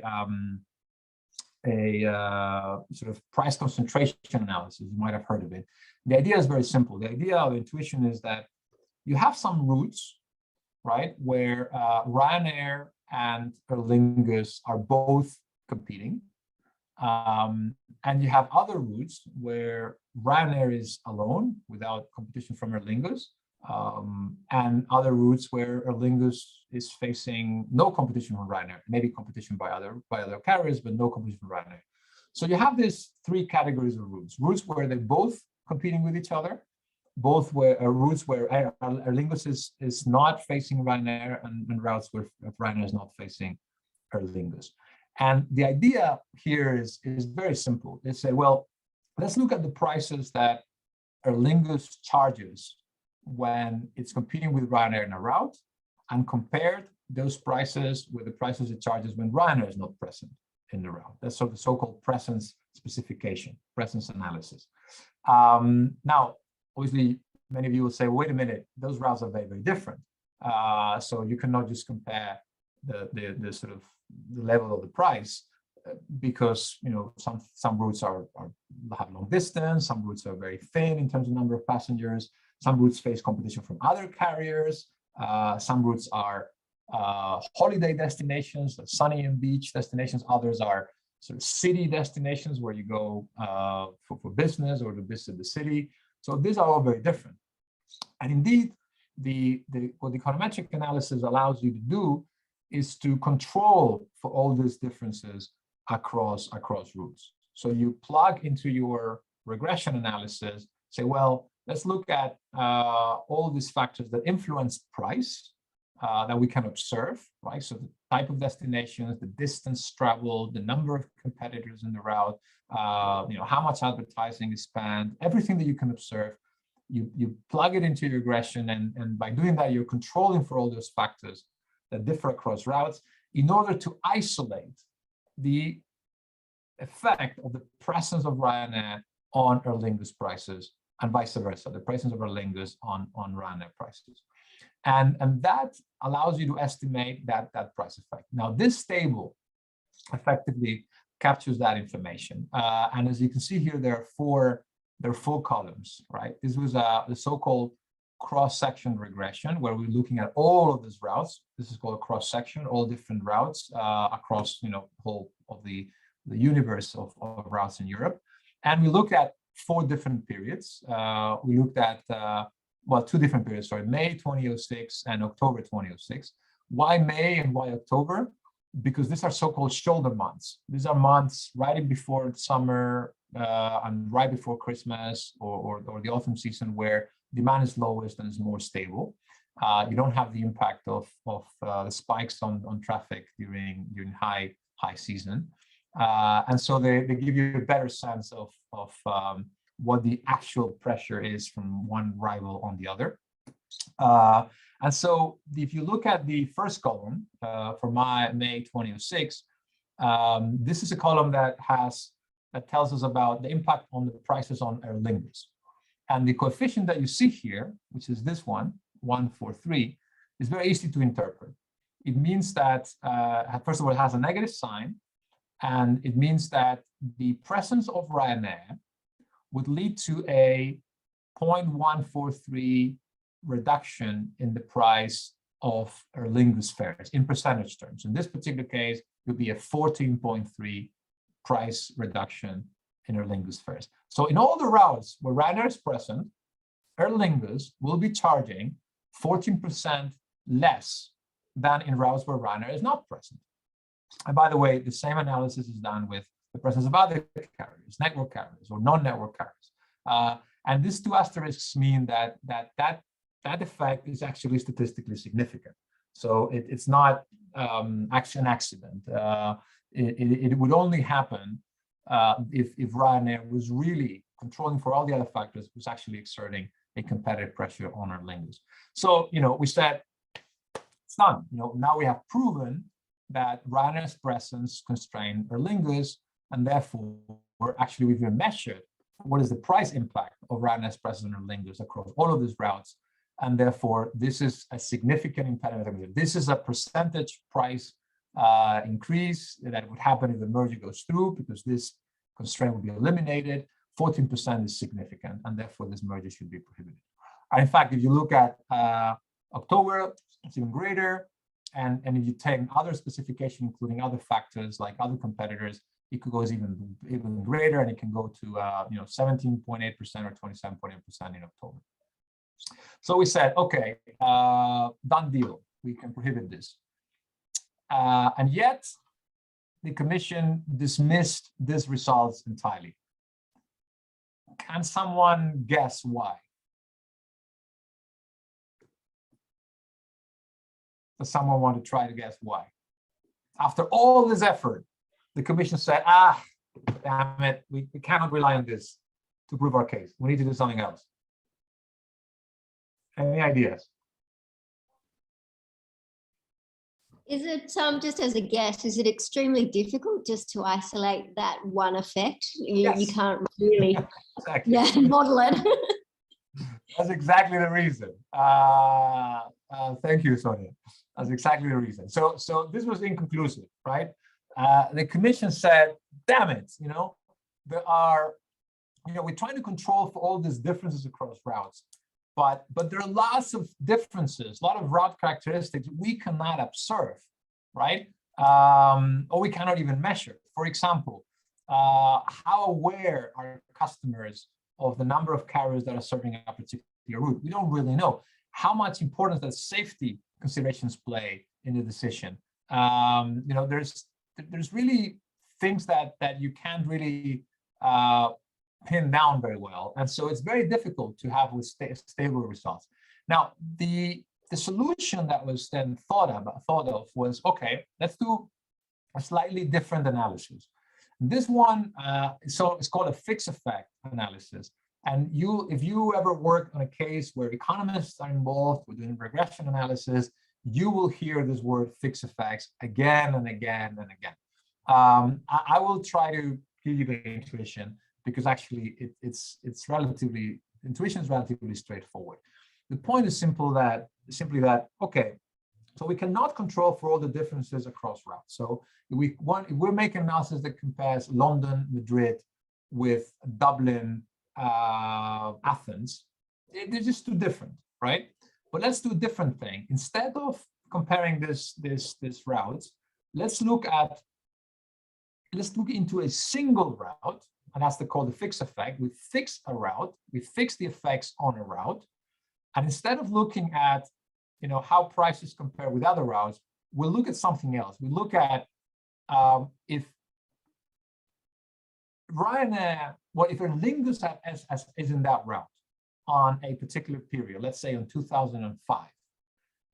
sort of price concentration analysis. You might have heard of it. The idea is very simple. The idea of intuition is that you have some routes, right, where Ryanair and Aer Lingus are both competing. And you have other routes where Ryanair is alone without competition from Aer Lingus, and other routes where Aer Lingus is facing no competition from Ryanair, maybe competition by other carriers, but no competition from Ryanair. So you have these three categories of routes: routes where they're both competing with each other, both routes where Aer Lingus is not facing Ryanair, and routes where Ryanair is not facing Aer Lingus. And the idea here is very simple. They say, well, let's look at the prices that Aer Lingus charges when it's competing with Ryanair in a route, and compare those prices with the prices it charges when Ryanair is not present in the route. That's the so-called presence specification, presence analysis. Now, obviously, many of you will say, wait a minute, those routes are very, very different. So you cannot just compare the sort of the level of the price, because some routes have long distance, some routes are very thin in terms of number of passengers, some routes face competition from other carriers, some routes are holiday destinations, sunny and beach destinations, others are sort of city destinations where you go for business or to visit the city. So these are all very different. And indeed, what the econometric analysis allows you to do is to control for all these differences across routes. So you plug into your regression analysis, say, well, let's look at all these factors that influence price that we can observe, right? So the type of destinations, the distance traveled, the number of competitors in the route, how much advertising is spent, everything that you can observe. you plug it into your regression, and by doing that, you're controlling for all those factors that differ across routes in order to isolate the effect of the presence of Ryanair on Aer Lingus prices and vice versa, the presence of Aer Lingus on Ryanair prices. And that allows you to estimate that price effect. Now, this table effectively captures that information. And as you can see here, there are four columns, right? This was the so-called cross-section regression, where we're looking at all of these routes. This is called a cross-section, all different routes across, whole of the universe of routes in Europe. And we looked at 4 different periods. We looked at, well, 2 different periods, sorry, May 2006 and October 2006. Why May and why October? Because these are so-called shoulder months. These are months right before summer and right before Christmas or the autumn season, where demand is lowest and is more stable. You don't have the impact of the spikes on traffic during high season. And so they give you a better sense of what the actual pressure is from one rival on the other. And so if you look at the first column for May 2006, this is a column that tells us about the impact on the prices on Aer Lingus. And the coefficient that you see here, which is this one, 143, is very easy to interpret. It means that, first of all, it has a negative sign, and it means that the presence of Ryanair would lead to a 0.143 reduction in the price of Aer Lingus fares in percentage terms. In this particular case, it would be a 14.3 price reduction in Aer Lingus fares. So in all the routes where Ryanair is present, Aer Lingus will be charging 14% less than in routes where Ryanair is not present. And by the way, the same analysis is done with the presence of other carriers, network carriers or non-network carriers. And these 2 asterisks mean that effect is actually statistically significant. So it's not actually an accident. It would only happen if Ryanair was really controlling for all the other factors, was actually exerting a competitive pressure on Aer Lingus. So, we said, it's done. Now we have proven that Ryanair's presence constrained Aer Lingus, and therefore, we've even measured what is the price impact of Ryanair's presence on Aer Lingus across all of these routes. And therefore, this is a significant impediment. This is a percentage price increase that would happen if the merger goes through, because this constraint will be eliminated. 14% is significant, and therefore this merger should be prohibited. And in fact, if you look at October, it's even greater. And if you take other specification, including other factors like other competitors, it could go even greater, and it can go to 17.8% or 27.8% in October. So we said, okay, done deal. We can prohibit this. And yet, the Commission dismissed these results entirely. Can someone guess why? Does someone want to try to guess why? After all this effort, the Commission said, damn it, we cannot rely on this to prove our case. We need to do something else. Any ideas? Is it, just as a guess, is it extremely difficult just to isolate that one effect? Yes. You can't really exactly. model it. That's exactly the reason. Thank you, Sonia. That's exactly the reason. So this was inconclusive, right? The Commission said, damn it, there are, we're trying to control for all these differences across routes. But there are lots of differences, a lot of route characteristics we cannot observe, right? Or we cannot even measure. For example, how aware are customers of the number of carriers that are serving a particular route? We don't really know. How much importance does safety considerations play in the decision? There's really things that you can't really pin down very well, and so it's very difficult to have with stable results. Now, the solution that was then thought of was, okay, let's do a slightly different analysis. This one, so it's called a fixed effect analysis, And if you ever work on a case where economists are involved with doing regression analysis, you will hear this word fixed effects again and again and again. I will try to give you the intuition, because actually intuition is relatively straightforward. The point is simply that, okay, so we cannot control for all the differences across routes. So if we're making analysis that compares London, Madrid with Dublin, Athens, they're just too different, right? But let's do a different thing. Instead of comparing this routes, let's look into a single route, and that's called the fixed effect. We fix a route, we fix the effects on a route, and instead of looking at how prices compare with other routes, we'll look at something else. We look at if Ryanair, if Aer Lingus is in that route on a particular period, let's say in 2005,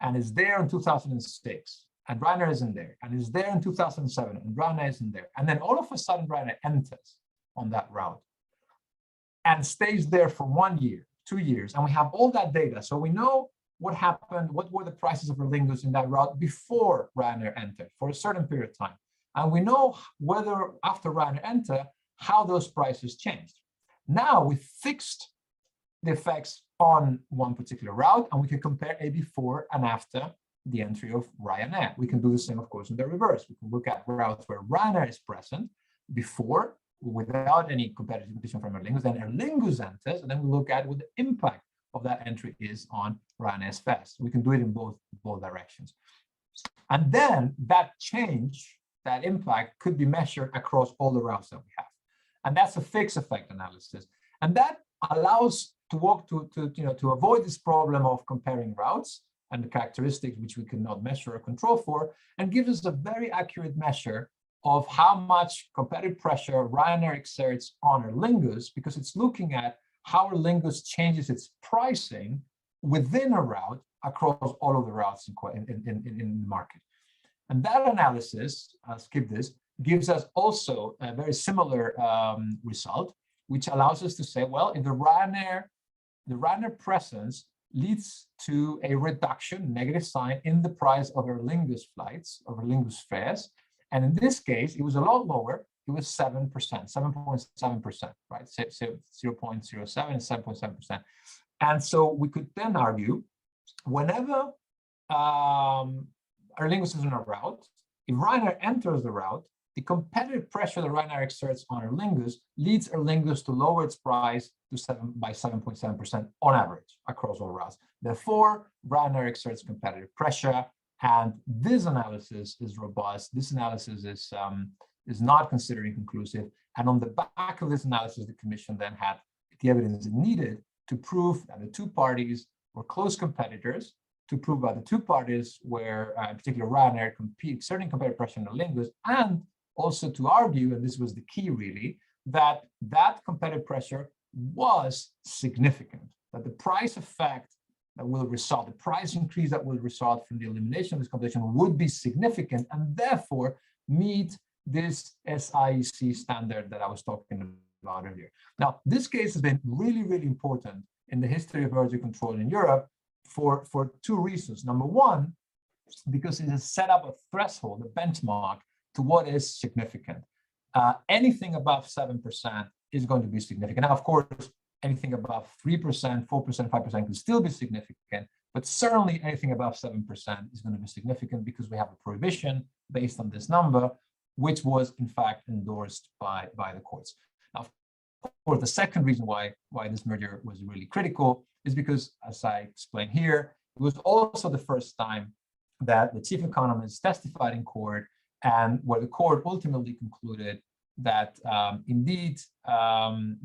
and is there in 2006, and Ryanair isn't there, and is there in 2007, and Ryanair isn't there, and then all of a sudden Ryanair enters on that route and stays there for 1 year, 2 years, and we have all that data, so we know what happened, what were the prices of Aer Lingus in that route before Ryanair entered for a certain period of time, and we know whether after Ryanair entered, how those prices changed. Now we fixed the effects on one particular route, and we can compare a before and after the entry of Ryanair. We can do the same, of course, in the reverse. We can look at routes where Ryanair is present before, without any competitive competition from Aer Lingus, then Aer Lingus enters, and then we look at what the impact of that entry is on Ryanair's fares. We can do it in both directions. And then that change, that impact could be measured across all the routes that we have. And that's a fixed effect analysis. And that allows to avoid this problem of comparing routes and the characteristics which we cannot measure or control for, and gives us a very accurate measure of how much competitive pressure Ryanair exerts on Aer Lingus, because it's looking at how Aer Lingus changes its pricing within a route across all of the routes in the market. And that analysis, I'll skip this, gives us also a very similar result, which allows us to say, well, if the Ryanair presence leads to a reduction, negative sign, in the price of Aer Lingus flights, of Aer Lingus fares, and in this case, it was a lot lower. It was 7%, 7.7%, right? 0.07 and 7.7%. And so we could then argue, whenever Aer Lingus is on a route, if Ryanair enters the route, the competitive pressure that Ryanair exerts on Aer Lingus leads Aer Lingus to lower its price by 7.7% on average across all routes. Therefore, Ryanair exerts competitive pressure, and this analysis is robust. This analysis is not considered inconclusive. And on the back of this analysis, the Commission then had the evidence it needed to prove that the two parties were close competitors, to prove that the two parties were, in particular Ryanair, exerting competitive pressure on Aer Lingus, and also to argue, and this was the key really, that competitive pressure was significant, that the price effect that will result, the price increase that will result from the elimination of this competition would be significant, and therefore meet this SIEC standard that I was talking about earlier. Now, this case has been really, really important in the history of merger control in Europe for two reasons. Number one, because it has set up a threshold, a benchmark to what is significant. Anything above 7% is going to be significant. Now, of course, anything above 3%, 4%, 5% can still be significant, but certainly anything above 7% is going to be significant because we have a prohibition based on this number, which was in fact endorsed by the courts. Now, of course, the second reason why this merger was really critical is because, as I explained here, it was also the first time that the chief economist testified in court, and where the court ultimately concluded that indeed,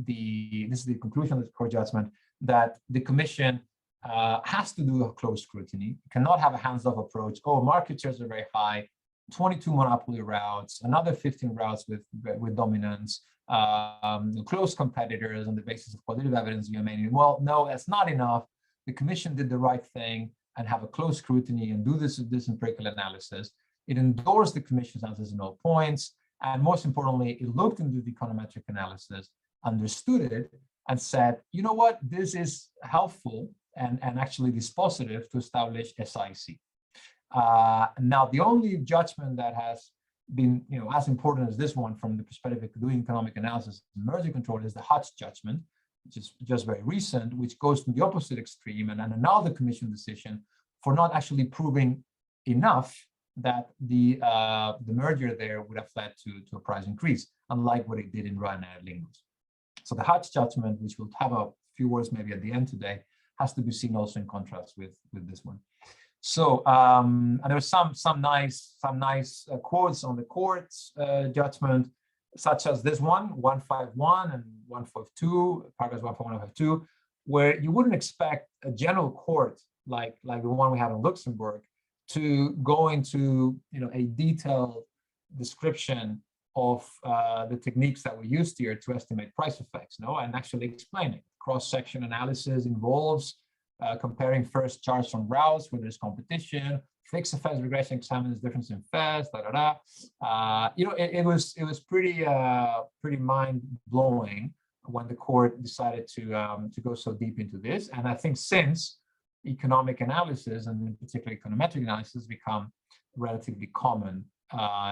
this is the conclusion of the court judgment, that the Commission has to do a close scrutiny, cannot have a hands-off approach. Oh, market shares are very high, 22 monopoly routes, another 15 routes with dominance, close competitors on the basis of qualitative evidence via many. Well, no, that's not enough. The Commission did the right thing and have a close scrutiny and do this empirical analysis. It endorsed the Commission's analysis in all points, and most importantly, it looked into the econometric analysis, understood it, and said, you know what, this is helpful and actually dispositive to establish SIC. Now, the only judgment that has been, as important as this one from the perspective of doing economic analysis and merger control is the Hutch judgment, which is just very recent, which goes to the opposite extreme and another commission decision for not actually proving enough that the merger there would have led to a price increase, unlike what it did in Ryanair Lingus. So the Hutch judgment, which we'll have a few words maybe at the end today, has to be seen also in contrast with this one. So and there was some nice quotes on the court's judgment, such as this one, 151 and 152, paragraphs 151 and 152, where you wouldn't expect a general court like the one we have in Luxembourg to go into a detailed description of the techniques that we used here to estimate price effects, and actually explain it. Cross-section analysis involves comparing first charts from routes where there's competition, fixed effects regression examines difference in fares, it was pretty mind-blowing when the court decided to go so deep into this. And I think since economic analysis, and in particular econometric analysis, become relatively common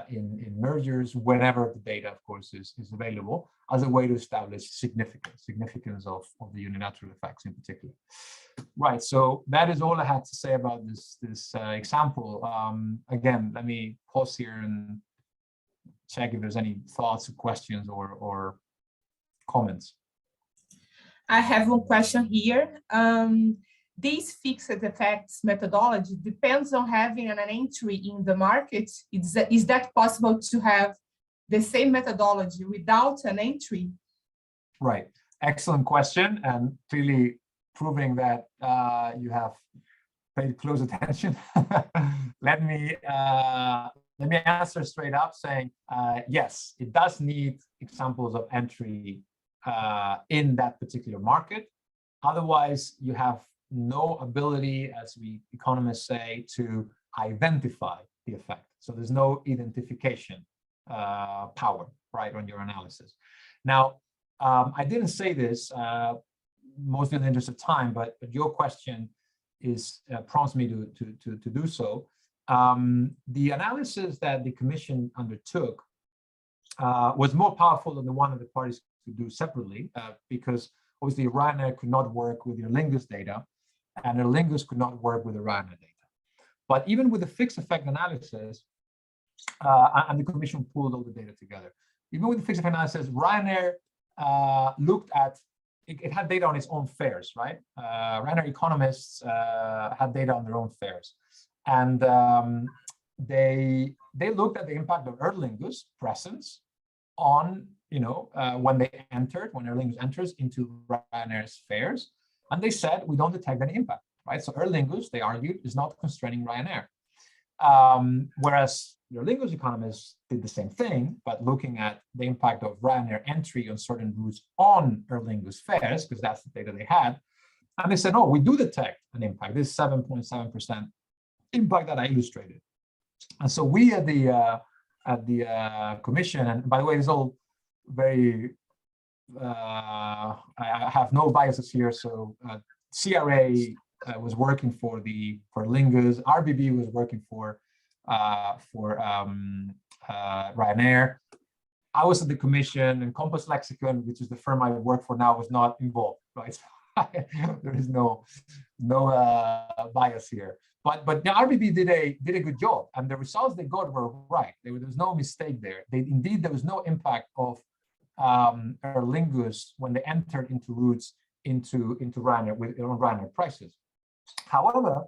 in mergers whenever the data, of course, is available, as a way to establish significance of the unilateral effects in particular. Right, so that is all I had to say about this example. Again, let me pause here and check if there's any thoughts or questions or comments. I have one question here. This fixed effects methodology depends on having an entry in the market. Is that possible to have the same methodology without an entry? Right, excellent question, and clearly proving that you have paid close attention. Let me answer straight up saying, yes, it does need examples of entry in that particular market. Otherwise, you have no ability, as we economists say, to identify the effect. So there's no identification power, right, on your analysis. Now, I didn't say this, mostly in the interest of time, but your question prompts me to do so. The analysis that the commission undertook was more powerful than the one that the parties could do separately, because obviously Ryanair could not work with your Lingus data, and Aer Lingus could not work with the Ryanair data. But even with the fixed effect analysis, and the commission pulled all the data together, even with the fixed effect analysis, Ryanair looked at, it had data on its own fares, right? Ryanair economists had data on their own fares. And they looked at the impact of Aer Lingus presence on, when Aer Lingus enters into Ryanair's fares. And they said, we don't detect any impact, right? So Aer Lingus, they argued, is not constraining Ryanair. Whereas Aer Lingus economists did the same thing, but looking at the impact of Ryanair entry on certain routes on Aer Lingus fares, because that's the data they had. And they said, no, we do detect an impact. This 7.7% impact that I illustrated. And so we at the commission, and by the way, it's all very, I have no biases here. So CRA was working for Lingus, RBB was working for Ryanair. I was at the commission, and Compass Lexicon, which is the firm I work for now, was not involved, right? There is no bias here. But the RBB did a good job, and the results they got were right. There was no mistake there. Indeed, there was no impact of Aer Lingus when they entered into routes into Ryanair with Ryanair prices. However,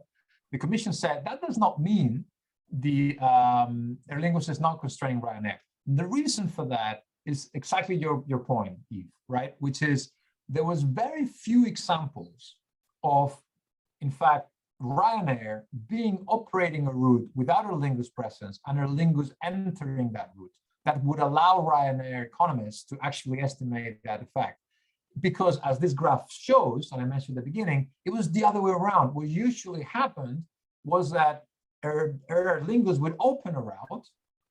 the commission said that does not mean the Aer Lingus is not constraining Ryanair. The reason for that is exactly your point, Yves, right? Which is there was very few examples of, in fact, Ryanair operating a route without Aer Lingus presence and Aer Lingus entering that route that would allow Ryanair economists to actually estimate that effect. Because as this graph shows, and I mentioned at the beginning, it was the other way around. What usually happened was that Aer Lingus would open a route,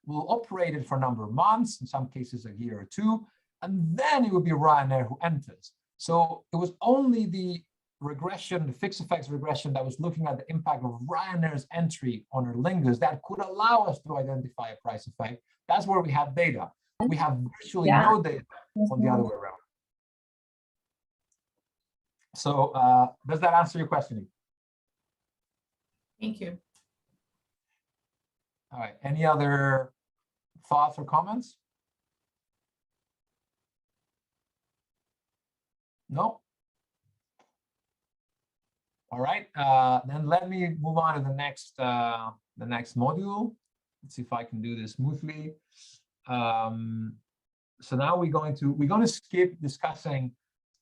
will operate it for a number of months, in some cases a year or two, and then it would be Ryanair who enters. So it was only the regression, the fixed effects regression that was looking at the impact of Ryanair's entry on Aer Lingus that could allow us to identify a price effect. That's where we have data. We have virtually no data on the other way around. So does that answer your question? Thank you. All right, any other thoughts or comments? No? All right, then let me move on to the next module. Let's see if I can do this smoothly. So now we're going to skip discussing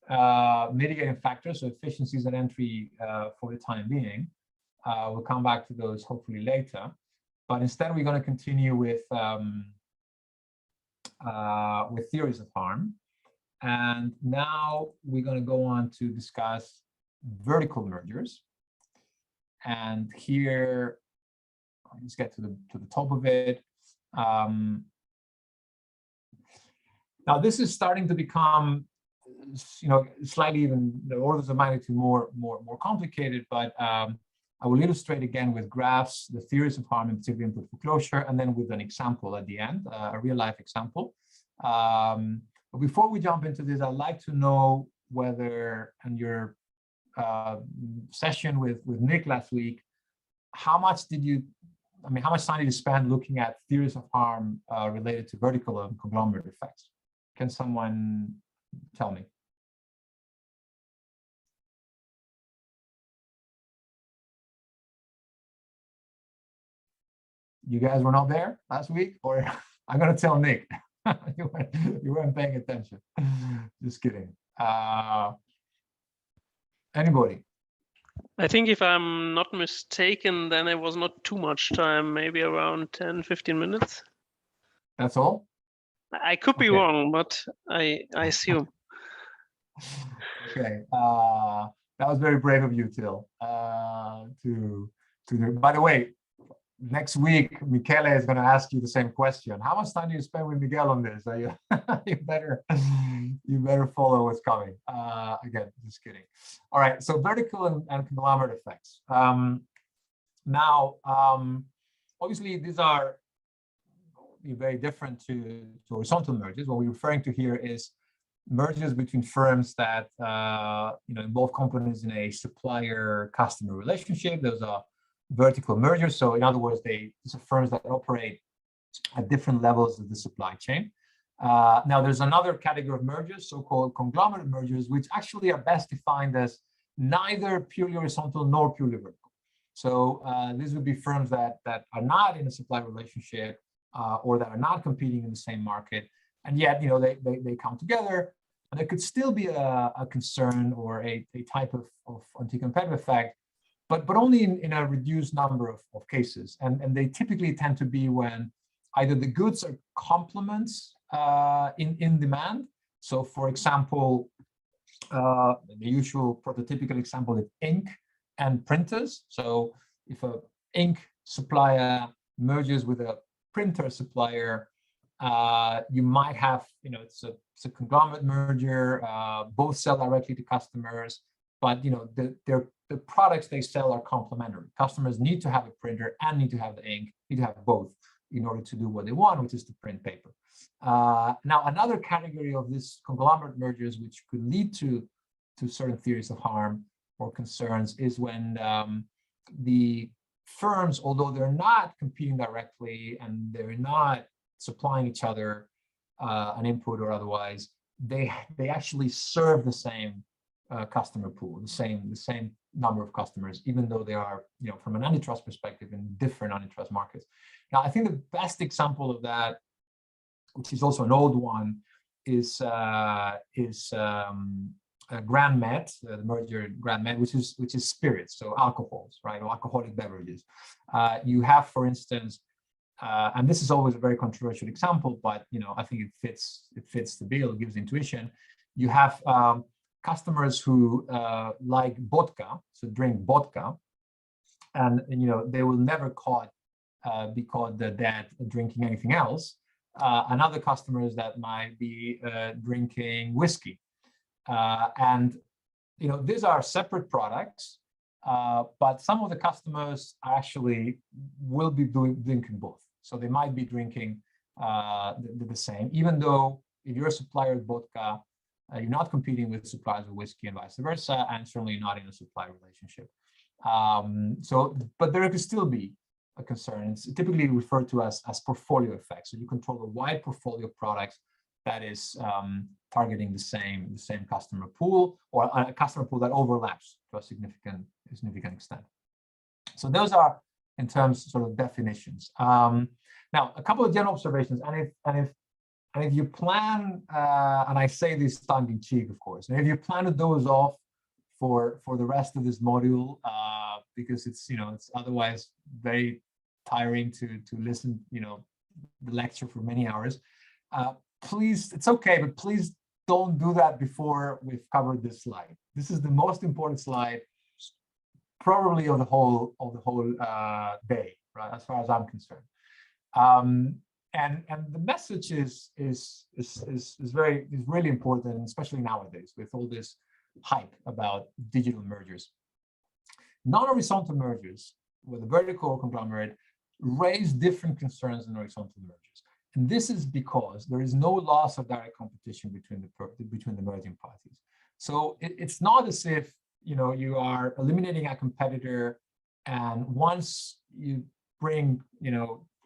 mitigating factors, so efficiencies and entry for the time being. We'll come back to those hopefully later, but instead we're going to continue with theories of harm. And now we're going to go on to discuss vertical mergers. And here, let's get to the top of it. Now this is starting to become, slightly even the orders of magnitude more complicated, but I will illustrate again with graphs, the theories of harm, and particularly input foreclosure, and then with an example at the end, a real life example. But before we jump into this, I'd like to know whether, in your session with Nick last week, how much time did you spend looking at theories of harm related to vertical and conglomerate effects? Can someone tell me? You guys were not there last week, or I'm going to tell Nick. you weren't paying attention. Just kidding. Anybody? I think if I'm not mistaken, then it was not too much time, maybe around 10, 15 minutes. That's all? I could be wrong, but I assume. Okay. That was very brave of you, Till. By the way, next week, Michele is going to ask you the same question. How much time do you spend with Miguel on this? You better follow what's coming. Again, just kidding. All right, so vertical and conglomerate effects. Now, obviously, these are very different to horizontal mergers. What we're referring to here is mergers between firms that involve companies in a supplier-customer relationship. Those are vertical mergers. So in other words, these are firms that operate at different levels of the supply chain. Now there's another category of mergers, so-called conglomerate mergers, which actually are best defined as neither purely horizontal nor purely vertical. So these would be firms that are not in a supply relationship or that are not competing in the same market, and yet they come together, and there could still be a concern or a type of anti-competitive effect, but only in a reduced number of cases. And they typically tend to be when either the goods are complements in demand. So for example, the usual prototypical example is ink and printers. So if an ink supplier merges with a printer supplier, you might have, it's a conglomerate merger, both sell directly to customers, but the products they sell are complementary. Customers need to have a printer and need to have the ink, need to have both in order to do what they want, which is to print paper. Now, another category of this conglomerate mergers, which could lead to certain theories of harm or concerns, is when the firms, although they're not competing directly and they're not supplying each other an input or otherwise, they actually serve the same customer pool, the same number of customers, even though they are, from an antitrust perspective, in different antitrust markets. Now, I think the best example of that, which is also an old one, is Grand Met, the merger Grand Met, which is spirits, so alcohols, right, or alcoholic beverages. You have, for instance, and this is always a very controversial example, but I think it fits the bill, it gives intuition. You have customers who like vodka, so drink vodka, and they will never be caught dead drinking anything else. And other customers that might be drinking whiskey. And these are separate products, but some of the customers actually will be drinking both. So they might be drinking the same, even though if you're a supplier of vodka, you're not competing with suppliers of whiskey and vice versa, and certainly not in a supply relationship. But there could still be a concern. It's typically referred to as portfolio effect. So you control a wide portfolio of products that is targeting the same customer pool, or a customer pool that overlaps to a significant extent. So those are in terms sort of definitions. Now, a couple of general observations, and if you plan, and I say this tongue in cheek, of course, and if you plan to doze off for the rest of this module, because it's otherwise very tiring to listen the lecture for many hours. Please, it's okay, but please don't do that before we've covered this slide. This is the most important slide, probably of the whole day, right? As far as I'm concerned. And the message is really important, especially nowadays with all this hype about digital mergers. Non-horizontal mergers with a vertical conglomerate raise different concerns than horizontal mergers. And this is because there is no loss of direct competition between the merging parties. So it's not as if you are eliminating a competitor, and once you bring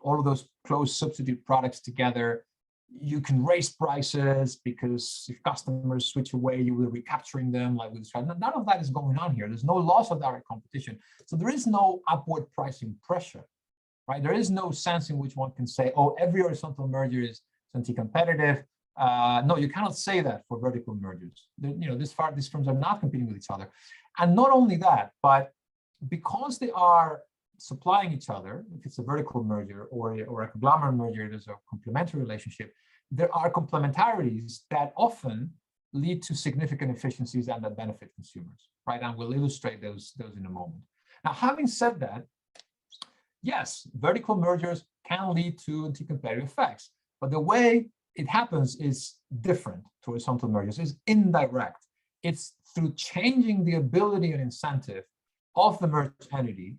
all of those close substitute products together, you can raise prices because if customers switch away, you will be recapturing them like with Stripe. None of that is going on here. There's no loss of direct competition. So there is no upward pricing pressure, right? There is no sense in which one can say, oh, every horizontal merger is anti-competitive. No, you cannot say that for vertical mergers. These firms are not competing with each other. And not only that, but because they are supplying each other, if it's a vertical merger or a conglomerate merger, there's a complementary relationship. There are complementarities that often lead to significant efficiencies and that benefit consumers, right? And we'll illustrate those in a moment. Now, having said that, yes, vertical mergers can lead to anti-competitive effects, but the way it happens is different to horizontal mergers. It's indirect. It's through changing the ability and incentive of the merged entity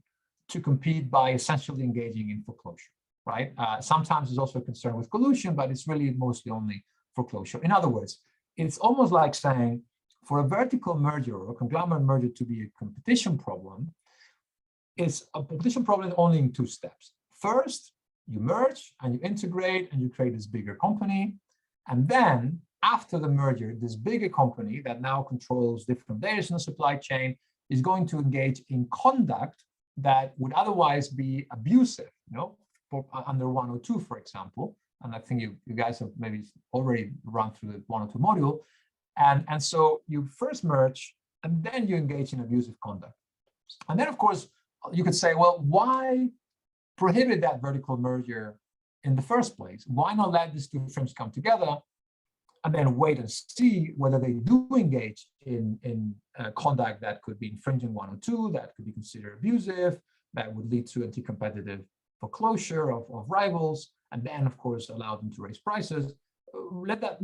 to compete by essentially engaging in foreclosure, right? Sometimes there's also a concern with collusion, but it's really mostly only foreclosure. In other words, it's almost like saying for a vertical merger or a conglomerate merger to be a competition problem, it's a competition problem only in two steps. First, you merge and you integrate and you create this bigger company. And then after the merger, this bigger company that now controls different layers in the supply chain is going to engage in conduct that would otherwise be abusive, under 102, for example. And I think you guys have maybe already run through the 102 module. And so you first merge, and then you engage in abusive conduct. And then, of course, you could say, well, why prohibit that vertical merger in the first place? Why not let these two firms come together and then wait and see whether they do engage in conduct that could be infringing 102, that could be considered abusive, that would lead to anti-competitive foreclosure of rivals, and then, of course, allow them to raise prices. Let that,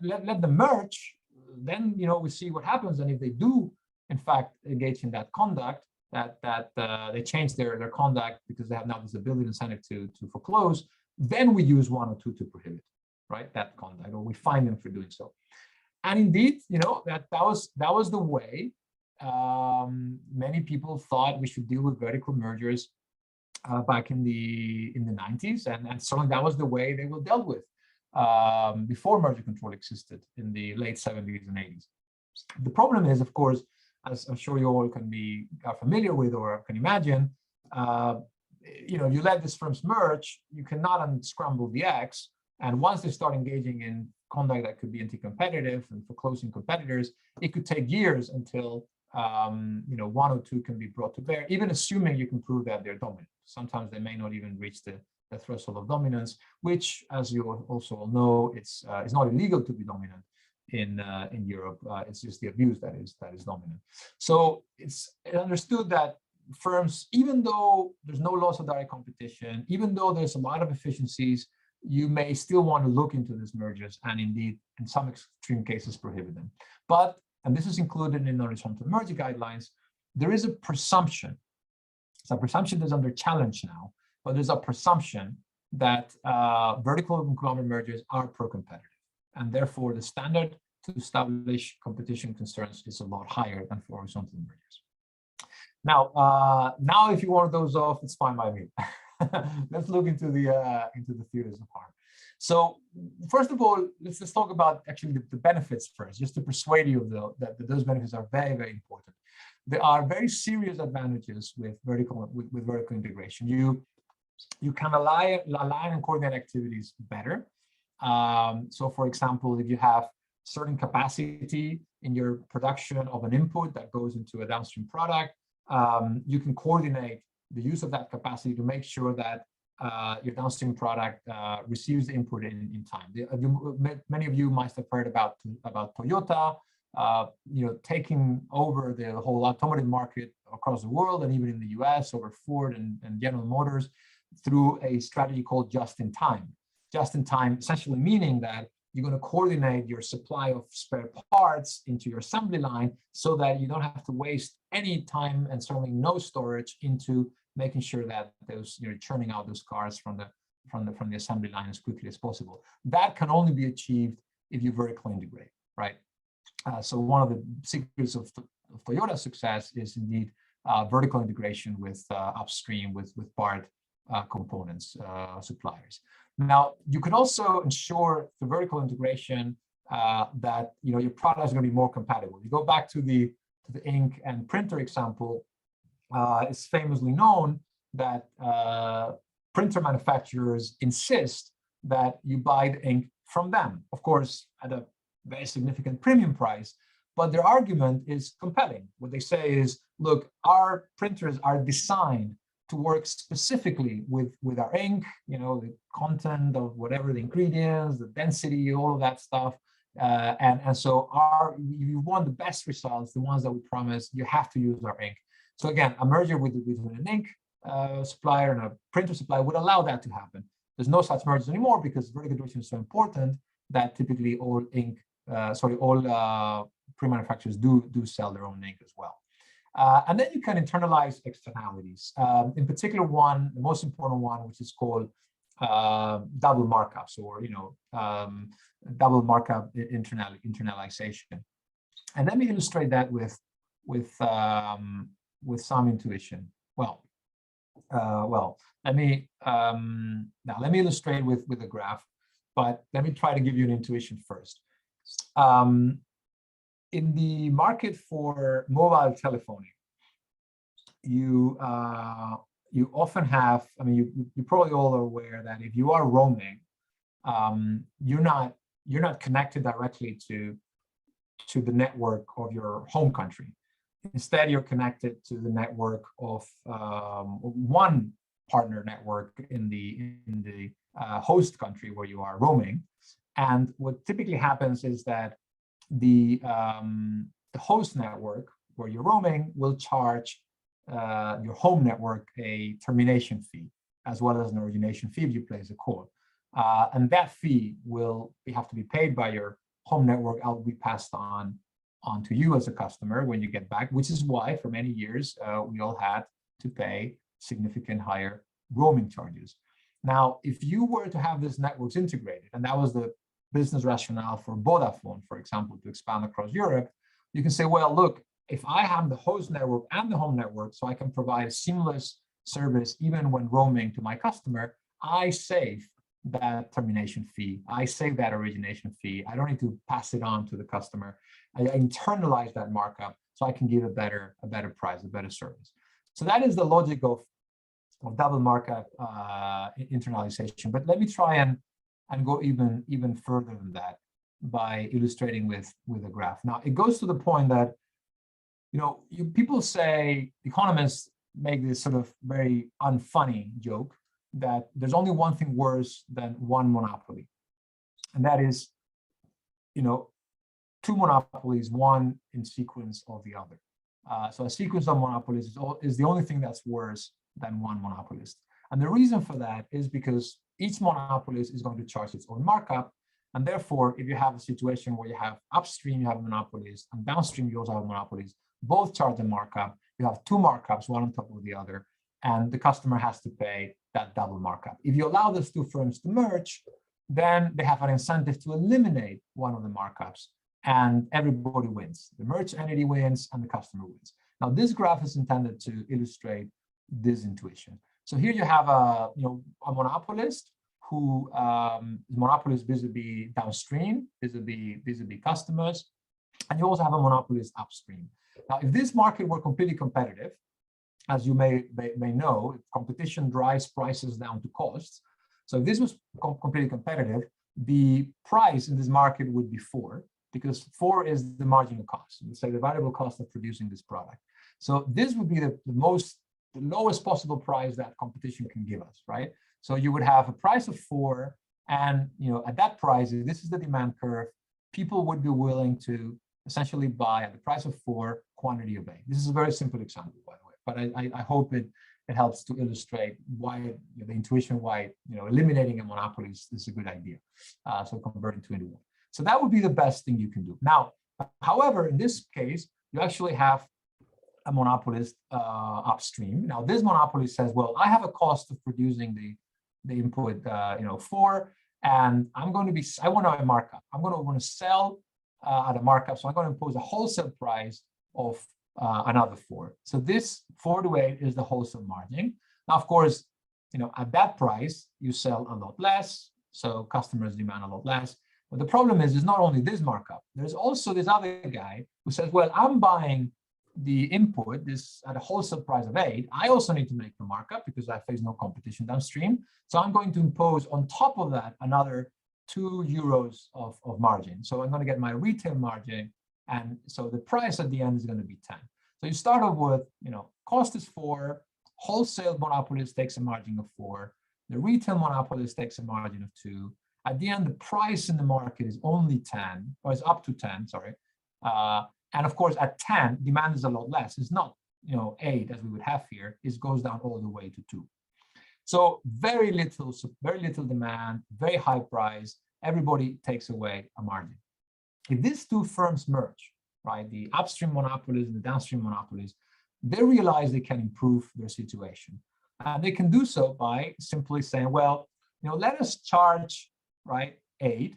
let them merge. Then, we see what happens. And if they do, in fact, engage in that conduct, that they change their conduct because they have now this ability and incentive to foreclose, then we use 102 to prohibit, right, that conduct, or we fine them for doing so. And indeed, that was the way many people thought we should deal with vertical mergers back in the 90s, and certainly that was the way they were dealt with before merger control existed in the late 70s and 80s. The problem is, of course, as I'm sure you all are familiar with or can imagine, you let these firms merge, you cannot unscramble the eggs. And once they start engaging in conduct that could be anti-competitive and foreclosing competitors, it could take years until 102 can be brought to bear, even assuming you can prove that they're dominant. Sometimes they may not even reach the threshold of dominance, which, as you also all know, it's not illegal to be dominant in Europe. It's just the abuse that is dominant. So it's understood that firms, even though there's no loss of direct competition, even though there's a lot of efficiencies you may still want to look into these mergers and indeed, in some extreme cases, prohibit them. But, and this is included in the horizontal merger guidelines, there is a presumption. It's a presumption that's under challenge now, but there's a presumption that vertical conglomerate mergers are pro-competitive. And therefore, the standard to establish competition concerns is a lot higher than for horizontal mergers. Now, if you want those off, it's fine by me. Let's look into the theories of harm. So first of all, let's talk about actually the benefits first, just to persuade you that those benefits are very, very important. There are very serious advantages with vertical integration. You can align and coordinate activities better. So for example, if you have certain capacity in your production of an input that goes into a downstream product, you can coordinate the use of that capacity to make sure that your downstream product receives the input in time. Many of you might have heard about Toyota, taking over the whole automotive market across the world and even in the US over Ford and General Motors through a strategy called just-in-time. Just-in-time essentially meaning that you're going to coordinate your supply of spare parts into your assembly line so that you don't have to waste any time and certainly no storage into making sure that you're churning out those cars from the assembly line as quickly as possible. That can only be achieved if you vertically integrate, right? So one of the secrets of Toyota's success is indeed vertical integration with upstream with part components suppliers. Now, you can also ensure the vertical integration that your product is going to be more compatible. You go back to the ink and printer example. It's famously known that printer manufacturers insist that you buy the ink from them, of course, at a very significant premium price, but their argument is compelling. What they say is, look, our printers are designed to work specifically with our ink, the content of whatever the ingredients, the density, all of that stuff. And so you want the best results, the ones that we promise, you have to use our ink. So again, a merger with an ink supplier and a printer supplier would allow that to happen. There's no such mergers anymore because vertical integration is so important that typically all print manufacturers do sell their own ink as well. And then you can internalize externalities. In particular, the most important one, which is called double markups or double markup internalization. And let me illustrate that with some intuition. Let me illustrate with a graph, but let me try to give you an intuition first. In the market for mobile telephony, you often have, you probably all are aware that if you are roaming, you're not connected directly to the network of your home country. Instead, you're connected to the network of one partner network in the host country where you are roaming. And what typically happens is that the host network where you're roaming will charge your home network a termination fee, as well as an origination fee if you place a call. And that fee will have to be paid by your home network. Will be passed on to you as a customer when you get back, which is why for many years we all had to pay significant higher roaming charges. Now, if you were to have these networks integrated, and that was the business rationale for Vodafone, for example, to expand across Europe, you can say, well, look, if I have the host network and the home network, so I can provide a seamless service even when roaming to my customer, I save that termination fee. I save that origination fee. I don't need to pass it on to the customer. I internalize that markup so I can give a better price, a better service. So that is the logic of double markup internalization. But let me try and go even further than that by illustrating with a graph. Now, it goes to the point that, people say, economists make this sort of very unfunny joke that there's only one thing worse than one monopoly. And that is, two monopolies, one in sequence of the other. So a sequence of monopolies is the only thing that's worse than one monopolist. And the reason for that is because each monopolist is going to charge its own markup. And therefore, if you have a situation where you have upstream, you have a monopolist, and downstream, you also have a monopolist, both charge a markup. You have two markups, one on top of the other, and the customer has to pay that double markup. If you allow those two firms to merge, then they have an incentive to eliminate one of the markups, and everybody wins. The merged entity wins, and the customer wins. Now, this graph is intended to illustrate this intuition. So here you have a monopolist who monopolist vis-a-vis downstream, vis-a-vis customers, and you also have a monopolist upstream. Now, if this market were completely competitive, as you may know, competition drives prices down to costs. So if this was completely competitive, the price in this market would be 4, because 4 is the marginal cost, let's say the variable cost of producing this product. So this would be the lowest possible price that competition can give us, right? So you would have a price of 4, and at that price, this is the demand curve, people would be willing to essentially buy at the price of 4 quantity of 8. This is a very simple example, by the way, but I hope it helps to illustrate why the intuition why eliminating a monopoly is a good idea. So converting 2 into 1. So that would be the best thing you can do. Now, however, in this case, you actually have a monopolist upstream. Now, this monopolist says, well, I have a cost of producing the input, 4, and I want a markup. I'm going to want to sell at a markup, so I'm going to impose a wholesale price of another 4. So this 4 to 8 is the wholesale margin. Now, of course, at that price, you sell a lot less, so customers demand a lot less. But the problem is not only this markup. There's also this other guy who says, well, I'm buying the input this at a wholesale price of 8. I also need to make the markup because I face no competition downstream. So I'm going to impose on top of that another 2 euros of margin. So I'm going to get my retail margin, and so the price at the end is going to be 10. So you start off with, cost is 4, wholesale monopolist takes a margin of 4, the retail monopolist takes a margin of 2. At the end, the price in the market is only 10, or is up to 10, sorry. And of course, at 10, demand is a lot less. It's not, 8 as we would have here. It goes down all the way to 2. So very little demand, very high price. Everybody takes away a margin. If these two firms merge, right, the upstream monopolies and the downstream monopolies, they realize they can improve their situation. And they can do so by simply saying, well, let us charge, right, 8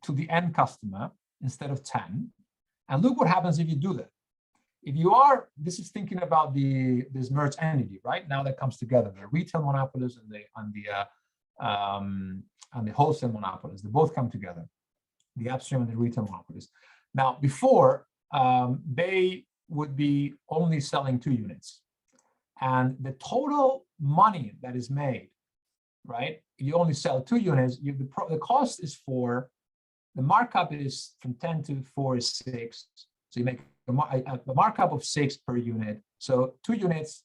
to the end customer instead of 10. And look what happens if you do that. If you are, this is thinking about this merged entity, right? Now that comes together, the retail monopolies and the wholesale monopolies, they both come together, the upstream and the retail monopolies. Now, before, they would be only selling 2 units. And the total money that is made, right? You only sell 2 units, the cost is 4, the markup is from 10 to 4 is 6. So you make a markup of 6 per unit. So 2 units,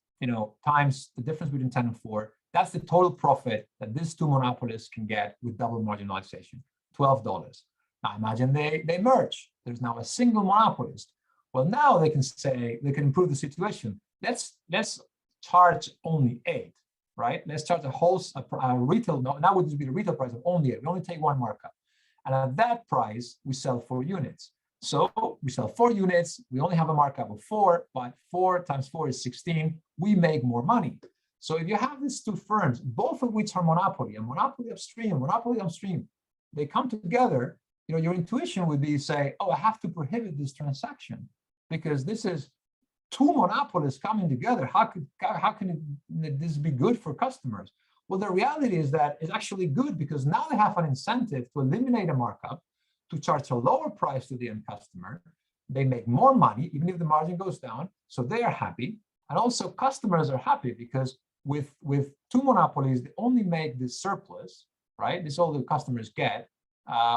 times the difference between 10 and 4, that's the total profit that these 2 monopolists can get with double marginalization, $12. Now imagine they merge. There's now a single monopolist. Well, now they can say, they can improve the situation. Let's charge only 8, right? Let's charge a retail, now would be the retail price of only 8. We only take 1 markup. And at that price, we sell 4 units. So we sell 4 units, we only have a markup of 4, but 4 times 4 is 16, we make more money. So if you have these 2 firms, both of which are monopoly, a monopoly upstream, monopoly downstream, they come together, your intuition would be say, oh, I have to prohibit this transaction because this is 2 monopolists coming together. How can this be good for customers? Well, the reality is that it's actually good because now they have an incentive to eliminate a markup, to charge a lower price to the end customer. They make more money, even if the margin goes down. So they are happy. And also customers are happy because with 2 monopolies, they only make this surplus, right? This is all the customers get.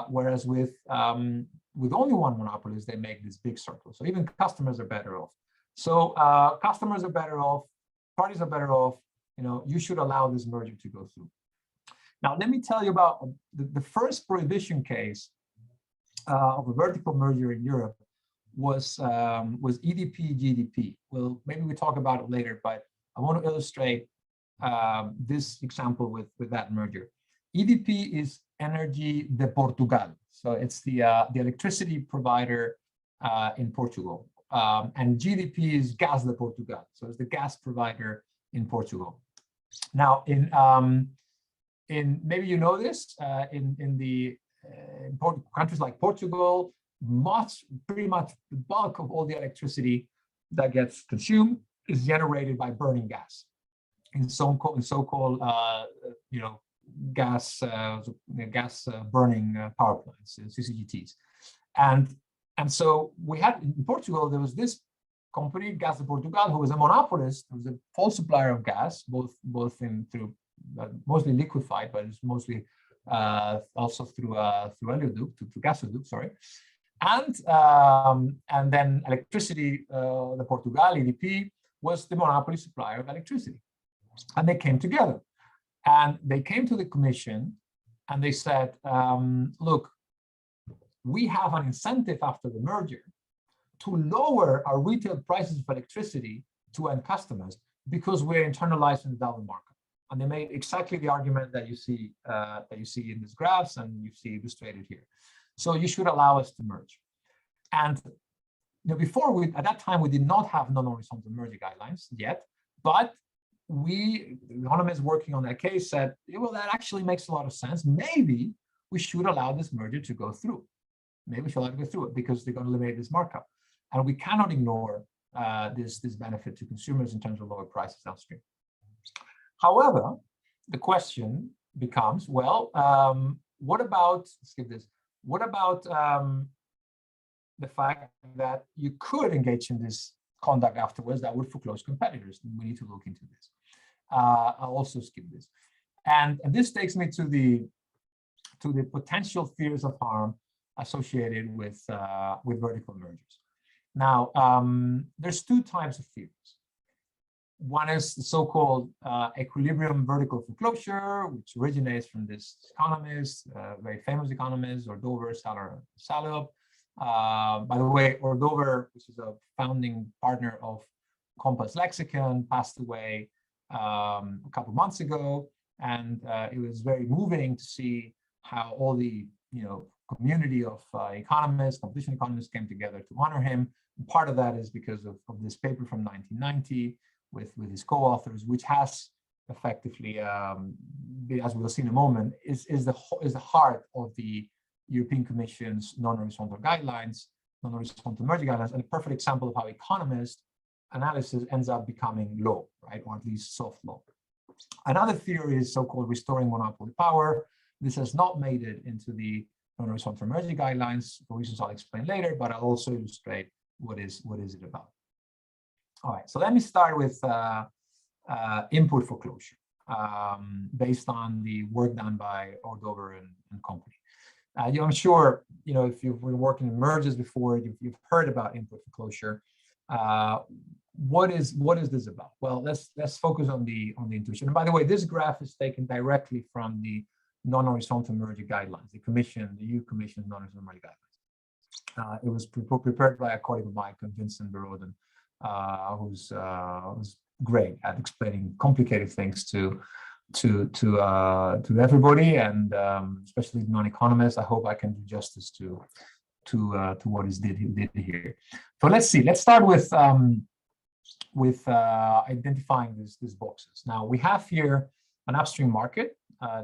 Whereas with only 1 monopolist, they make this big surplus. So even customers are better off. So customers are better off, parties are better off. You should allow this merger to go through. Now, let me tell you about the first prohibition case of a vertical merger in Europe was EDP-GDP. Well, maybe we talk about it later, but I want to illustrate this example with that merger. EDP is Energy de Portugal. So it's the electricity provider in Portugal. And GDP is Gas de Portugal. So it's the gas provider in Portugal. Now, in maybe you know this, in countries like Portugal, pretty much the bulk of all the electricity that gets consumed is generated by burning gas in so-called gas burning power plants, CCGTs, and so we had in Portugal, there was this company, Gas de Portugal, who was a monopolist, who was a full supplier of gas, both through mostly liquefied, but it's mostly also through oleoduct, through gasoduct, sorry. And then electricity, the Portugal, EDP, was the monopoly supplier of electricity. And they came together. And they came to the commission and they said, look, we have an incentive after the merger to lower our retail prices of electricity to end customers because we're internalizing the Dublin market. And they made exactly the argument that you see in these graphs and you see illustrated here. So you should allow us to merge. And before at that time, we did not have non-horizontal merger guidelines yet, but the economists working on that case said, well, that actually makes a lot of sense. Maybe we should allow this merger to go through. Maybe we should allow it to go through it because they're going to eliminate this markup. And we cannot ignore this benefit to consumers in terms of lower prices downstream. However, the question becomes, well, what about, skip this, what about the fact that you could engage in this conduct afterwards that would foreclose competitors? We need to look into this. I'll also skip this. And this takes me to the potential fears of harm associated with vertical mergers. Now, there's two types of fears. One is the so-called equilibrium vertical foreclosure, which originates from this economist, very famous economist, Ordover Salop. By the way, Ordover, which is a founding partner of Compass Lexicon, passed away a couple of months ago, and it was very moving to see how all the community of economists, competition economists, came together to honor him. And part of that is because of this paper from 1990 with his co-authors, which has effectively, as we'll see in a moment, is the heart of the European Commission's non-horizontal guidelines, non-horizontal merger guidelines, and a perfect example of how economist analysis ends up becoming law, right, or at least soft law. Another theory is so-called restoring monopoly power. This has not made it into the non-horizontal merger guidelines for reasons I'll explain later, but I'll also illustrate what is it about. All right, so let me start with input foreclosure based on the work done by Ordover and company. I'm sure if you've been working in mergers before, you've heard about input foreclosure. What is this about? Well, let's focus on the intuition. And by the way, this graph is taken directly from the non-horizontal merger guidelines, the EU Commission's non-horizontal merger guidelines. It was prepared by a colleague of mine, Vincent Berodin, who's great at explaining complicated things to everybody, and especially non-economists. I hope I can do justice to what is did here. So let's see. Let's start with identifying these boxes. Now we have here an upstream market.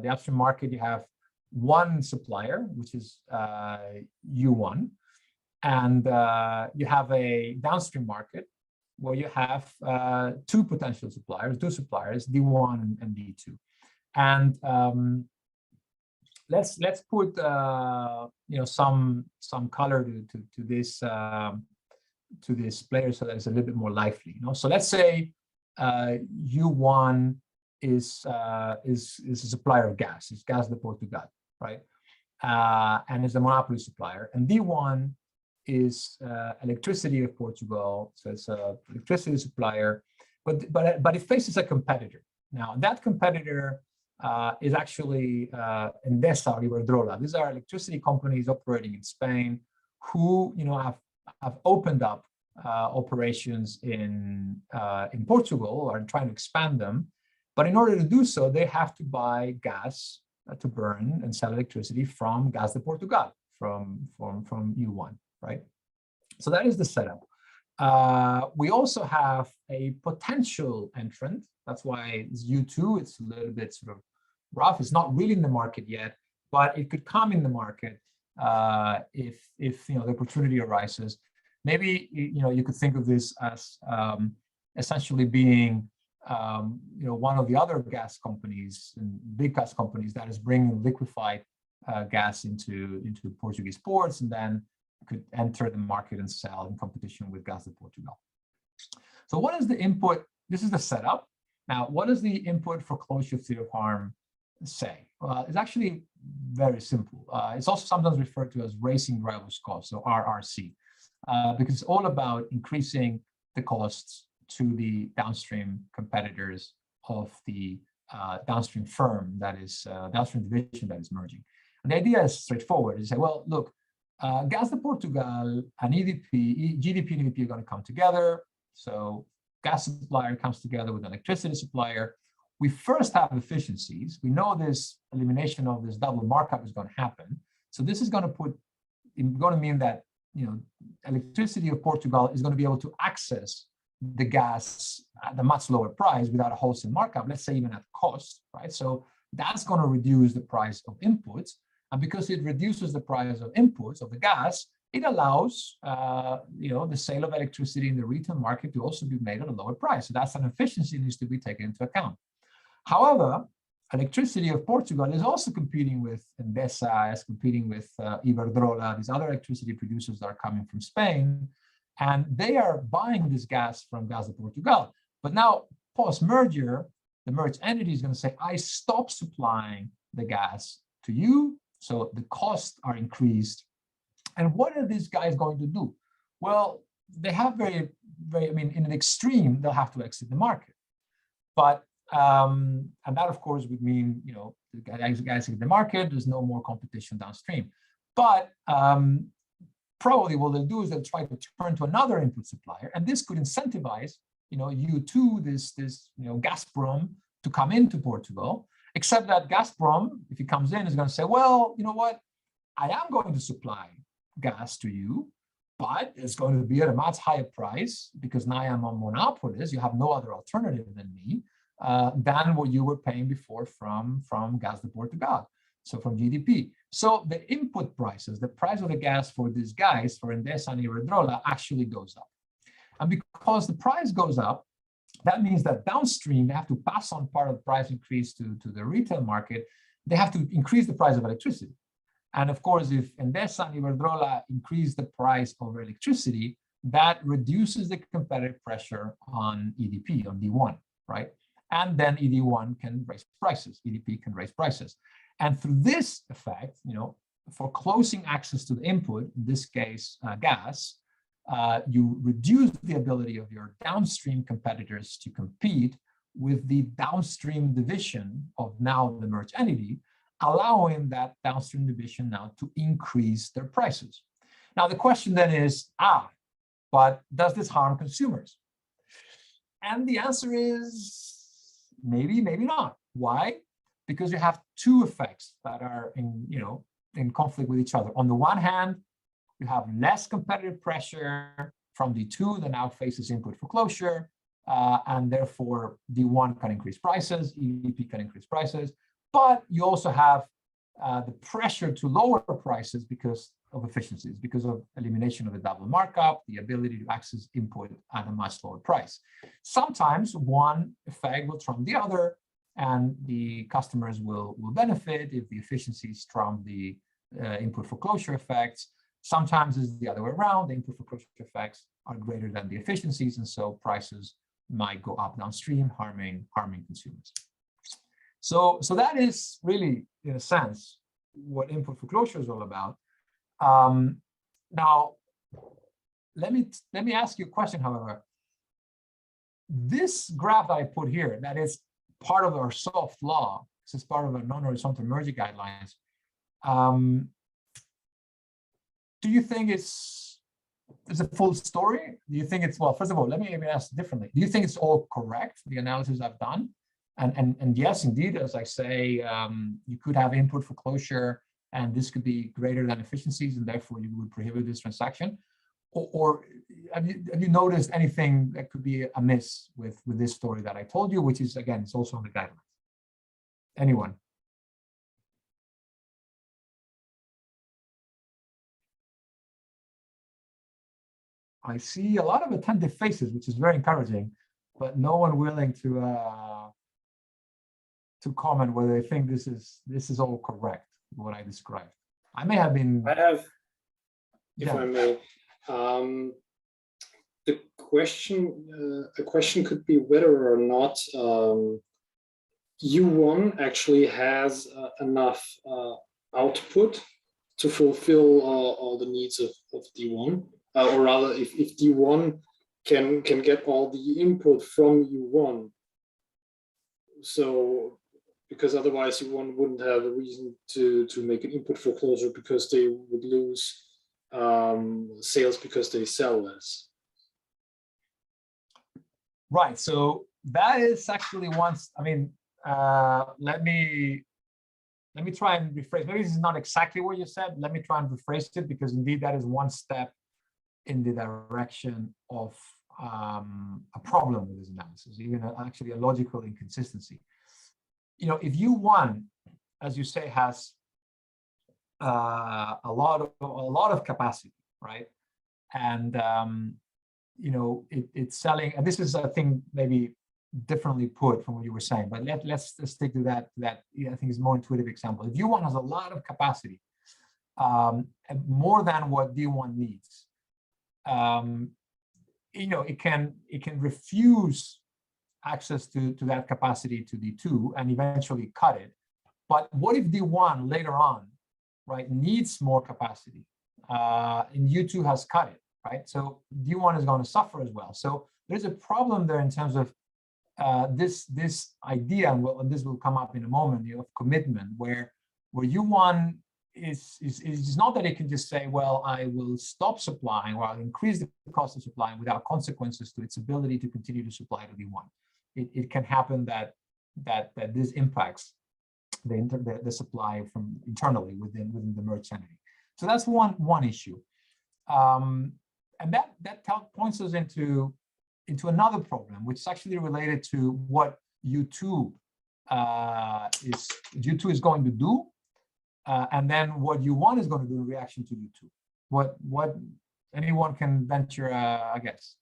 The upstream market, you have one supplier, which is U1, and you have a downstream market where you have two suppliers, D1 and D2. And let's put some color to this player so that it's a little bit more lively. So let's say U1 is a supplier of gas. It's Gas de Portugal, right? And is a monopoly supplier. And D1 is electricity of Portugal, so it's an electricity supplier, but it faces a competitor. Now that competitor is actually Endesa or Iberdrola. These are electricity companies operating in Spain who have opened up operations in Portugal or trying to expand them, But in order to do so, they have to buy gas to burn and sell electricity from Gas de Portugal, from U1, right? So that is the setup. We also have a potential entrant. That's why it's U2. It's a little bit sort of rough. It's not really in the market yet, but it could come in the market if the opportunity arises. Maybe you could think of this as essentially being one of the other gas companies and big gas companies that is bringing liquefied gas into Portuguese ports, and then could enter the market and sell in competition with Gas de Portugal. So what is the input? This is the setup. Now, what does the input for closure theory of harm say? Well, it's actually very simple. It's also sometimes referred to as raising drivers cost, so RRC, because it's all about increasing the costs to the downstream competitors of the downstream firm that is downstream division that is merging. And the idea is straightforward. You say, well, look, Gas de Portugal and GDP and EDP are going to come together. So gas supplier comes together with electricity supplier. We first have efficiencies. We know this elimination of this double markup is going to happen. So this is going to mean that electricity of Portugal is going to be able to access the gas at a much lower price without a wholesale markup, let's say even at cost, right? So that's going to reduce the price of inputs. And because it reduces the price of inputs of the gas, it allows the sale of electricity in the retail market to also be made at a lower price. So that's an efficiency that needs to be taken into account. However, electricity of Portugal is also competing with Endesa, is competing with Iberdrola, these other electricity producers that are coming from Spain, and they are buying this gas from Gas de Portugal. But now, post-merger, the merged entity is going to say, I stop supplying the gas to you, so the costs are increased. And what are these guys going to do? Well, they have in an extreme, they'll have to exit the market. But, and that of course would mean, the guys exit the market, there's no more competition downstream. But probably what they'll do is they'll try to turn to another input supplier, and this could incentivize, U2, this Gazprom, to come into Portugal. Except that Gazprom, if he comes in, is going to say, well, you know what? I am going to supply gas to you, but it's going to be at a much higher price because now I'm a monopolist. You have no other alternative than me, than what you were paying before from Gas de Portugal, so from GDP. So the input prices, the price of the gas for these guys, for Endesa and Iberdrola, actually goes up. And because the price goes up, that means that downstream, they have to pass on part of the price increase to the retail market. They have to increase the price of electricity. And of course, if Endesa and Iberdrola increase the price of electricity, that reduces the competitive pressure on EDP, on D1, right? And then ED1 can raise prices, EDP can raise prices. And through this effect, for closing access to the input, in this case, gas, you reduce the ability of your downstream competitors to compete with the downstream division of now the merged entity, allowing that downstream division now to increase their prices. Now, the question then is, but does this harm consumers? And the answer is maybe, maybe not. Why? Because you have two effects that are in conflict with each other. On the one hand, you have less competitive pressure from D2 that now faces input for closure, and therefore D1 can increase prices, EDP can increase prices, but you also have the pressure to lower prices because of efficiencies, because of elimination of the double markup, the ability to access input at a much lower price. Sometimes one effect will trump the other, and the customers will benefit if the efficiencies trump the input for closure effects. Sometimes it's the other way around. The input for closure effects are greater than the efficiencies, and so prices might go up downstream, harming consumers. So that is really, in a sense, what input for closure is all about. Now, let me ask you a question, however. This graph that I put here, that is part of our soft law, this is part of our non-horizontal merger guidelines. Do you think it's a full story? Do you think it's, well, first of all, let me ask differently. Do you think it's all correct, the analysis I've done? And yes, indeed, as I say, you could have input foreclosure, and this could be greater than efficiencies, and therefore you would prohibit this transaction. Or have you noticed anything that could be amiss with this story that I told you, which is, again, it's also on the guidelines? Anyone? I see a lot of attentive faces, which is very encouraging, but no one willing to comment whether they think this is all correct, what I described. I may have been. I have, if yeah. I may. The question, a question could be whether or not U1 actually has enough output to fulfill all the needs of D1, or rather, if D1 can get all the input from U1. So, because otherwise U1 wouldn't have a reason to make an input foreclosure, because they would lose sales because they sell less. Right. So that is actually once. I mean, let me try and rephrase. Maybe this is not exactly what you said. Let me try and rephrase it, because indeed that is one step in the direction of a problem with this analysis, even actually a logical inconsistency. You know, if U1, as you say, has a lot of capacity, right? And you know, it's selling, and this is, I think, maybe differently put from what you were saying, but let's stick to that I think is more intuitive example. If U1 has a lot of capacity, more than what D1 needs, you know, it can refuse access to that capacity to D2 and eventually cut it. But what if D1 later on, right, needs more capacity, and U2 has cut it, right? So D1 is going to suffer as well. So there's a problem there in terms of this idea, and this will come up in a moment, you know, of commitment, where U1 is not that it can just say, well, I will stop supplying or I'll increase the cost of supplying without consequences to its ability to continue to supply to D1. It can happen that this impacts the supply from internally within the merged entity. So that's one issue, and that points us into another problem, which is actually related to what U2 is going to do, and then what U1 is going to do in reaction to U2. What anyone can venture a guess?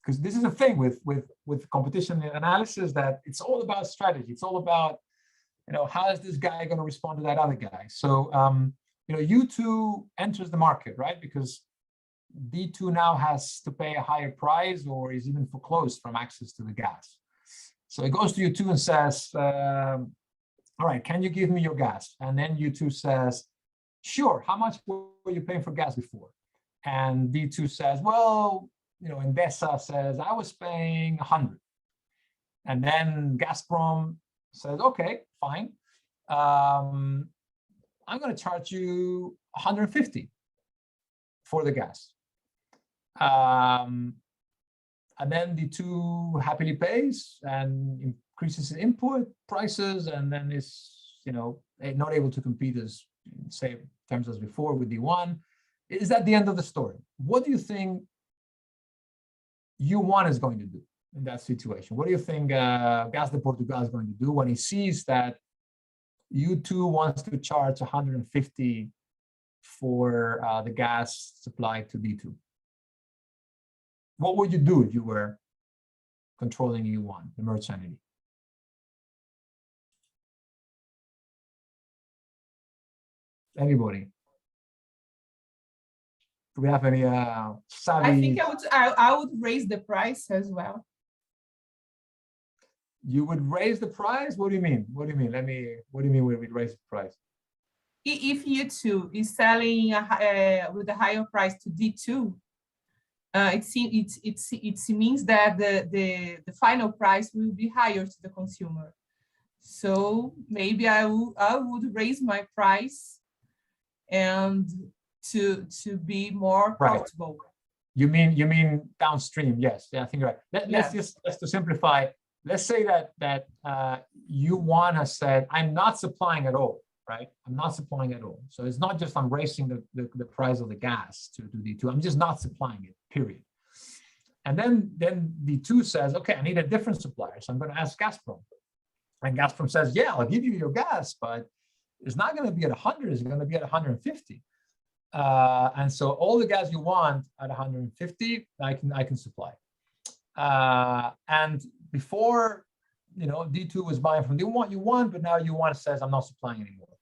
Because this is a thing with competition analysis, that it's all about strategy. It's all about, you know, how is this guy going to respond to that other guy? So you know, U2 enters the market, right? Because D2 now has to pay a higher price or is even foreclosed from access to the gas. So it goes to U2 and says, all right, can you give me your gas? And then U2 says, sure, how much were you paying for gas before? And D2 says, well, you know, Endesa says, I was paying 100. And then Gazprom says, okay, fine. I'm going to charge you 150 for the gas. And then D2 happily pays and increases the input prices, and then is, you know, not able to compete as same terms as before with D1. Is that the end of the story? What do you think U1 is going to do in that situation? What do you think Gas de Portugal is going to do when he sees that U2 wants to charge 150 for the gas supply to D2? What would you do if you were controlling U1, the merged entity? Anybody? Do we have any savvy? I think I would raise the price as well. You would raise the price? What do you mean? What do you mean? What do you mean when we raise the price? If U2 is selling with a higher price to D2, it means that the final price will be higher to the consumer. So maybe I would raise my price and to be more profitable. You mean downstream? Yes. Yeah, I think you're right. Let's to simplify. Let's say that U1 has said, I'm not supplying at all, right? I'm not supplying at all. So it's not just I'm raising the price of the gas to D2. I'm just not supplying it, period. And then D2 says, okay, I need a different supplier. So I'm going to ask Gazprom. And Gazprom says, yeah, I'll give you your gas, but it's not going to be at 100. It's going to be at 150. And so all the gas you want at 150, I can supply. And before, D2 was buying from U1, but now U1 says I'm not supplying anymore.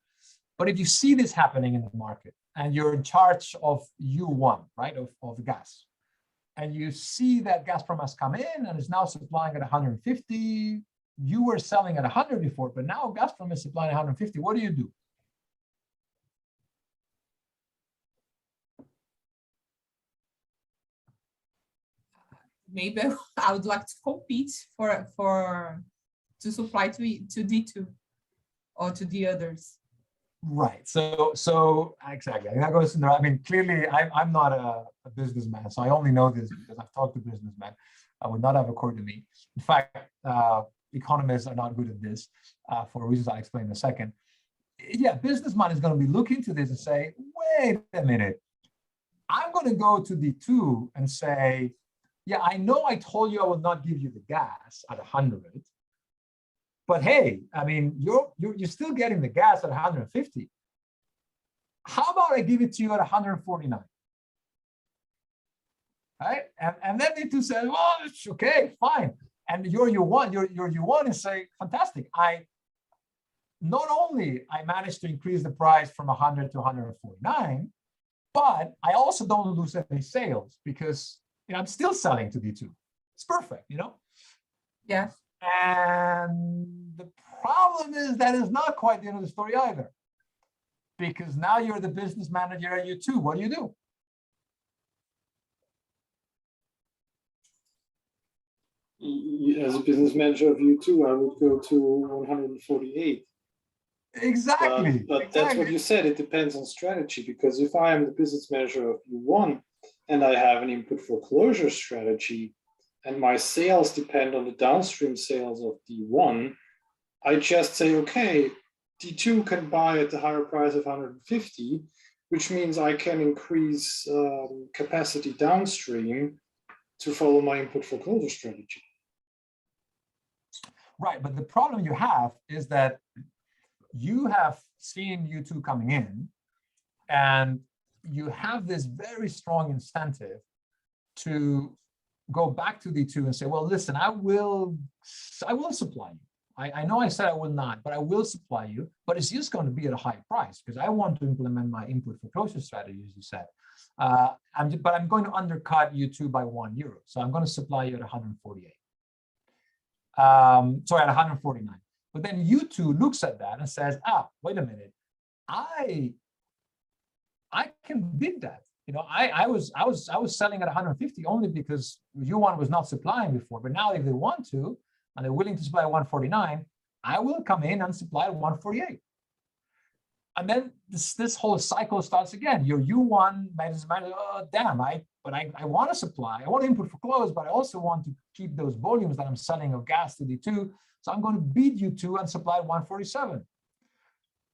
But if you see this happening in the market and you're in charge of U1, right, of the gas, and you see that Gazprom has come in and is now supplying at 150, you were selling at 100 before, but now Gazprom is supplying at 150. What do you do? Maybe I would like to compete to supply to D2 or to the others. Right. So exactly. That goes in there. I mean, clearly, I'm not a businessman, so I only know this because I've talked to businessmen. I would not have occurred to me. In fact, economists are not good at this for reasons I'll explain in a second. Yeah, businessman is going to be looking into this and say, wait a minute, I'm going to go to D2 and say, yeah, I know I told you I will not give you the gas at 100. But hey, I mean, you're still getting the gas at 150. How about I give it to you at 149? Right? And then D2 says, well, it's okay, fine. And your U1 is saying, fantastic. Not only I managed to increase the price from 100 to 149, but I also don't lose any sales because I'm still selling to D2. It's perfect, Yeah. And the problem is that is not quite the end of the story either. Because now you're the business manager at U2. What do? As a business manager of U2, I would go to 148. Exactly. But that's what you said. It depends on strategy, because if I am the business manager of U1 and I have an input foreclosure strategy and my sales depend on the downstream sales of D1, I just say, okay, D2 can buy at the higher price of 150, which means I can increase capacity downstream to follow my input foreclosure strategy. Right, but the problem you have is that you have seen U2 coming in, and you have this very strong incentive to go back to D2 and say, well, listen, I will supply you. I know I said I will not, but I will supply you, but it's just going to be at a high price because I want to implement my input foreclosure strategy, as you said. But I'm going to undercut U2 by €1. So I'm going to supply you at 148. Sorry, at 149. But then U2 looks at that and says, wait a minute, I can bid that. I was selling at 150 only because U1 was not supplying before. But now if they want to, and they're willing to supply at 149, I will come in and supply at 148. And then this whole cycle starts again. Your U1 manages, oh, damn, I want to supply. I want to input for close, but I also want to keep those volumes that I'm selling of gas to D2. So I'm going to beat U2 and supply at 147.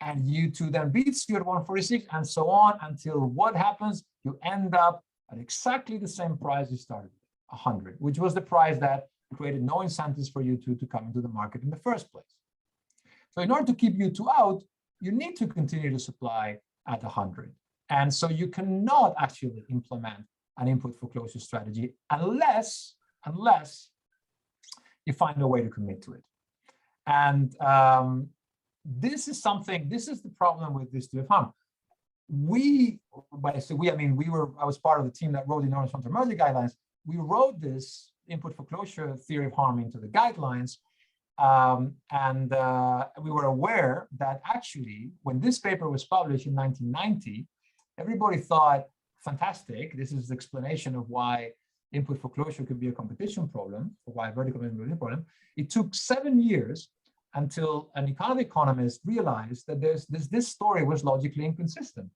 And U2 then beats you at 146 and so on until what happens? You end up at exactly the same price you started with, 100, which was the price that created no incentives for U2 to come into the market in the first place. So in order to keep U2 out, you need to continue to supply at 100. And so you cannot actually implement an input foreclosure strategy unless you find a way to commit to it. And this is the problem with this DFM. I was part of the team that wrote the enormous frontier merger guidelines. We wrote this input foreclosure theory of harm into the guidelines. And we were aware that actually, when this paper was published in 1990, everybody thought, fantastic, this is the explanation of why input foreclosure could be a competition problem, or why vertical integration problem. It took 7 years until an economist realized that this story was logically inconsistent.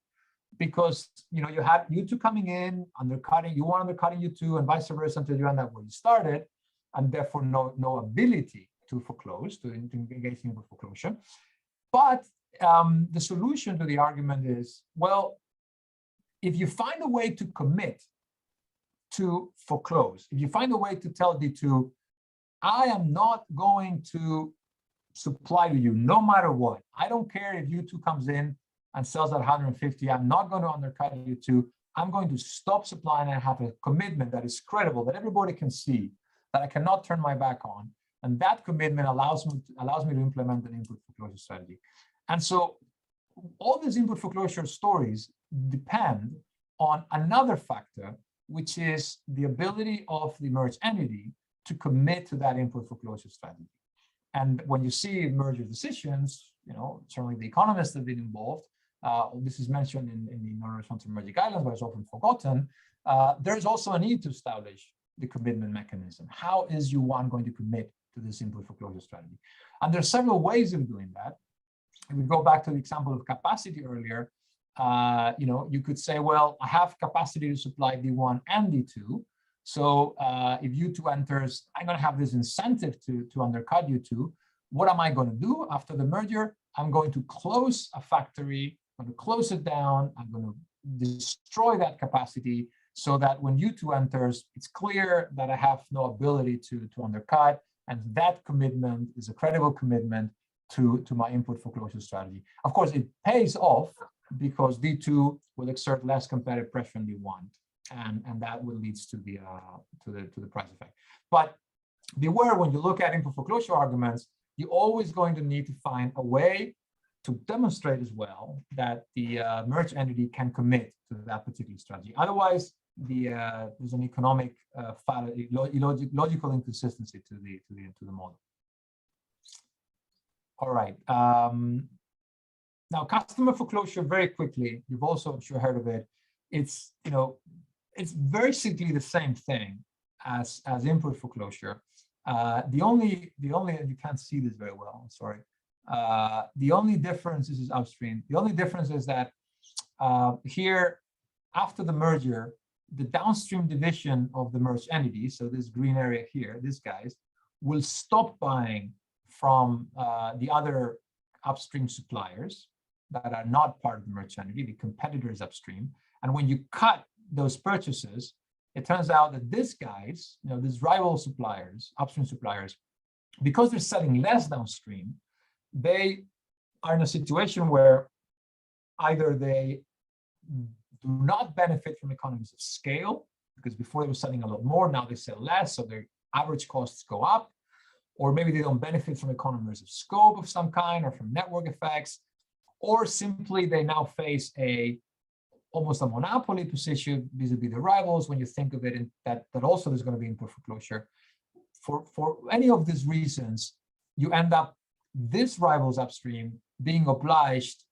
because you have U2 coming in, undercutting, you want undercutting U2 and vice versa until you end up where you started, and therefore no ability to foreclose, to engage in foreclosure. But the solution to the argument is, well, if you find a way to commit to foreclose, if you find a way to tell D2, I am not going to supply to you no matter what. I don't care if U2 comes in and sells at 150. I'm not going to undercut U2. I'm going to stop supplying and have a commitment that is credible, that everybody can see, that I cannot turn my back on. And that commitment allows me to implement an input foreclosure strategy. And so all these input foreclosure stories depend on another factor, which is the ability of the merged entity to commit to that input foreclosure strategy. And when you see merger decisions, certainly the economists have been involved. This is mentioned in the non-responsive merger guidelines, but it's often forgotten. There's also a need to establish the commitment mechanism. How is U1 going to commit to this input foreclosure strategy? And there's several ways of doing that. If we go back to the example of capacity earlier, you could say, well, I have capacity to supply D1 and D2. So if U2 enters, I'm going to have this incentive to undercut U2. What am I going to do after the merger? I'm going to close a factory, I'm going to close it down, I'm going to destroy that capacity so that when U2 enters, it's clear that I have no ability to undercut, and that commitment is a credible commitment to my input foreclosure strategy. Of course, it pays off because D2 will exert less competitive pressure on D1, and that will lead to the price effect. But beware, when you look at input foreclosure arguments, you're always going to need to find a way to demonstrate as well that the merged entity can commit to that particular strategy. Otherwise, there's an economic logical inconsistency to the model. All right. Now, customer foreclosure, very quickly. You've also, I'm sure, heard of it. It's it's basically the same thing as input foreclosure. The only you can't see this very well. I'm sorry. The only difference is upstream. The only difference is that here, after the merger, the downstream division of the merged entity, so this green area here, these guys, will stop buying from the other upstream suppliers that are not part of the merged entity, the competitors upstream. And when you cut those purchases, it turns out that these guys, these rival suppliers, upstream suppliers, because they're selling less downstream, they are in a situation where either they do not benefit from economies of scale, because before they were selling a lot more, now they sell less, so their average costs go up, or maybe they don't benefit from economies of scope of some kind or from network effects, or simply they now face almost a monopoly position vis-a-vis the rivals. When you think of it, that also there's going to be input foreclosure. For any of these reasons, you end up this rivals upstream being obliged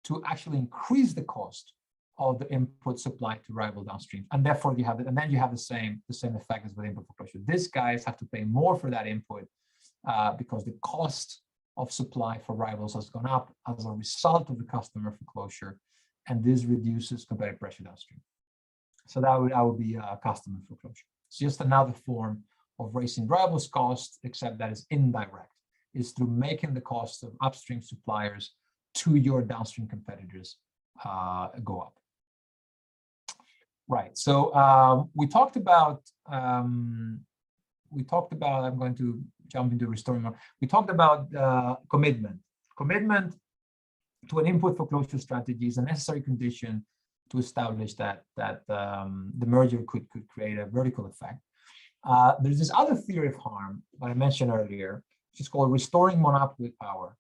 to actually increase the cost of the input supply to rival downstream, and therefore you have it, and then you have the same effect as with input foreclosure. These guys have to pay more for that input because the cost of supply for rivals has gone up as a result of the customer foreclosure, and this reduces competitive pressure downstream. So that would be customer foreclosure. It's just another form of raising rivals' costs, except that is indirect. Is through making the cost of upstream suppliers to your downstream competitors go up. Right. So we talked about. I'm going to jump into restoring more. We talked about commitment. Commitment to an input foreclosure strategy is a necessary condition to establish that the merger could create a vertical effect. There's this other theory of harm that I mentioned earlier, which is called restoring monopoly power,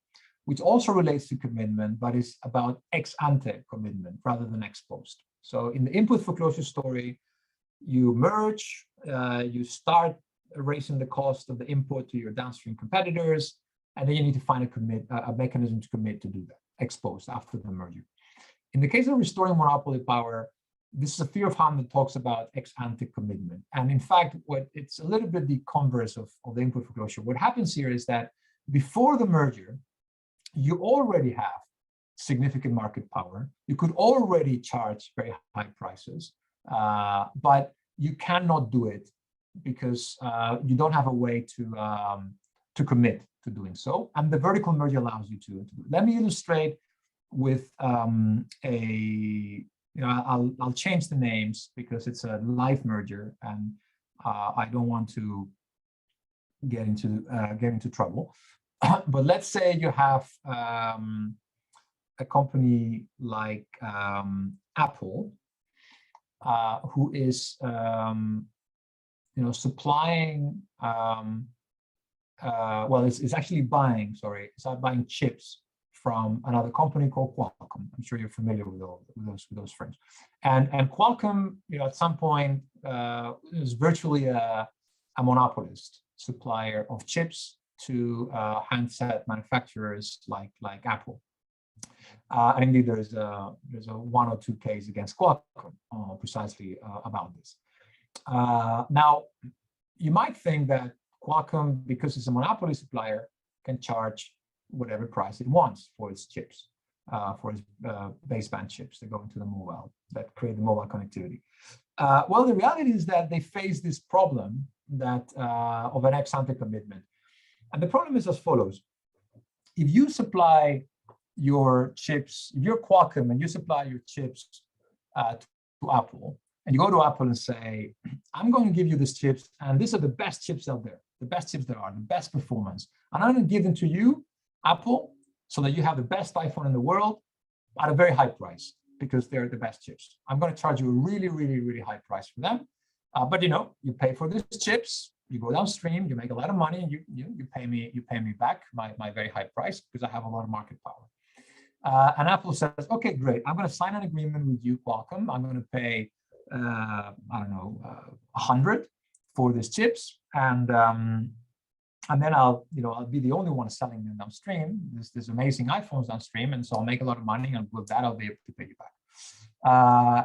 which also relates to commitment, but is about ex ante commitment rather than ex post. So in the input foreclosure story, you merge, you start raising the cost of the input to your downstream competitors, and then you need to find a mechanism to commit to do that, ex post, after the merger. In the case of restoring monopoly power, this is a theory of harm that talks about ex ante commitment. And in fact, it's a little bit the converse of the input foreclosure. What happens here is that before the merger, you already have significant market power. You could already charge very high prices, but you cannot do it because you don't have a way to commit to doing so. And the vertical merger allows you to do it. Let me illustrate with I'll change the names because it's a live merger, and I don't want to get into trouble. But let's say you have a company like Apple, who is supplying it's actually buying chips from another company called Qualcomm. I'm sure you're familiar with those firms. And Qualcomm, at some point is virtually a monopolist supplier of chips to handset manufacturers like Apple. And indeed, there's a 1 or 2 case against Qualcomm precisely about this. Now, you might think that Qualcomm, because it's a monopoly supplier, can charge whatever price it wants for its chips, for its baseband chips that go into the mobile, that create the mobile connectivity. Well, the reality is that they face this problem that of an ex-ante commitment. And the problem is as follows. If you supply your chips, if you're Qualcomm and you supply your chips to Apple, and you go to Apple and say, I'm going to give you these chips, and these are the best chips out there, the best chips there are, the best performance. And I'm going to give them to you, Apple, so that you have the best iPhone in the world at a very high price, because they're the best chips. I'm going to charge you a really, really, really high price for them. But you pay for these chips, you go downstream, you make a lot of money, and you pay me back my very high price because I have a lot of market power. And Apple says, okay, great. I'm going to sign an agreement with you, Qualcomm. I'm going to pay, 100 for these chips, and then I'll be the only one selling them downstream. There's amazing iPhones downstream, and so I'll make a lot of money, and with that I'll be able to pay you back.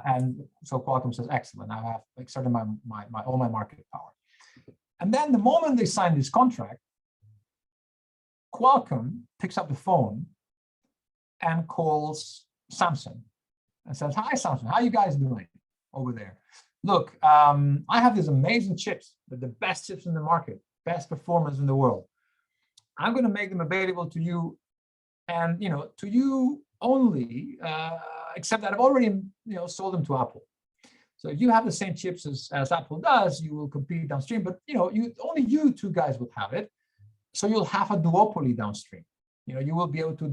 And so Qualcomm says, excellent. I have exerted all my market power. And then the moment they sign this contract, Qualcomm picks up the phone and calls Samsung and says, hi, Samsung, how are you guys doing over there? Look, I have these amazing chips, the best chips in the market, best performance in the world. I'm going to make them available to you, and to you only, except that I've already sold them to Apple. So if you have the same chips as Apple does, you will compete downstream, but only you two guys will have it. So you'll have a duopoly downstream. You will be able to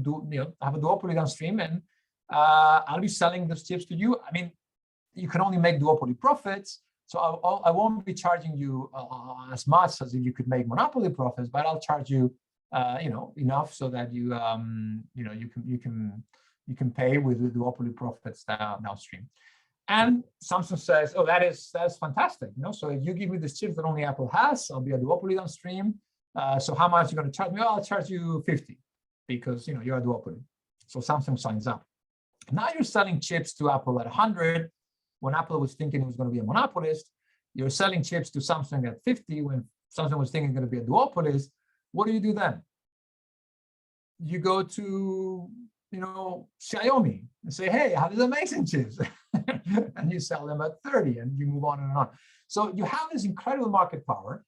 have a duopoly downstream, and I'll be selling those chips to you. I mean, you can only make duopoly profits, so I won't be charging you as much as if you could make monopoly profits, but I'll charge you, enough so that you can pay with the duopoly profits downstream. And Samsung says, oh, that's fantastic. So if you give me these chips that only Apple has, I'll be a duopoly downstream. So how much are you going to charge me? Oh, I'll charge you 50 because you're a duopoly. So Samsung signs up. Now you're selling chips to Apple at 100. When Apple was thinking it was going to be a monopolist, you're selling chips to Samsung at 50 when Samsung was thinking it's going to be a duopolist. What do you do then? You go to, Xiaomi and say, hey, I have these amazing chips. And you sell them at 30 and you move on and on. So you have this incredible market power,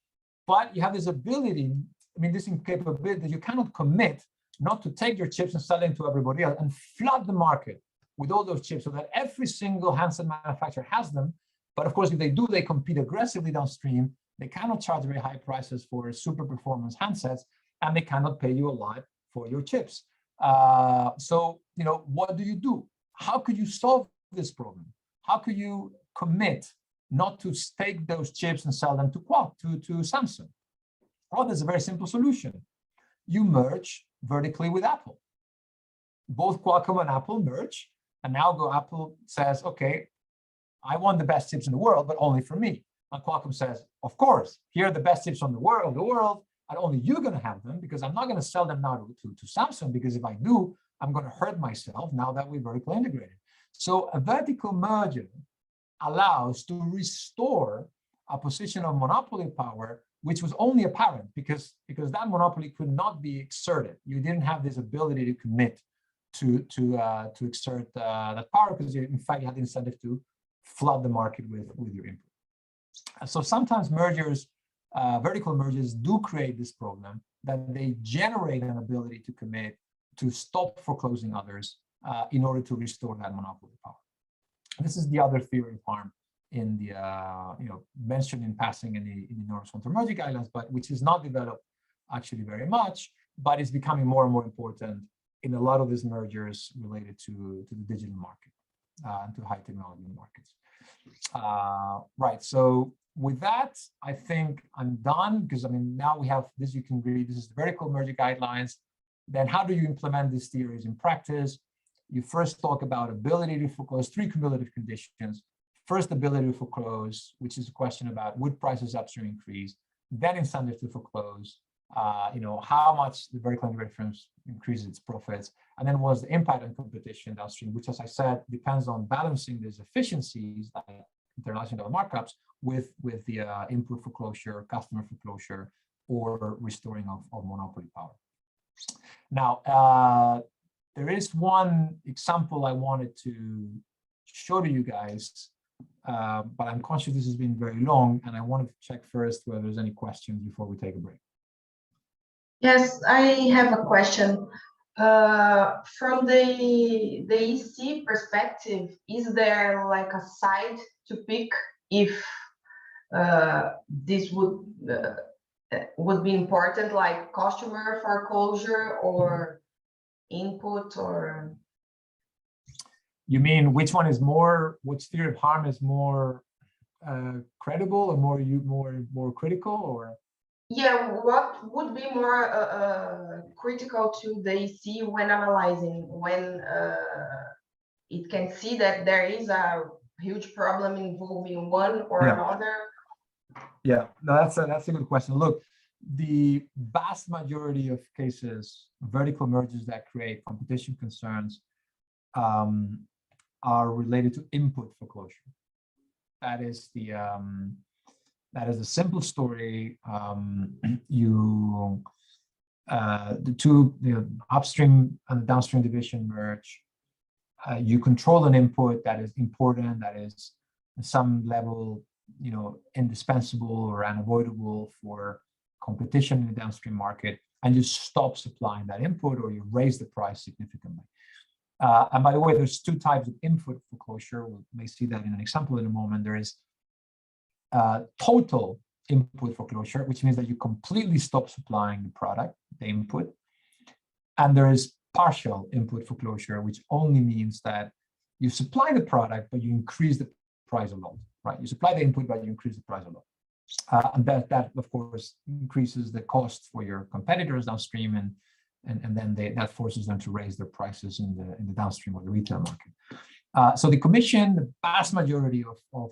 but you have this ability, this incapability that you cannot commit not to take your chips and sell them to everybody else and flood the market with all those chips so that every single handset manufacturer has them. But of course, if they do, they compete aggressively downstream. They cannot charge very high prices for super performance handsets, and they cannot pay you a lot for your chips. So, what do you do? How could you solve this problem? How could you commit not to take those chips and sell them to Samsung? Well, there's a very simple solution. You merge vertically with Apple. Both Qualcomm and Apple merge, and now Apple says, okay, I want the best chips in the world, but only for me. And Qualcomm says, of course, here are the best chips on the world, and only you're going to have them because I'm not going to sell them now to Samsung, because if I do, I'm going to hurt myself now that we're vertically integrated. So a vertical merger allows to restore a position of monopoly power, which was only apparent because that monopoly could not be exerted. You didn't have this ability to commit to exert that power, because in fact you have the incentive to flood the market with your input. So sometimes mergers, vertical mergers, do create this problem that they generate an ability to commit to stop foreclosing others in order to restore that monopoly power. This is the other theory of harm in the mentioned in passing in the enormous counter-merger guidelines, but which is not developed actually very much, but is becoming more and more important in a lot of these mergers related to the digital market and to high technology markets. Right. So with that, I think I'm done, because I mean, now we have this, you can read, this is the vertical merger guidelines. Then how do you implement these theories in practice? You first talk about ability to foreclose, 3 cumulative conditions. First, ability to foreclose, which is a question about would prices upstream increase, then incentive to foreclose, how much the vertical integrated firms increases its profits, and then what's the impact on competition downstream, which, as I said, depends on balancing these efficiencies, like international markups, with the input foreclosure, customer foreclosure, or restoring of monopoly power. Now, there is one example I wanted to show to you guys, but I'm conscious this has been very long, and I wanted to check first whether there's any questions before we take a break. Yes, I have a question. From the EC perspective, is there like a side to pick if this would be important, like customer foreclosure or input, or? You mean which one is more, which theory of harm is more credible or more critical, or? Yeah, what would be more critical to the EC when analyzing, when it can see that there is a huge problem involving one or another? Yeah, no, that's a good question. Look, the vast majority of cases, vertical mergers that create competition concerns are related to input foreclosure. That is the simple story. The two, upstream and the downstream division merge. You control an input that is important, that is at some level, indispensable or unavoidable for competition in the downstream market, and you stop supplying that input, or you raise the price significantly. And by the way, there's 2 types of input foreclosure. We may see that in an example in a moment. There is total input foreclosure, which means that you completely stop supplying the product, the input. And there is partial input foreclosure, which only means that you supply the product, but you increase the price a lot, right? You supply the input, but you increase the price a lot. And that of course increases the cost for your competitors downstream, and then that forces them to raise their prices in the downstream or the retail market. So the commission, the vast majority of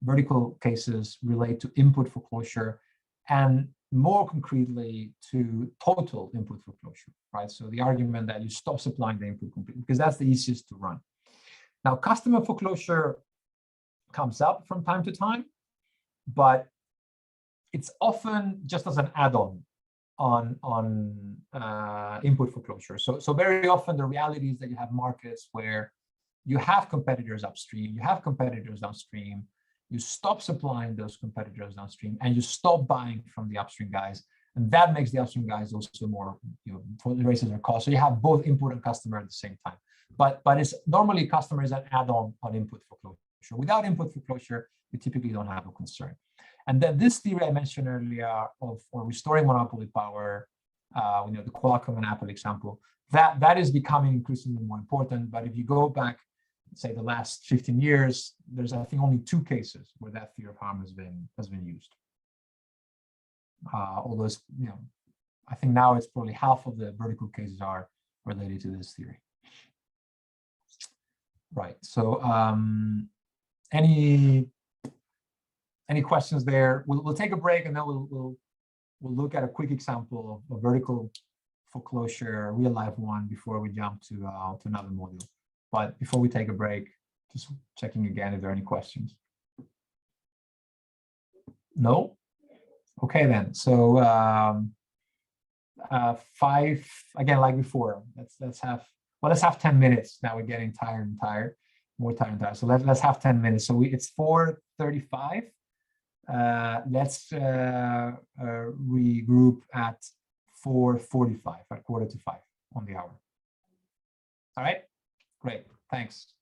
vertical cases relate to input foreclosure, and more concretely to total input foreclosure, right? So the argument that you stop supplying the input completely, because that's the easiest to run. Now, customer foreclosure comes up from time to time, but it's often just as an add-on on input foreclosure. So very often the reality is that you have markets where you have competitors upstream, you have competitors downstream, you stop supplying those competitors downstream, and you stop buying from the upstream guys. And that makes the upstream guys also more, raises their cost. So you have both input and customer at the same time. But it's normally customer is an add-on on input foreclosure. Without input foreclosure, you typically don't have a concern. And then this theory I mentioned earlier of restoring monopoly power, the Qualcomm and Apple example, that is becoming increasingly more important. But if you go back, say the last 15 years, there's I think only 2 cases where that theory of harm has been used. Although it's, I think now it's probably half of the vertical cases are related to this theory. Right. So any questions there? We'll take a break, and then we'll look at a quick example of vertical foreclosure, a real life one, before we jump to another module. But before we take a break, just checking again if there are any questions. No? Okay then. So 5 again, like before. Let's have well, let's have 10 minutes. Now we're getting tired and tired, more tired and tired. So let's have 10 minutes. So it's 4:35. Let's regroup at 4:45, at 4:45 on the hour. All right, great, thanks.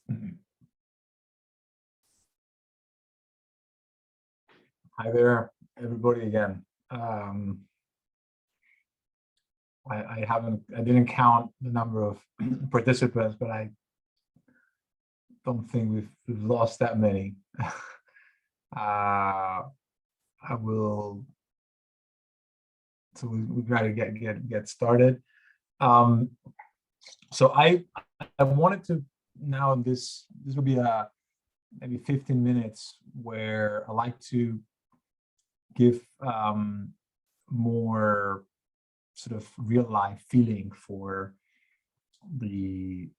Hi there, everybody again. I didn't count the number of participants, but I don't think we've lost that many. I will. So we got to get started. So I wanted to now this will be maybe 15 minutes where I like to give more sort of real life feeling for the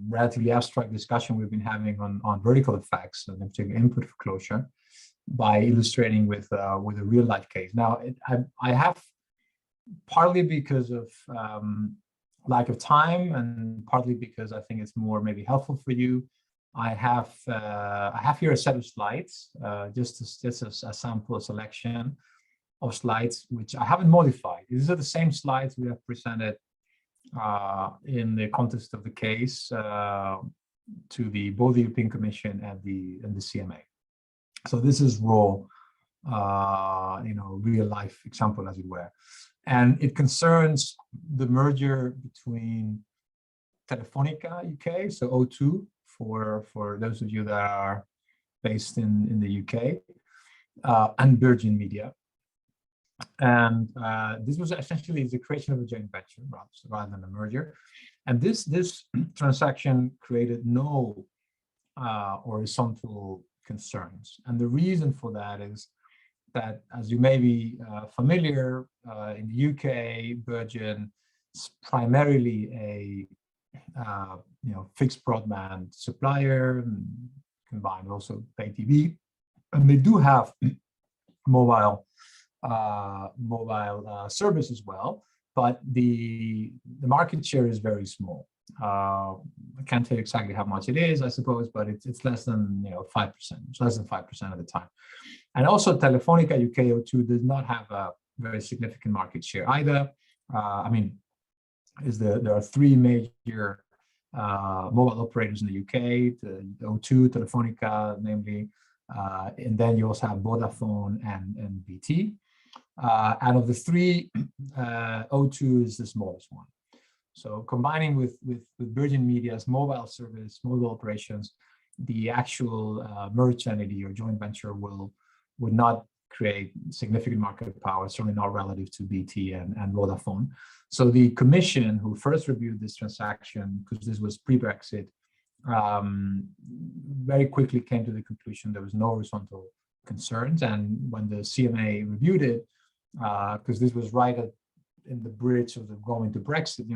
relatively abstract discussion we've been having on vertical effects and in particular input foreclosure by illustrating with a real life case. Now, I have, partly because of lack of time and partly because I think it's more maybe helpful for you, I have here a set of slides, just a sample, a selection of slides which I haven't modified. These are the same slides we have presented in the context of the case to both the European Commission and the CMA. So this is raw, real life example, as it were, and it concerns the merger between Telefonica UK, so O2 for those of you that are based in the UK, and Virgin Media. And this was essentially the creation of a joint venture rather than a merger. And this transaction created no horizontal concerns. And the reason for that is that, as you may be familiar, in the UK, Virgin is primarily a fixed broadband supplier, and combined also pay TV, and they do have mobile service as well, but the market share is very small. I can't tell you exactly how much it is, I suppose, but it's less than 5%. It's less than 5% of the time. And also, Telefonica UK O2 does not have a very significant market share either. There are three major mobile operators in the UK: the O2, Telefonica, namely, and then you also have Vodafone and BT. Out of the three, O2 is the smallest one. So combining with Virgin Media's mobile service, mobile operations, the actual merged entity or joint venture would not create significant market power, certainly not relative to BT and Vodafone. So the commission, who first reviewed this transaction, because this was pre-Brexit, very quickly came to the conclusion there was no horizontal concerns. And when the CMA reviewed it, because this was right in the bridge of going to Brexit,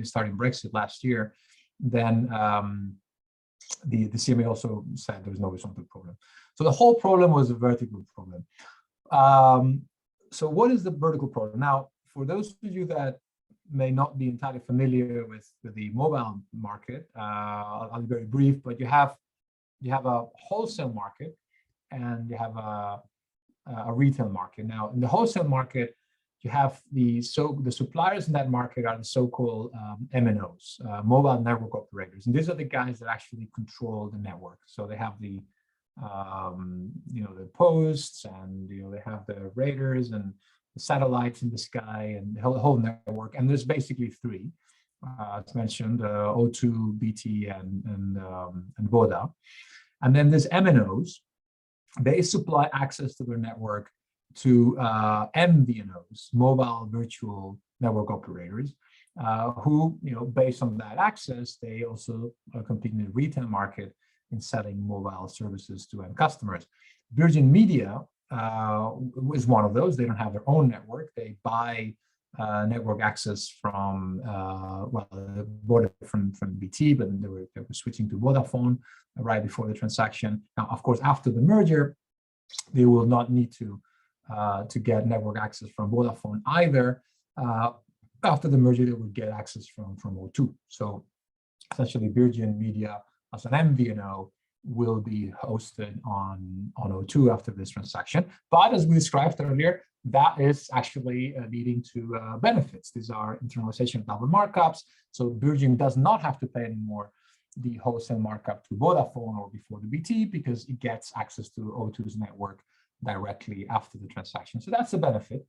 starting Brexit last year, then the CMA also said there was no horizontal problem. So the whole problem was a vertical problem. So what is the vertical problem? Now, for those of you that may not be entirely familiar with the mobile market, I'll be very brief, but you have a wholesale market and you have a retail market. Now, in the wholesale market, you have the suppliers in that market are the so-called MNOs, mobile network operators, and these are the guys that actually control the network. So they have the posts, and they have the radars and the satellites in the sky and the whole network. And there's basically three, as mentioned, O2, BT, and Voda. And then there's MNOs. They supply access to their network to MVNOs, mobile virtual network operators, who, based on that access, they also compete in the retail market in selling mobile services to end customers. Virgin Media is one of those. They don't have their own network. They buy network access from from BT, but they were switching to Vodafone right before the transaction. Now, of course, after the merger, they will not need to get network access from Vodafone either. After the merger, they would get access from O2. So essentially, Virgin Media as an MVNO will be hosted on O2 after this transaction. But as we described earlier, that is actually leading to benefits. These are internalization of double markups. So Virgin does not have to pay anymore the wholesale markup to Vodafone or before the BT, because it gets access to O2's network directly after the transaction. So that's a benefit.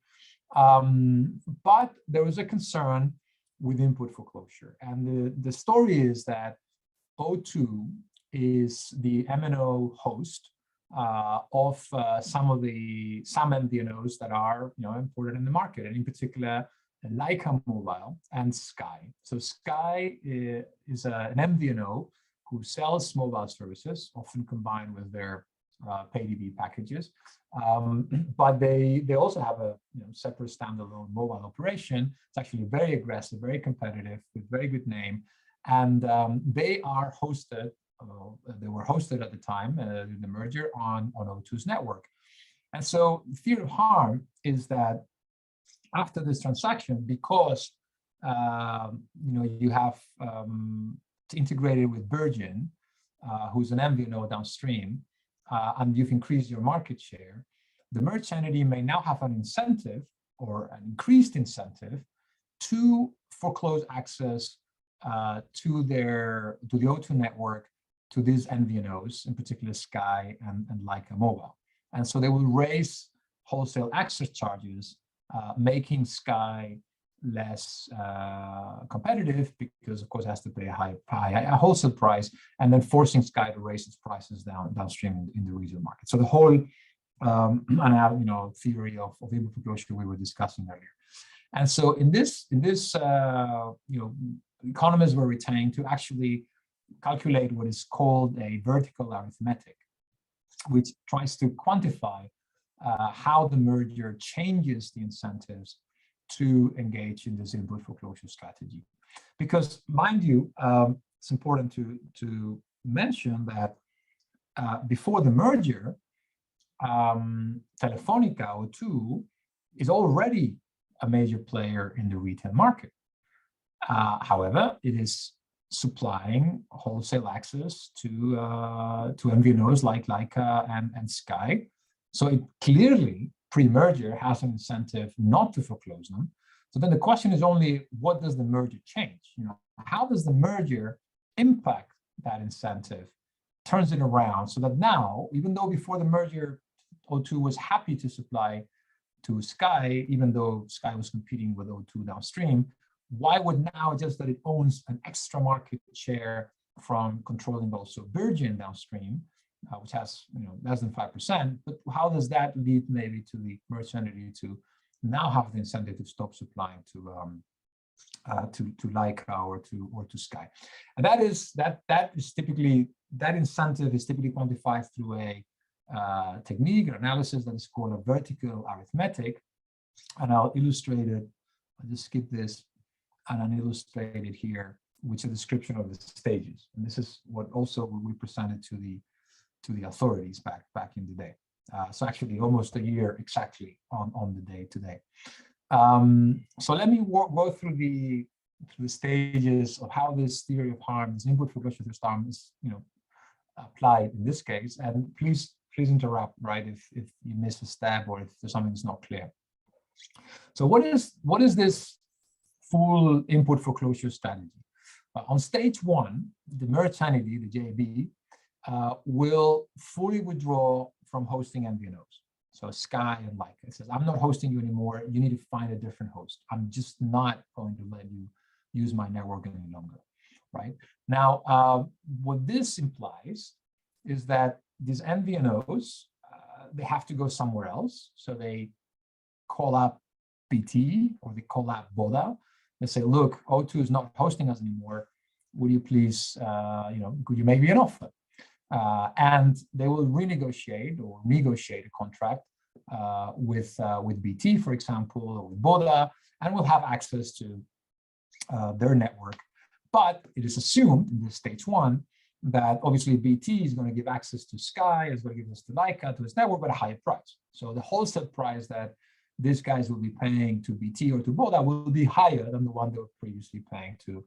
But there was a concern with input foreclosure. And the story is that O2 is the MNO host of some MVNOs that are important in the market, and in particular Leica Mobile and Sky. So Sky is an MVNO who sells mobile services, often combined with their pay TV packages, but they also have a separate standalone mobile operation. It's actually very aggressive, very competitive, with very good name, and they are hosted. They were hosted at the time in the merger on O2's network. And so the theory of harm is that after this transaction, because you have integrated with Virgin, who's an MVNO downstream, and you've increased your market share, the merged entity may now have an incentive, or an increased incentive, to foreclose access to the O2 network, to these MVNOs, in particular Sky and Leica Mobile. And so they will raise wholesale access charges, making Sky less competitive, because of course it has to pay a wholesale price, and then forcing Sky to raise its prices downstream in the retail market. So the whole theory of input foreclosure we were discussing earlier. And so in this economists were retained to actually calculate what is called a vertical arithmetic, which tries to quantify how the merger changes the incentives to engage in this input foreclosure strategy. Because, mind you, it's important to mention that before the merger, Telefonica O2 is already a major player in the retail market. However, it is supplying wholesale access to MVNOs like Leica and Sky. So it clearly, pre-merger, has an incentive not to foreclose them. So then the question is only, what does the merger change? How does the merger impact that incentive, turns it around, so that now, even though before the merger, O2 was happy to supply to Sky, even though Sky was competing with O2 downstream, why would now, just that it owns an extra market share from controlling also Virgin downstream, which has less than 5%, but how does that lead maybe to the merged entity to now have the incentive to stop supplying to Leica or to Sky? And that incentive is typically quantified through a technique or analysis that is called a vertical arithmetic, and I'll illustrate it. I'll just skip this. And I'll illustrate it here, which is a description of the stages. And this is what also we presented to the authorities back in the day. So actually almost a year exactly on the day today. So let me go through the stages of how this theory of harm, this input foreclosure theory of harm, is applied in this case. And please interrupt, right, if you miss a step or if there's something that's not clear. So what is this full input foreclosure strategy? On stage one, the merged entity, the JV, will fully withdraw from hosting MVNOs. So Sky and Leica, it says, I'm not hosting you anymore. You need to find a different host. I'm just not going to let you use my network any longer, right? Now, what this implies is that these MVNOs, they have to go somewhere else. So they call up BT or they call up Voda. They say, look, O2 is not hosting us anymore. Would you please, could you make me an offer? And they will renegotiate or negotiate a contract with BT, for example, or with Voda, and will have access to their network. But it is assumed in this stage one that obviously BT is going to give access to Sky, is going to give this to Leica, to its network, but a higher price. So the wholesale price that these guys will be paying to BT or to Voda will be higher than the one they were previously paying to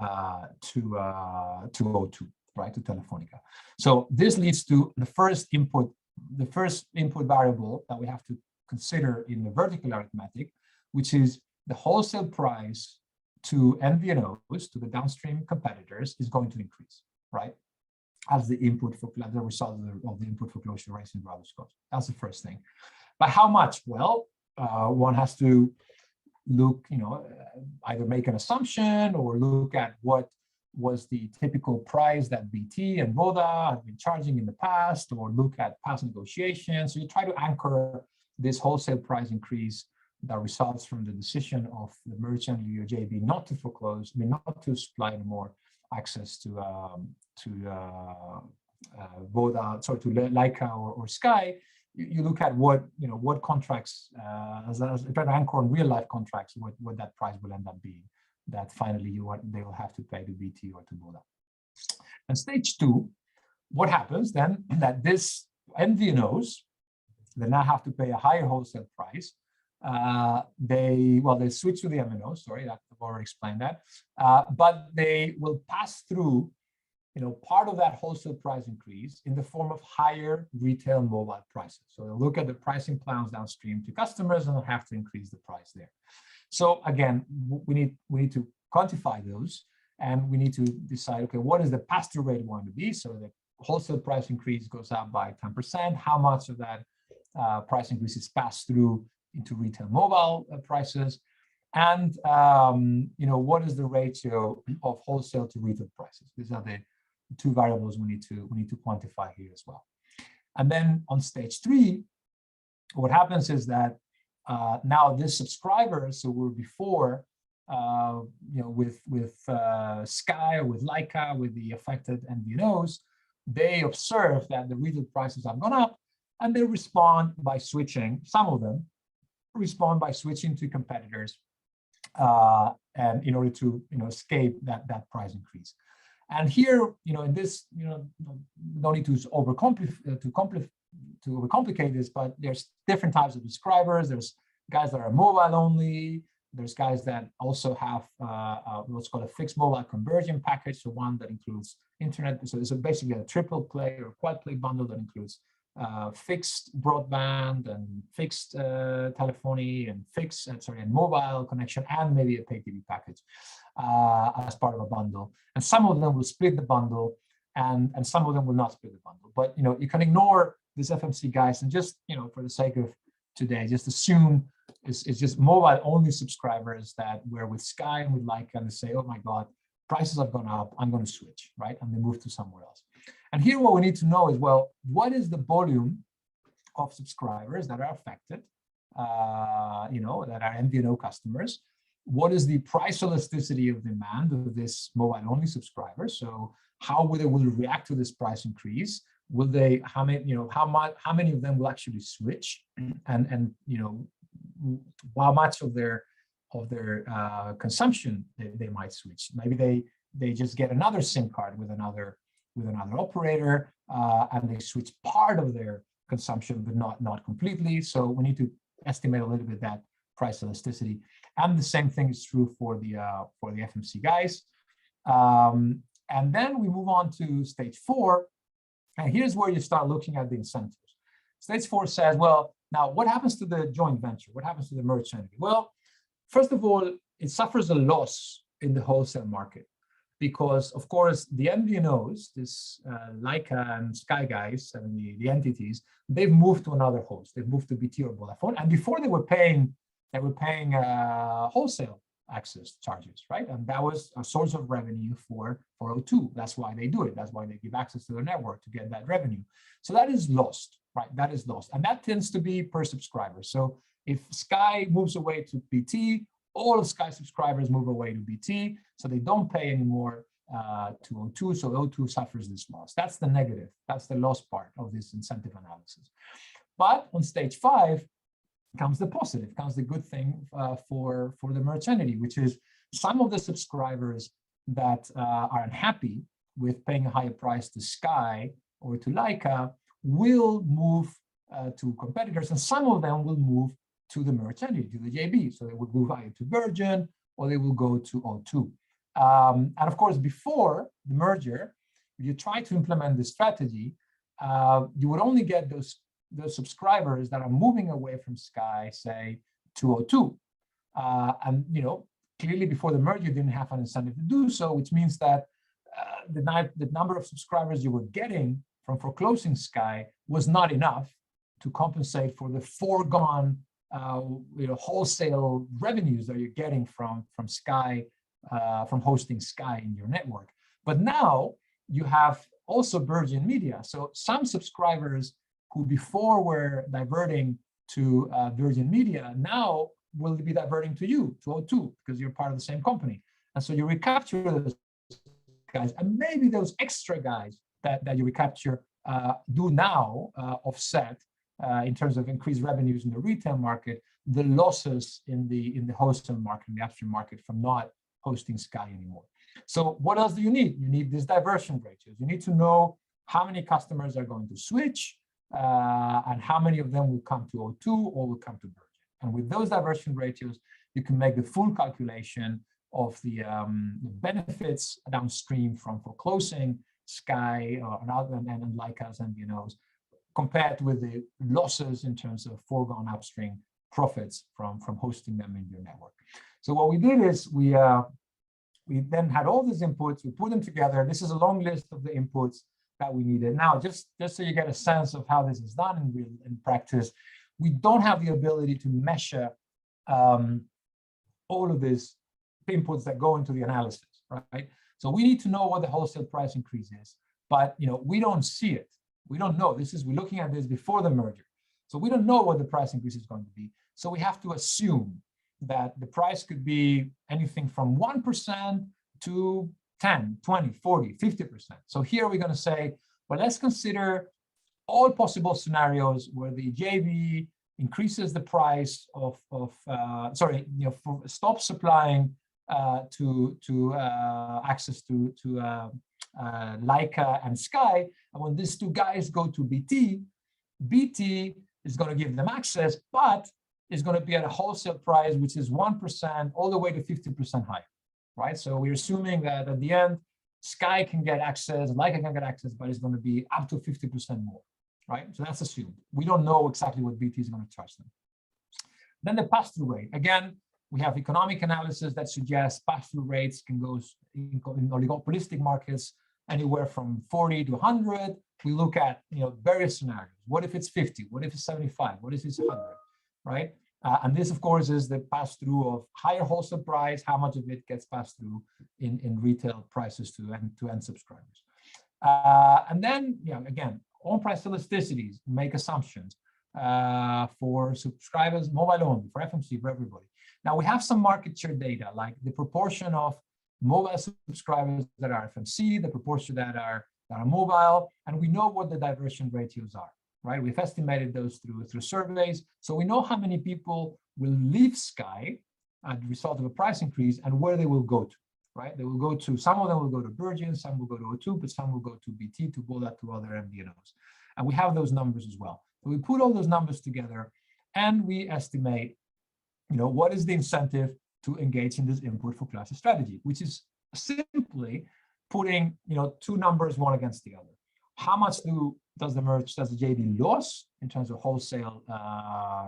O2, right, to Telefonica. So this leads to the first input variable that we have to consider in the vertical arithmetic, which is the wholesale price to MVNOs, to the downstream competitors, is going to increase, right? As the input for the result of the input foreclosure rates in router scopes. That's the first thing. But how much? Well, one has to look, either make an assumption or look at what was the typical price that BT and Voda have been charging in the past, or look at past negotiations. So you try to anchor this wholesale price increase that results from the decision of the merchant JV not to foreclose, not to supply anymore access to Voda, sorry, to Leica or Sky. You look at what contracts, as try to anchor on real life contracts, what that price will end up being, that finally they will have to pay to BT or to Voda. And stage 2, what happens then that this MVNOs, they now have to pay a higher wholesale price. They switch to the MNOs, sorry, I've already explained that, but they will pass through part of that wholesale price increase in the form of higher retail mobile prices. So they'll look at the pricing plans downstream to customers and they'll have to increase the price there. So again, we need to quantify those, and we need to decide, okay, what is the pass-through rate going to be? So the wholesale price increase goes up by 10%. How much of that price increase is passed through into retail mobile prices? And what is the ratio of wholesale to retail prices? These are the 2 variables we need to quantify here as well. And then on stage 3, what happens is that now these subscribers who were before, with Sky or with Leica, with the affected MVNOs, they observe that the retail prices have gone up, and they respond by switching. Some of them respond by switching to competitors, and in order to escape that price increase. And here, in this, no need to overcomplicate this, but there's different types of subscribers. There's guys that are mobile only. There's guys that also have what's called a fixed mobile conversion package, so one that includes internet. So it's basically a triple play or quad play bundle that includes fixed broadband and fixed telephony and and mobile connection, and maybe a pay TV package as part of a bundle. And some of them will split the bundle, and some of them will not split the bundle. But you can ignore these FMC guys and just for the sake of today, just assume it's just mobile only subscribers that were with Sky and with Leica, and they say, oh my God, prices have gone up, I'm going to switch, right? And they move to somewhere else. And here what we need to know is, well, what is the volume of subscribers that are affected, that are MVNO customers? What is the price elasticity of demand of this mobile-only subscribers? So how will they react to this price increase? Will they, how many of them will actually switch? And how much of their consumption they might switch? Maybe they just get another SIM card with another operator, and they switch part of their consumption, but not completely. So we need to estimate a little bit that price elasticity. And the same thing is true for the FMC guys. And then we move on to stage 4, and here's where you start looking at the incentives. Stage 4 says, well, now what happens to the joint venture? What happens to the merged entity? Well, first of all, it suffers a loss in the wholesale market, because of course the MVNOs, this Leica and Sky guys, and the entities, they've moved to another host. They've moved to BT or Vodafone, and before they were paying wholesale access charges, right? And that was a source of revenue for O2. That's why they do it. That's why they give access to their network, to get that revenue. So that is lost, right? That is lost, and that tends to be per subscriber. So if Sky moves away to BT, all of Sky subscribers move away to BT, so they don't pay anymore to O2, so O2 suffers this loss. That's the negative. That's the loss part of this incentive analysis. But on stage 5 comes the positive, comes the good thing for the merged entity, which is some of the subscribers that are unhappy with paying a higher price to Sky or to Leica will move to competitors, and some of them will move to the merged entity, to the JB. So they will move either to Virgin or they will go to O2. And of course, before the merger, if you try to implement this strategy, you would only get those the subscribers that are moving away from Sky, say, to O2. And clearly before the merger, you didn't have an incentive to do so, which means that the number of subscribers you were getting from foreclosing Sky was not enough to compensate for the foregone wholesale revenues that you're getting from Sky, from hosting Sky in your network. But now you have also Virgin Media. So some subscribers who before were diverting to Virgin Media now will be diverting to you, to O2, because you're part of the same company. And so you recapture those guys, and maybe those extra guys that you recapture do now offset in terms of increased revenues in the retail market, the losses in the wholesale market, in the upstream market, from not hosting Sky anymore. So what else do you need? You need these diversion ratios. You need to know how many customers are going to switch and how many of them will come to O2 or will come to Virgin. And with those diversion ratios, you can make the full calculation of the benefits downstream from foreclosing Sky and Lyca's MVNOs, compared with the losses in terms of foregone upstream profits from hosting them in your network. So what we did is we then had all these inputs, we put them together. This is a long list of the inputs that we needed. Now, just so you get a sense of how this is done in practice, we don't have the ability to measure all of these inputs that go into the analysis, right? So we need to know what the wholesale price increase is, but we don't see it. We don't know. We're looking at this before the merger. So we don't know what the price increase is going to be. So we have to assume that the price could be anything from 1% to 10, 20, 40, 50%. So here we're going to say, well, let's consider all possible scenarios where the JV increases the price stops supplying to access to Lyca and Sky. And when these two guys go to BT is going to give them access, but is going to be at a wholesale price, which is 1% all the way to 50% higher, right? So we're assuming that at the end, Sky can get access, Lyca can get access, but it's going to be up to 50% more, right? So that's assumed. We don't know exactly what BT is going to charge them. Then the pass-through rate. Again, we have economic analysis that suggests pass-through rates can go in oligopolistic markets anywhere from 40 to 100. We look at various scenarios. What if it's 50? What if it's 75? What if it's 100? Right? And this, of course, is the pass-through of higher wholesale price. How much of it gets passed through in retail prices to end subscribers? And then, again, on-price elasticities, make assumptions for subscribers, mobile only, for FMC, for everybody. Now, we have some market share data, like the proportion of mobile subscribers that are FMC, the proportion that are mobile, and we know what the diversion ratios are, right? We've estimated those through surveys. So we know how many people will leave Sky as a result of a price increase and where they will go to, right? They will go to, some of them will go to Virgin, some will go to O2, but some will go to BT, to Bola, to other MVNOs. And we have those numbers as well. So we put all those numbers together and we estimate, what is the incentive to engage in this input for classes strategy, which is simply putting, two numbers one against the other. How much does the JV lose in terms of wholesale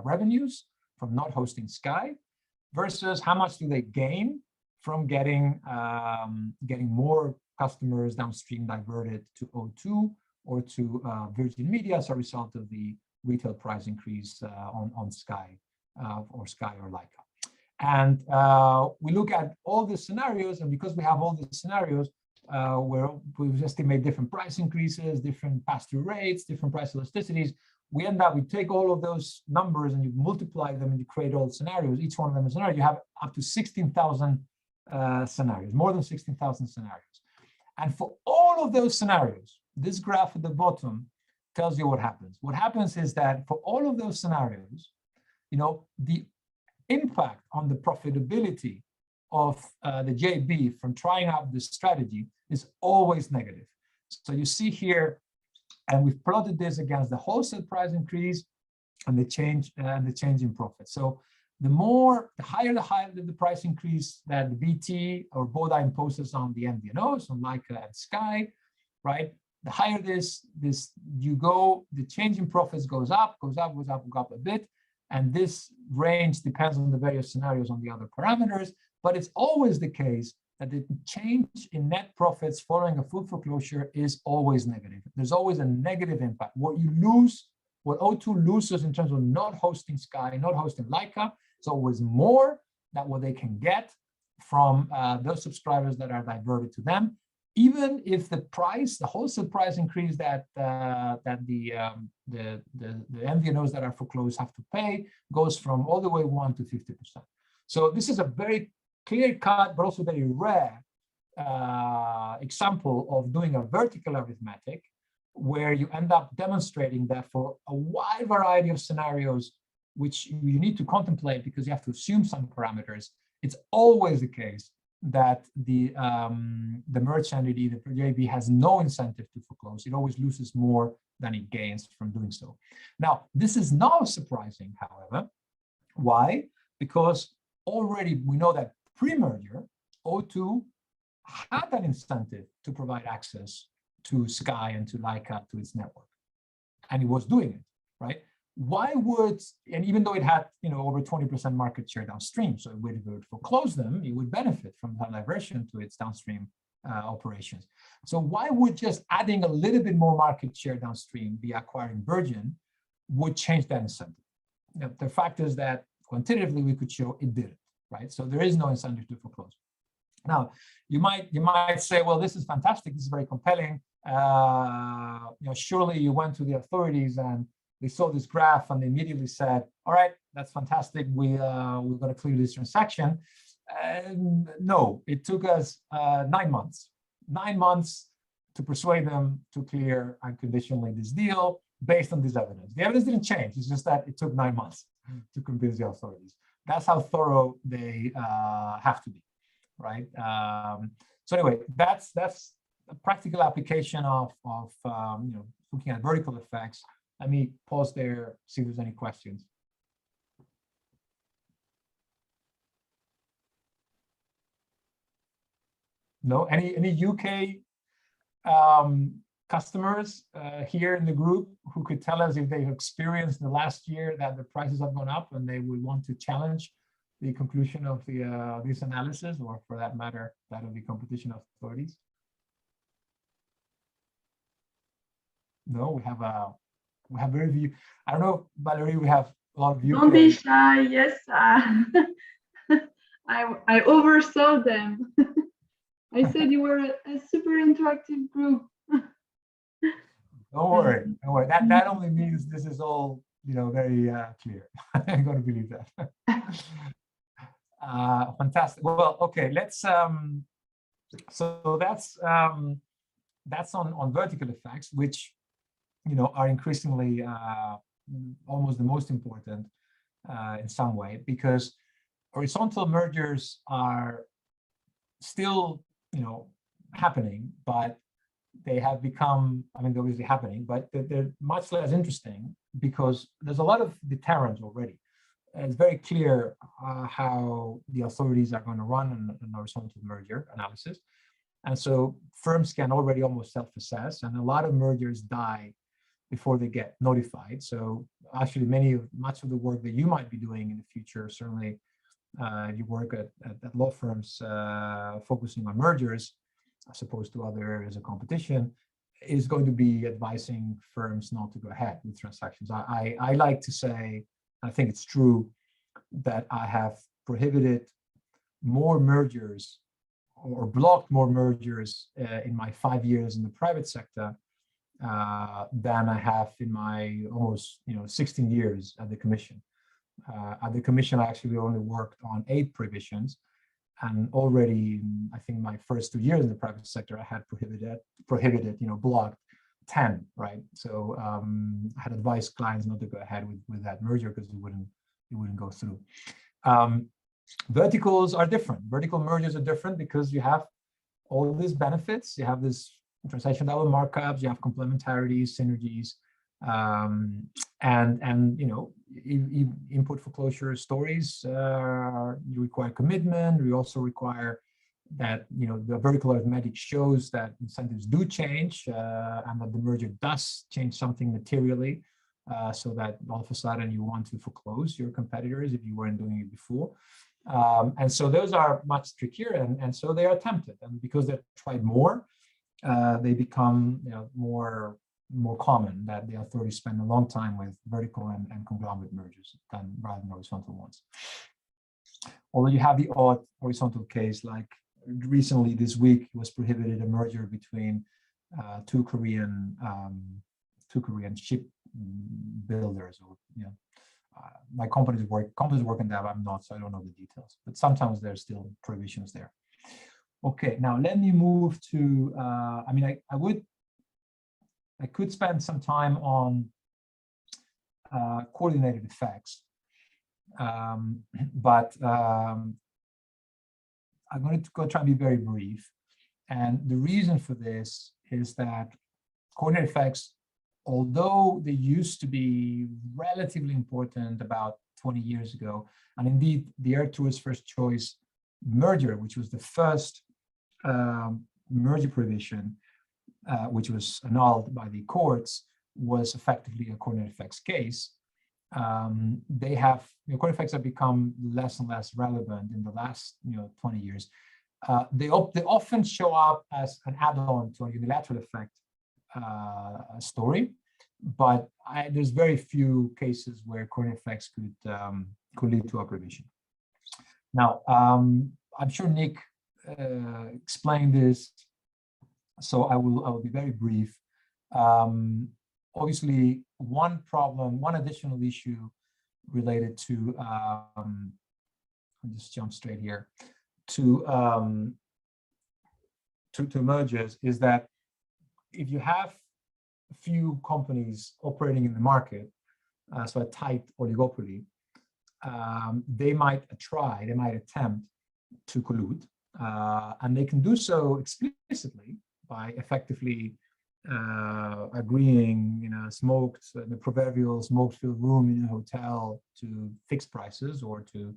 revenues from not hosting Sky, versus how much do they gain from getting more customers downstream diverted to O2 or to Virgin Media as a result of the retail price increase on Sky or Sky or Lyca. And we look at all the scenarios, and because we have all the scenarios where we estimate different price increases, different pass-through rates, different price elasticities, we take all of those numbers and you multiply them and you create all the scenarios. Each one of them is a scenario. You have up to 16,000 scenarios, more than 16,000 scenarios. And for all of those scenarios, this graph at the bottom tells you what happens. What happens is that for all of those scenarios, the impact on the profitability of the JB from trying out this strategy is always negative. So you see here, and we've plotted this against the wholesale price increase and the change in profit. So the higher the price increase that the BT or Boda imposes on the MVNOs, on Lyca and Sky, right? The higher this you go, the change in profits goes up, goes up, goes up, goes up a bit. And this range depends on the various scenarios on the other parameters, but it's always the case that the change in net profits following a full foreclosure is always negative. There's always a negative impact. What you lose, what O2 loses in terms of not hosting Sky, not hosting Laika, is always more than what they can get from those subscribers that are diverted to them. Even if the price, the wholesale price increase that the MVNOs that are foreclosed have to pay goes from all the way 1 to 50%. So this is a very clear-cut, but also very rare example of doing a vertical arithmetic, where you end up demonstrating that for a wide variety of scenarios, which you need to contemplate because you have to assume some parameters, it's always the case that the merged entity, the JV, has no incentive to foreclose. It always loses more than it gains from doing so. Now, this is not surprising, however. Why? Because already we know that pre-merger, O2 had an incentive to provide access to Sky and to Laika, to its network, and it was doing it, right? Why would, and even though it had, over 20% market share downstream, so it would foreclose them, it would benefit from that diversion to its downstream operations. So why would just adding a little bit more market share downstream via acquiring Virgin would change that incentive? The fact is that quantitatively we could show it didn't, right? So there is no incentive to foreclose. Now, you might say, well, this is fantastic, this is very compelling. Surely you went to the authorities and they saw this graph and they immediately said, all right, that's fantastic, we're going to clear this transaction. No, it took us 9 months. 9 months to persuade them to clear unconditionally this deal based on this evidence. The evidence didn't change, it's just that it took 9 months to convince the authorities. That's how thorough they have to be, right? So anyway, that's a practical application of looking at vertical effects. Let me pause there, see if there's any questions. No, any UK customers here in the group who could tell us if they've experienced in the last year that the prices have gone up and they would want to challenge the conclusion of this analysis, or for that matter, that of the competition authorities? No, we have very few. I don't know, Valerie, we have a lot of UK. Don't be shy. Yes, I oversaw them. I said you were a super interactive group. Don't worry, don't worry. That only means this is all very clear. I'm going to believe that. Fantastic. Well, okay. Let's. So that's on vertical effects, which are increasingly almost the most important in some way, because horizontal mergers are still happening, but they have become, they're obviously happening, but they're much less interesting because there's a lot of deterrence already. It's very clear how the authorities are going to run an horizontal merger analysis. And so firms can already almost self-assess, and a lot of mergers die before they get notified. So actually much of the work that you might be doing in the future, certainly you work at law firms focusing on mergers, as opposed to other areas of competition, is going to be advising firms not to go ahead with transactions. I like to say, I think it's true, that I have prohibited more mergers or blocked more mergers in my 5 years in the private sector than I have in my almost 16 years at the Commission. At the Commission, I actually only worked on 8 prohibitions, and already, I think my first 2 years in the private sector, I had prohibited, blocked 10, right? So I had advised clients not to go ahead with that merger because it wouldn't go through. Verticals are different. Vertical mergers are different because you have all these benefits. You have this transaction level markups. You have complementarities, synergies, and input foreclosure stories. You require commitment. You also require that the vertical arithmetic shows that incentives do change, and that the merger does change something materially, so that all of a sudden you want to foreclose your competitors if you weren't doing it before. And so those are much trickier, and so they are attempted, and because they're tried more, they become more common, that the authorities spend a long time with vertical and conglomerate mergers rather than horizontal ones. Although you have the odd horizontal case, like recently this week it was prohibited a merger between two Korean ship builders, or my companies work in that. I'm not, so I don't know the details, but sometimes there's still prohibitions there. Okay, now let me move to, I could spend some time on coordinated effects, but I'm going to go try and be very brief. And the reason for this is that coordinated effects, although they used to be relatively important about 20 years ago, and indeed the Air Tour's first choice merger, which was the first merger provision, which was annulled by the courts, was effectively a coordinated effects case. Coordinated effects have become less and less relevant in the last 20 years. They often show up as an add-on to a unilateral effect story, but there's very few cases where coordinated effects could lead to a provision. Now, I'm sure Nick explained this, so I will be very brief. Obviously, one additional issue related to, I'll just jump straight here, to mergers is that if you have a few companies operating in the market, so a tight oligopoly, they might attempt to collude, and they can do so explicitly by effectively agreeing in the proverbial smoke-filled room in a hotel to fix prices, or to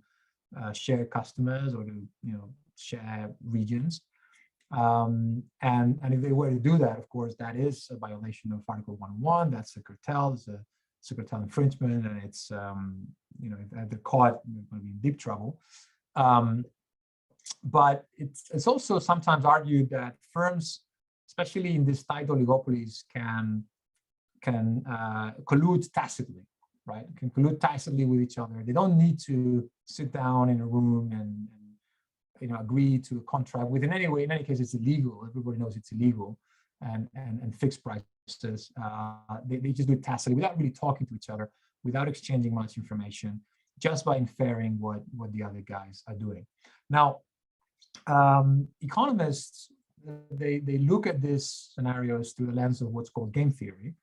share customers, or to share regions. And if they were to do that, of course, that is a violation of Article 101. That's a cartel. It's a cartel infringement, and it's if they're caught, they're going to be in deep trouble. But it's also sometimes argued that firms, especially in these tight oligopolies, can collude tacitly, right? Can collude tacitly with each other. They don't need to sit down in a room and agree to a contract. In any case, it's illegal. Everybody knows it's illegal, and fix prices. They just do it tacitly without really talking to each other, without exchanging much information, just by inferring what the other guys are doing. Now, economists, they look at these scenarios through the lens of what's called game theory,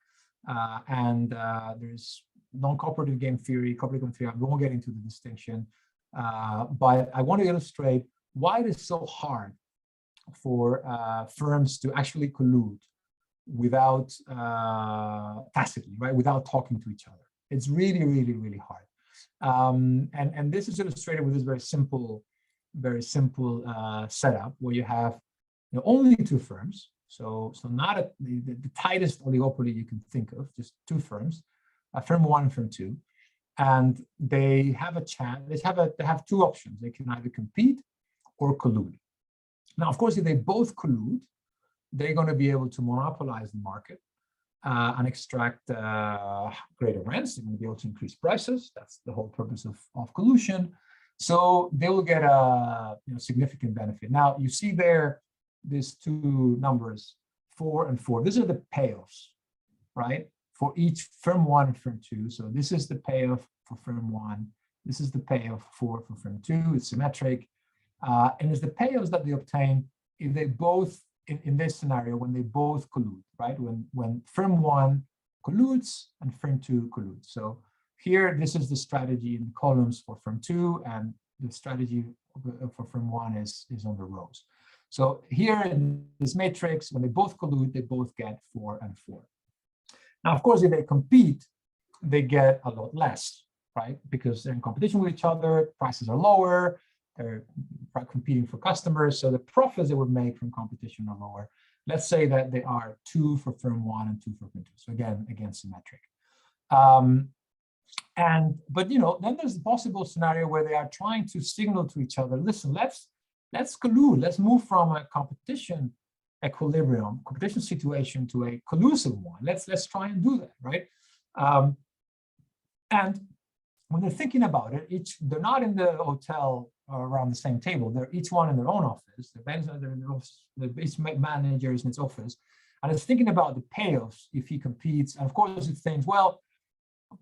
and there's non-cooperative game theory, cooperative game theory. I won't get into the distinction, but I want to illustrate why it is so hard for firms to actually collude without tacitly, right, without talking to each other. It's really, really, really hard, and this is illustrated with this very simple setup where you have only two firms, so not the tightest oligopoly you can think of, just two firms, firm one and firm two, and they have a chat. They have two options. They can either compete or collude. Now, of course, if they both collude, they're going to be able to monopolize the market and extract greater rents. They're going to be able to increase prices. That's the whole purpose of collusion. So they will get a significant benefit. Now, you see there these two numbers, 4 and 4. These are the payoffs, right, for each firm one and firm two. So this is the payoff for firm one. This is the payoff for firm two. It's symmetric. And it's the payoffs that they obtain if they both, in this scenario, when they both collude, right? When firm one colludes and firm two colludes. So here, this is the strategy in the columns for firm two, and the strategy for firm one is on the rows. So here in this matrix, when they both collude, they both get 4 and 4. Now, of course, if they compete, they get a lot less, right? Because they're in competition with each other, prices are lower, they're competing for customers, so the profits they would make from competition are lower. Let's say that they are 2 for firm 1 and 2 for firm 2. So again, symmetric. But then there's the possible scenario where they are trying to signal to each other, listen, let's collude, let's move from a competition situation to a collusive one. Let's try and do that, right? And when they're thinking about it, they're not in the hotel around the same table. They're each one in their own office. Each manager is in its office, and it's thinking about the payoffs if he competes. And of course, it thinks, well,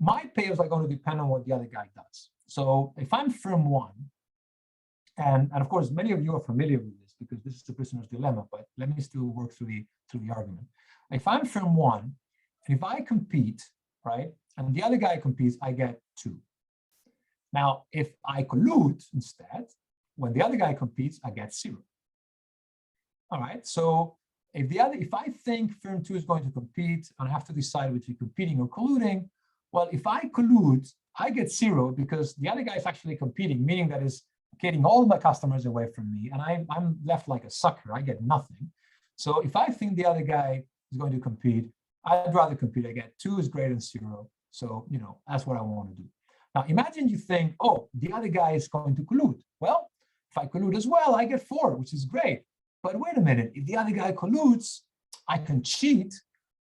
my payoffs are going to depend on what the other guy does. So if I'm firm 1, and of course, many of you are familiar with this because this is the prisoner's dilemma, but let me still work through the argument. If I'm firm 1, and if I compete, right, and the other guy competes, I get 2. Now, if I collude instead, when the other guy competes, I get 0. All right, so if I think firm 2 is going to compete, and I have to decide between competing or colluding, well, if I collude, I get 0 because the other guy is actually competing, meaning that is getting all my customers away from me, and I'm left like a sucker. I get nothing. So if I think the other guy is going to compete, I'd rather compete. I get 2 is greater than 0. So, that's what I want to do. Now, imagine you think, oh, the other guy is going to collude. Well, if I collude as well, I get 4, which is great. But wait a minute, if the other guy colludes, I can cheat.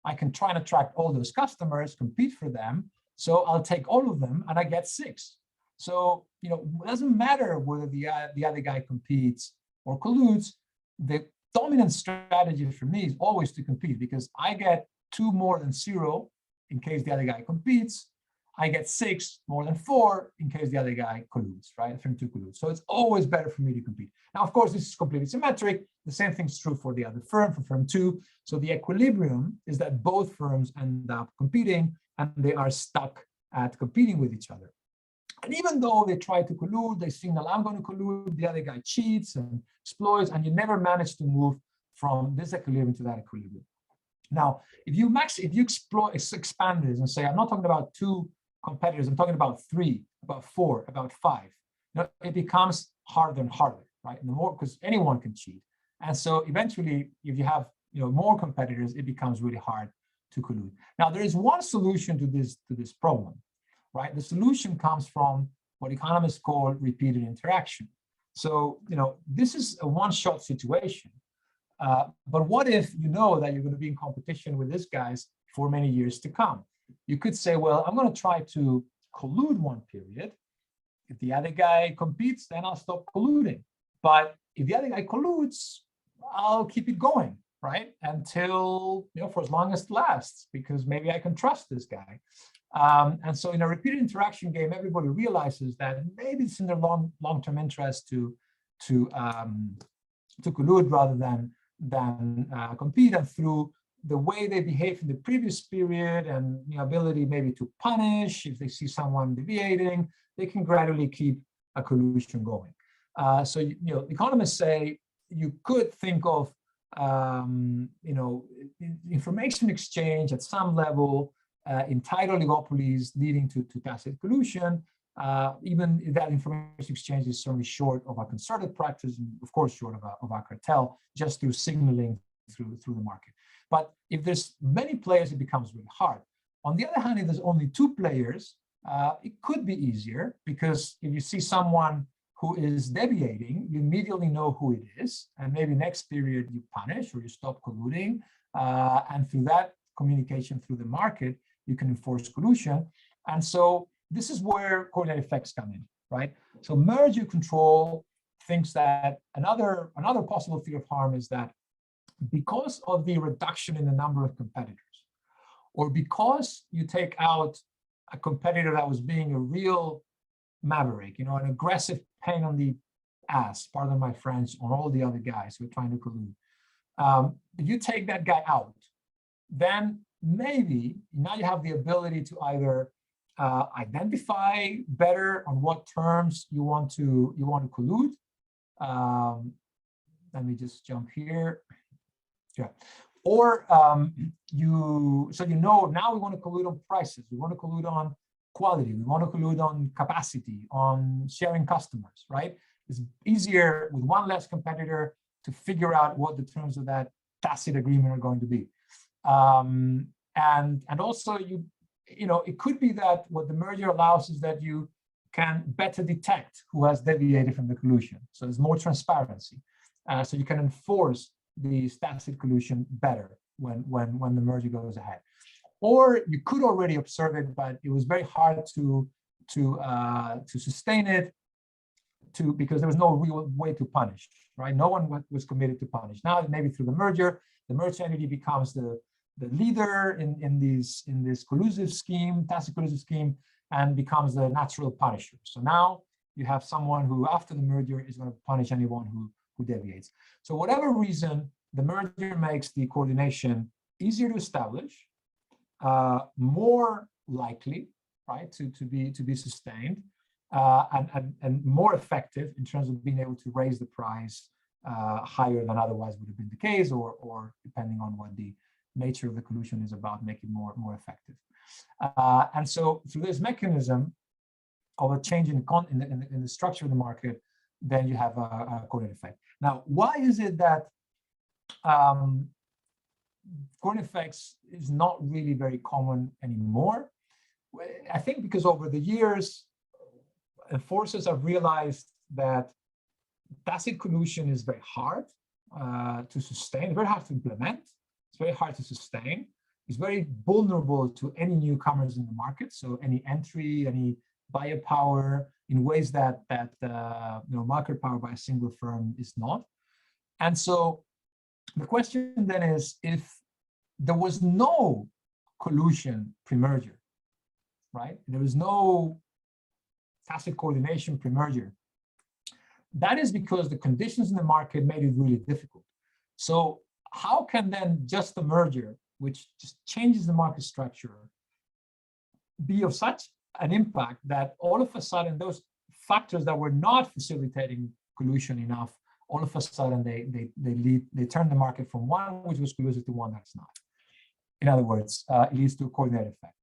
I can try and attract all those customers, compete for them. So I'll take all of them and I get 6. So, it doesn't matter whether the other guy competes or colludes. The dominant strategy for me is always to compete because I get 2 more than 0 in case the other guy competes. I get 6 more than 4 in case the other guy colludes, right? Firm 2 colludes. So it's always better for me to compete. Now, of course, this is completely symmetric. The same thing is true for the other firm, for firm 2. So the equilibrium is that both firms end up competing and they are stuck at competing with each other. And even though they try to collude, they signal, I'm going to collude, the other guy cheats and exploits, and you never manage to move from this equilibrium to that equilibrium. Now, if you expand this and say, I'm not talking about 2 competitors, I'm talking about 3, about 4, about 5. It becomes harder and harder, right? And the more, because anyone can cheat. And so eventually, if you have more competitors, it becomes really hard to collude. Now, there is one solution to this problem, right? The solution comes from what economists call repeated interaction. So, this is a one-shot situation. But what if you know that you're going to be in competition with these guys for many years to come? You could say, well, I'm going to try to collude one period. If the other guy competes, then I'll stop colluding. But if the other guy colludes, I'll keep it going, right? Until, for as long as it lasts, because maybe I can trust this guy. And so in a repeated interaction game, everybody realizes that maybe it's in their long-term interest to collude rather than compete, and through the way they behave in the previous period and the ability maybe to punish if they see someone deviating, they can gradually keep a collusion going. So economists say you could think of information exchange at some level in tight oligopolies leading to tacit collusion, even if that information exchange is certainly short of a concerted practice, and of course short of a cartel, just through signaling through the market. But if there's many players, it becomes really hard. On the other hand, if there's only 2 players, it could be easier, because if you see someone who is deviating, you immediately know who it is, and maybe next period you punish or you stop colluding, and through that communication through the market, you can enforce collusion. And so this is where coordinate effects come in, right? So merger control thinks that another possible theory of harm is that because of the reduction in the number of competitors, or because you take out a competitor that was being a real maverick, an aggressive pain on the ass, pardon my French, on all the other guys who are trying to collude. If you take that guy out, then maybe now you have the ability to either identify better on what terms you want to collude. Let me just jump here. Yeah. Or now we want to collude on prices, we want to collude on quality, we want to collude on capacity, on sharing customers, right? It's easier with one less competitor to figure out what the terms of that tacit agreement are going to be. And also it could be that what the merger allows is that you can better detect who has deviated from the collusion. So there's more transparency. So you can enforce the tacit collusion better when the merger goes ahead. Or you could already observe it, but it was very hard to sustain it because there was no real way to punish, right? No one was committed to punish. Now maybe through the merger entity becomes the leader in this collusive scheme, tacit collusive scheme, and becomes the natural punisher. So now you have someone who, after the merger, is going to punish anyone who deviates. So whatever reason, the merger makes the coordination easier to establish, more likely, right, to be sustained, and more effective in terms of being able to raise the price higher than otherwise would have been the case, or depending on what the nature of the collusion is about, make it more effective. And so through this mechanism of a change in the structure of the market, then you have a coordinate effect. Now, why is it that coordinate effects is not really very common anymore? I think because over the years, enforcers have realized that tacit collusion is very hard to sustain, very hard to implement. It's very hard to sustain. It's very vulnerable to any newcomers in the market. So any entry, any buyer power in ways that market power by a single firm is not. And so the question then is, if there was no collusion pre-merger, right? There was no tacit coordination pre-merger. That is because the conditions in the market made it really difficult. So how can then just the merger, which just changes the market structure, be of such an impact that all of a sudden those factors that were not facilitating collusion enough, all of a sudden they turn the market from one which was collusive to one that's not. In other words, it leads to a coordinated effect.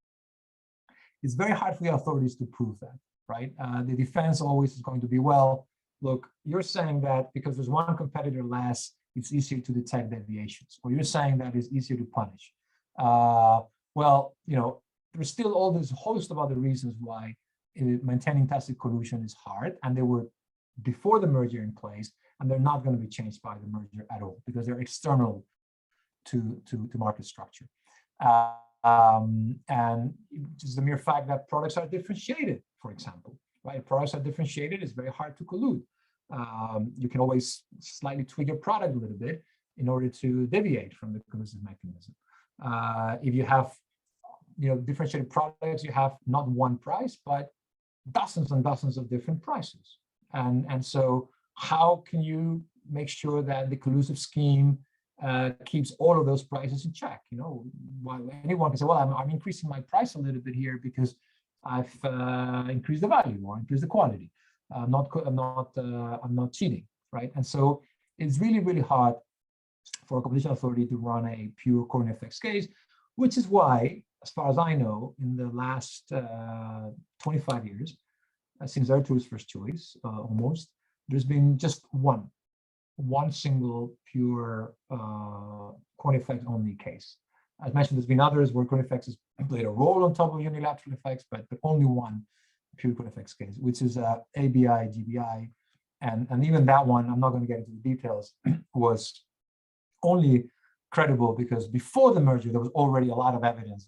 It's very hard for the authorities to prove that, right? The defense always is going to be, well, look, you're saying that because there's one competitor less, it's easier to detect deviations, or you're saying that it's easier to punish. Well, there's still all this host of other reasons why maintaining tacit collusion is hard, and they were before the merger in place, and they're not going to be changed by the merger at all because they're external to market structure. And just the mere fact that products are differentiated, for example, right? If products are differentiated, it's very hard to collude. You can always slightly tweak your product a little bit in order to deviate from the collusive mechanism. If you have differentiated products, you have not one price, but dozens and dozens of different prices. And so how can you make sure that the collusive scheme keeps all of those prices in check? Anyone can say, well, I'm increasing my price a little bit here because I've increased the value or increased the quality. I'm not cheating, right? And so it's really, really hard for a competition authority to run a pure coordinate effects case, which is why, as far as I know, in the last 25 years, since Ertugrul's first choice, almost, there's been just one single pure coordinate effects only case. As mentioned, there's been others where coordinate effects has played a role on top of unilateral effects, but only one pure coordinate effects case, which is ABI, GBI. And even that one, I'm not going to get into the details, was only credible because before the merger, there was already a lot of evidence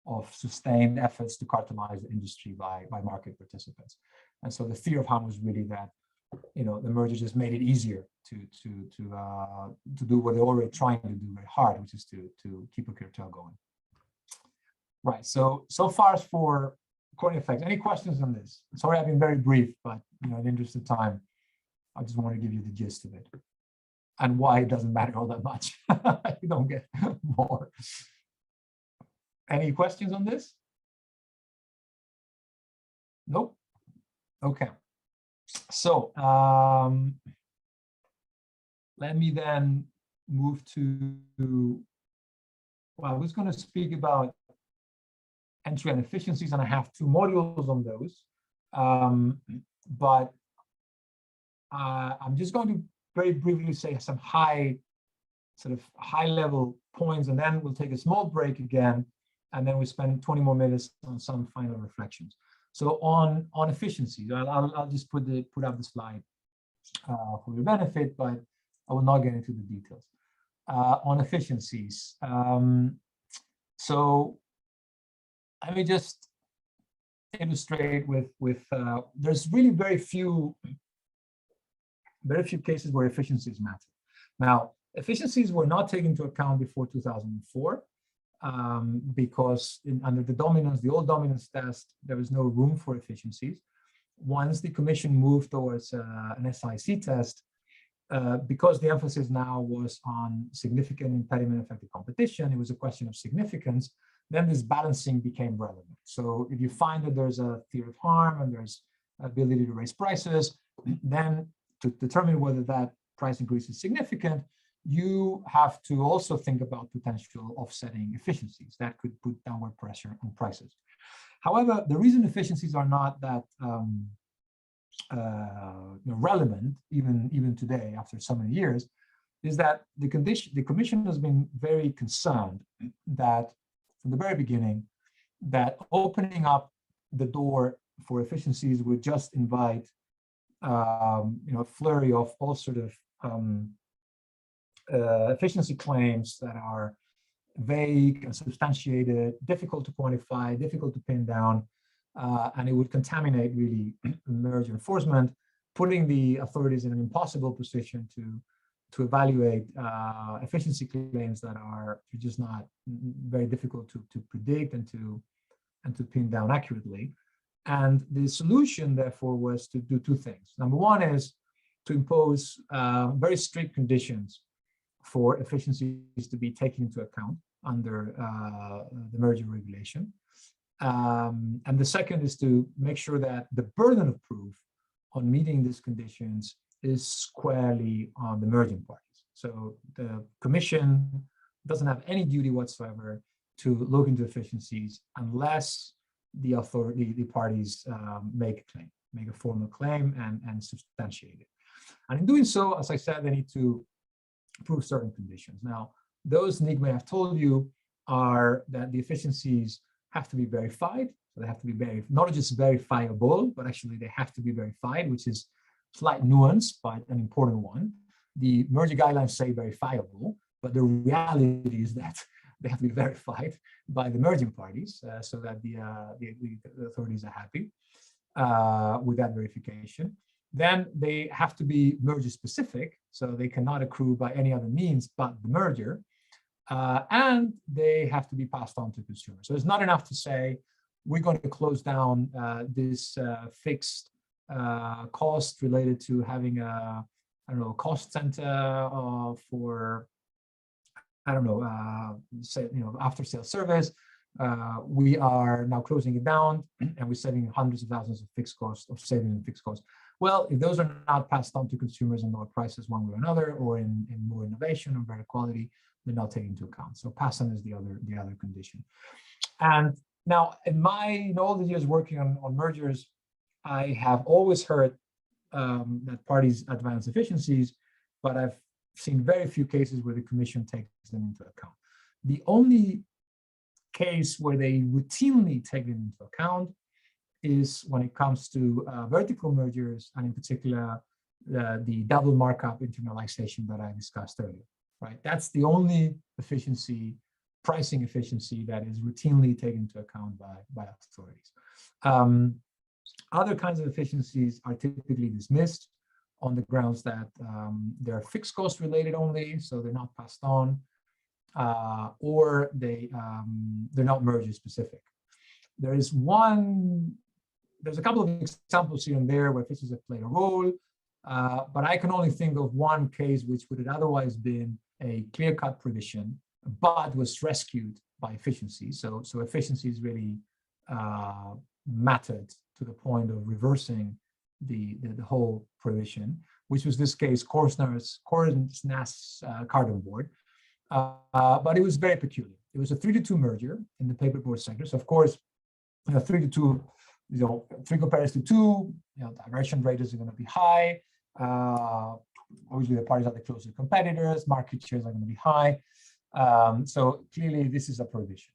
of sustained efforts to cartelize the industry by market participants. And so the fear of harm was really that the merger just made it easier to do what they're already trying to do very hard, which is to keep a cartel going. Right. So far as for coordinate effects. Any questions on this? Sorry, I've been very brief, but in the interest of time, I just want to give you the gist of it and why it doesn't matter all that much. You don't get more. Any questions on this? Nope. Okay. So let me then move to, well, I was going to speak about entry and efficiencies, and I have two modules on those. But I'm just going to very briefly say some sort of high level points, and then we'll take a small break again, and then we spend 20 more minutes on some final reflections. So on efficiencies, I'll just put up the slide for your benefit, but I will not get into the details. On efficiencies, so let me just illustrate with there's really very few cases where efficiencies matter. Now, efficiencies were not taken into account before 2004 because under the old dominance test, there was no room for efficiencies. Once the Commission moved towards an SIC test, because the emphasis now was on significant impediment affecting competition, it was a question of significance, then this balancing became relevant. So if you find that there's a theory of harm and there's ability to raise prices, then to determine whether that price increase is significant, you have to also think about potential offsetting efficiencies that could put downward pressure on prices. However, the reason efficiencies are not that relevant, even today after so many years, is that the Commission has been very concerned that from the very beginning, that opening up the door for efficiencies would just invite a flurry of all sort of efficiency claims that are vague, unsubstantiated, difficult to quantify, difficult to pin down, and it would contaminate really merger enforcement, putting the authorities in an impossible position to evaluate efficiency claims that are just not very difficult to predict and to pin down accurately. And the solution, therefore, was to do two things. Number one is to impose very strict conditions for efficiencies to be taken into account under the merger regulation. And the second is to make sure that the burden of proof on meeting these conditions is squarely on the merging parties. So the Commission doesn't have any duty whatsoever to look into efficiencies unless the parties make a formal claim and substantiate it. And in doing so, as I said, they need to prove certain conditions. Now, those NIGME I've told you are that the efficiencies have to be verified. So they have to be not just verifiable, but actually they have to be verified, which is a slight nuance, but an important one. The merger guidelines say verifiable, but the reality is that they have to be verified by the merging parties so that the authorities are happy with that verification. Then they have to be merger specific, so they cannot accrue by any other means but the merger. And they have to be passed on to consumers. So it's not enough to say, we're going to close down this fixed cost related to having a cost center for, after sales service. We are now closing it down and we're saving hundreds of thousands of fixed costs, Well, if those are not passed on to consumers in lower prices one way or another, or in more innovation or better quality, they're not taken into account. So pass-on is the other condition. And now, in all the years working on mergers, I have always heard that parties advance efficiencies, but I've seen very few cases where the Commission takes them into account. The only case where they routinely take them into account is when it comes to vertical mergers, and in particular, the double markup internalization that I discussed earlier. Right, that's the only pricing efficiency that is routinely taken into account by authorities. Other kinds of efficiencies are typically dismissed on the grounds that they're fixed cost related only, so they're not passed on, or they're not merger specific. There's a couple of examples here and there where efficiencies have played a role, but I can only think of one case which would have otherwise been a clear-cut provision, but was rescued by efficiency. So efficiencies really mattered to the point of reversing the whole provision, which was this case, Korsnäs carton board. But it was very peculiar. It was a 3-to-2 merger in the paperboard sector. So of course, 3-to-2, 3 compares to 2, diversion rate is going to be high. Obviously, the parties are the closest competitors. Market shares are going to be high. So clearly, this is a prohibition.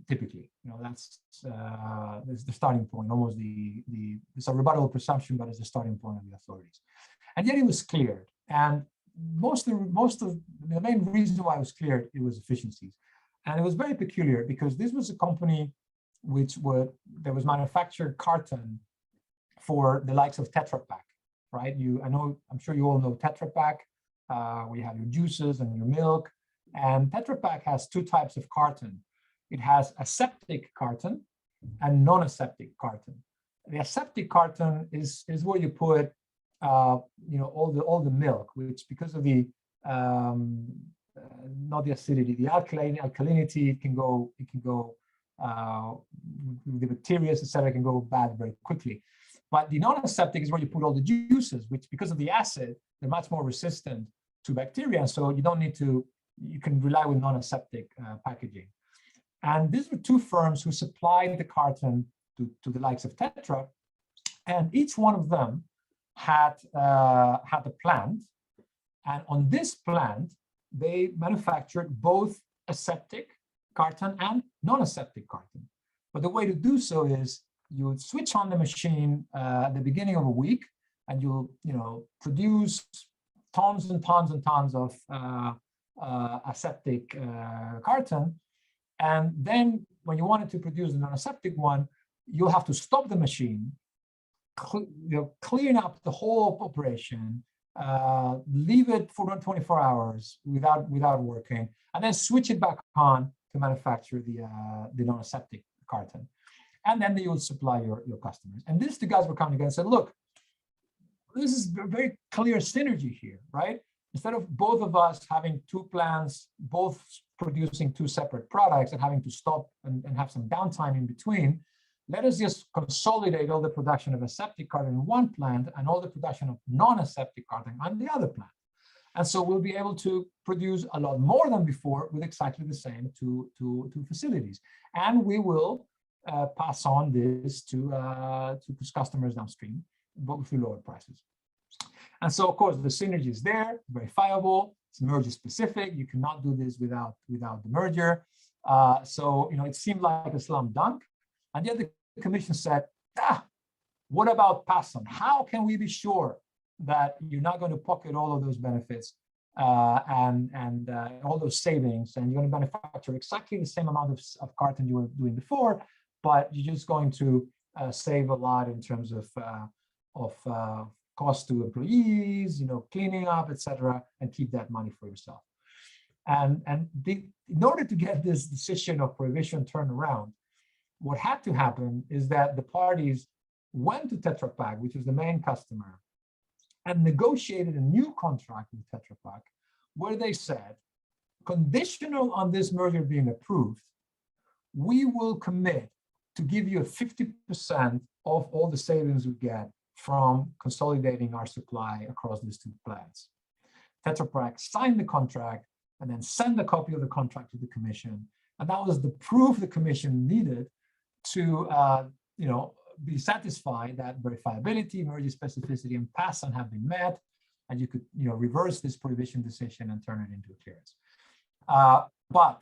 Typically, that's the starting point. Almost it's a rebuttable presumption, but it's the starting point of the authorities. And yet, it was cleared. And most of the main reason why it was cleared, it was efficiencies. And it was very peculiar because this was a company that was manufactured carton for the likes of Tetra Pak, right? I'm sure you all know Tetra Pak, where you have your juices and your milk. And Tetra Pak has two types of carton. It has aseptic carton and non-aseptic carton. The aseptic carton is where you put all the milk, which because of the not the acidity, the alkalinity, it can go the bacteria, etc., can go bad very quickly. But the non-aseptic is where you put all the juices, which because of the acid, they're much more resistant to bacteria. So you don't need to, you can rely with non-aseptic packaging. And these were two firms who supplied the carton to the likes of Tetra, and each one of them had a plant, and on this plant they manufactured both aseptic carton and non-aseptic carton. But the way to do so is you would switch on the machine at the beginning of a week, and you'll produce tons and tons and tons of aseptic carton, and then when you wanted to produce the non-aseptic one, you'll have to stop the machine, clean up the whole operation, leave it for 24 hours without working, and then switch it back on to manufacture the non-aseptic carton. And then you will supply your customers. And these two guys were coming together and said, look, this is a very clear synergy here, right? Instead of both of us having two plants, both producing two separate products and having to stop and have some downtime in between, let us just consolidate all the production of aseptic carton in one plant and all the production of non-aseptic carton on the other plant. And so we'll be able to produce a lot more than before with exactly the same two facilities. And we will pass on this to customers downstream, but through lower prices. And so, of course, the synergy is there, verifiable, it's merger specific. You cannot do this without the merger. So, it seemed like a slam dunk. And yet the commission said, what about pass-on? How can we be sure that you're not going to pocket all of those benefits and all those savings, and you're going to manufacture exactly the same amount of carton you were doing before, but you're just going to save a lot in terms of cost to employees, cleaning up, etc., and keep that money for yourself. And in order to get this decision of prohibition turned around, what had to happen is that the parties went to Tetra Pak, which was the main customer, and negotiated a new contract with Tetra Pak, where they said, conditional on this merger being approved, we will commit to give you 50% of all the savings we get from consolidating our supply across these two plants. Tetra Pak signed the contract and then sent a copy of the contract to the commission. And that was the proof the commission needed to be satisfied that verifiability, merger specificity, and pass-on have been met, and you could reverse this prohibition decision and turn it into a clearance. But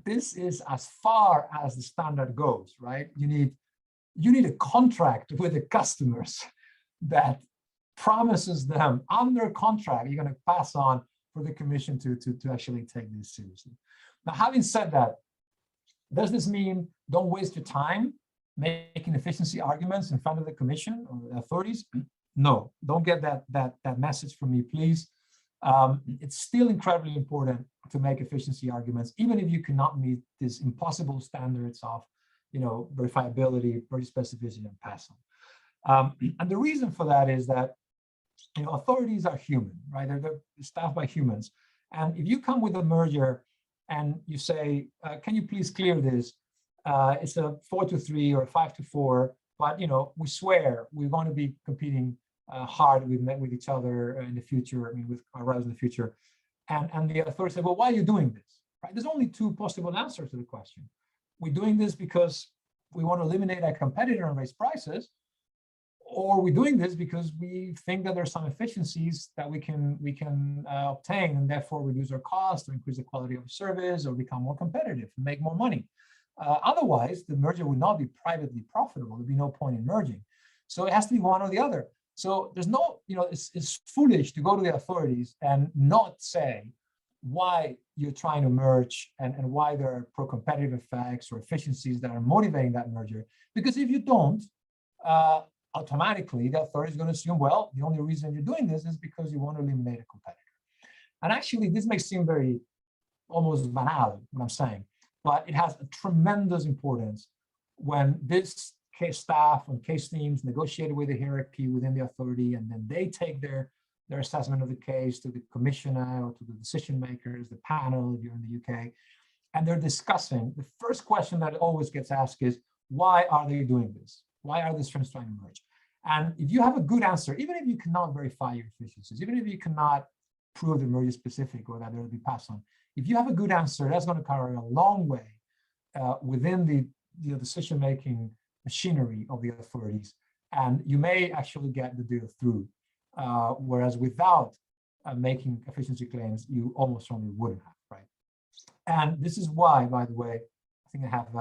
this is as far as the standard goes, right? You need a contract with the customers that promises them under contract you're going to pass on for the commission to actually take this seriously. Now, having said that, does this mean don't waste your time making efficiency arguments in front of the commission or the authorities? No, don't get that message from me, please. It's still incredibly important to make efficiency arguments, even if you cannot meet these impossible standards of verifiability, very specificity, and pass-on. And the reason for that is that authorities are human, right? They're staffed by humans. And if you come with a merger and you say, can you please clear this? It's a 4-3 or a 5-4, but we swear we're going to be competing hard with each other in the future, with our rivals in the future. And the authorities say, well, why are you doing this? Right? There's only two possible answers to the question. We're doing this because we want to eliminate our competitor and raise prices, or we're doing this because we think that there's some efficiencies that we can obtain, and therefore reduce our costs or increase the quality of service or become more competitive and make more money. Otherwise, the merger would not be privately profitable. There'd be no point in merging. So it has to be one or the other. So there's no, it's foolish to go to the authorities and not say why you're trying to merge and why there are pro-competitive effects or efficiencies that are motivating that merger. Because if you don't, automatically the authority is going to assume, well, the only reason you're doing this is because you want to eliminate a competitor. And actually, this may seem very almost banal, what I'm saying, but it has a tremendous importance when this case staff and case teams negotiate with the hierarchy within the authority, and then they take their assessment of the case to the commissioner or to the decision makers, the panel if you're in the UK, and they're discussing. The first question that always gets asked is, why are they doing this? Why are these firms trying to merge? And if you have a good answer, even if you cannot verify your efficiencies, even if you cannot prove the merger specific or that there will be passed on, if you have a good answer, that's going to carry a long way within the decision-making machinery of the authorities, and you may actually get the deal through. Whereas without making efficiency claims, you almost certainly wouldn't have, right? And this is why, by the way, I think I have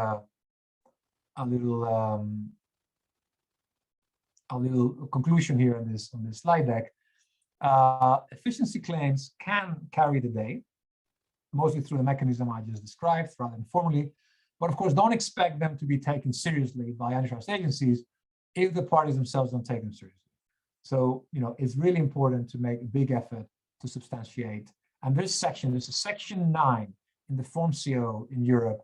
a little conclusion here on this slide deck. Efficiency claims can carry the day, mostly through the mechanism I just described, rather informally. But of course, don't expect them to be taken seriously by antitrust agencies if the parties themselves don't take them seriously. So, it's really important to make a big effort to substantiate. And there's a section 9 in the Form CO in Europe.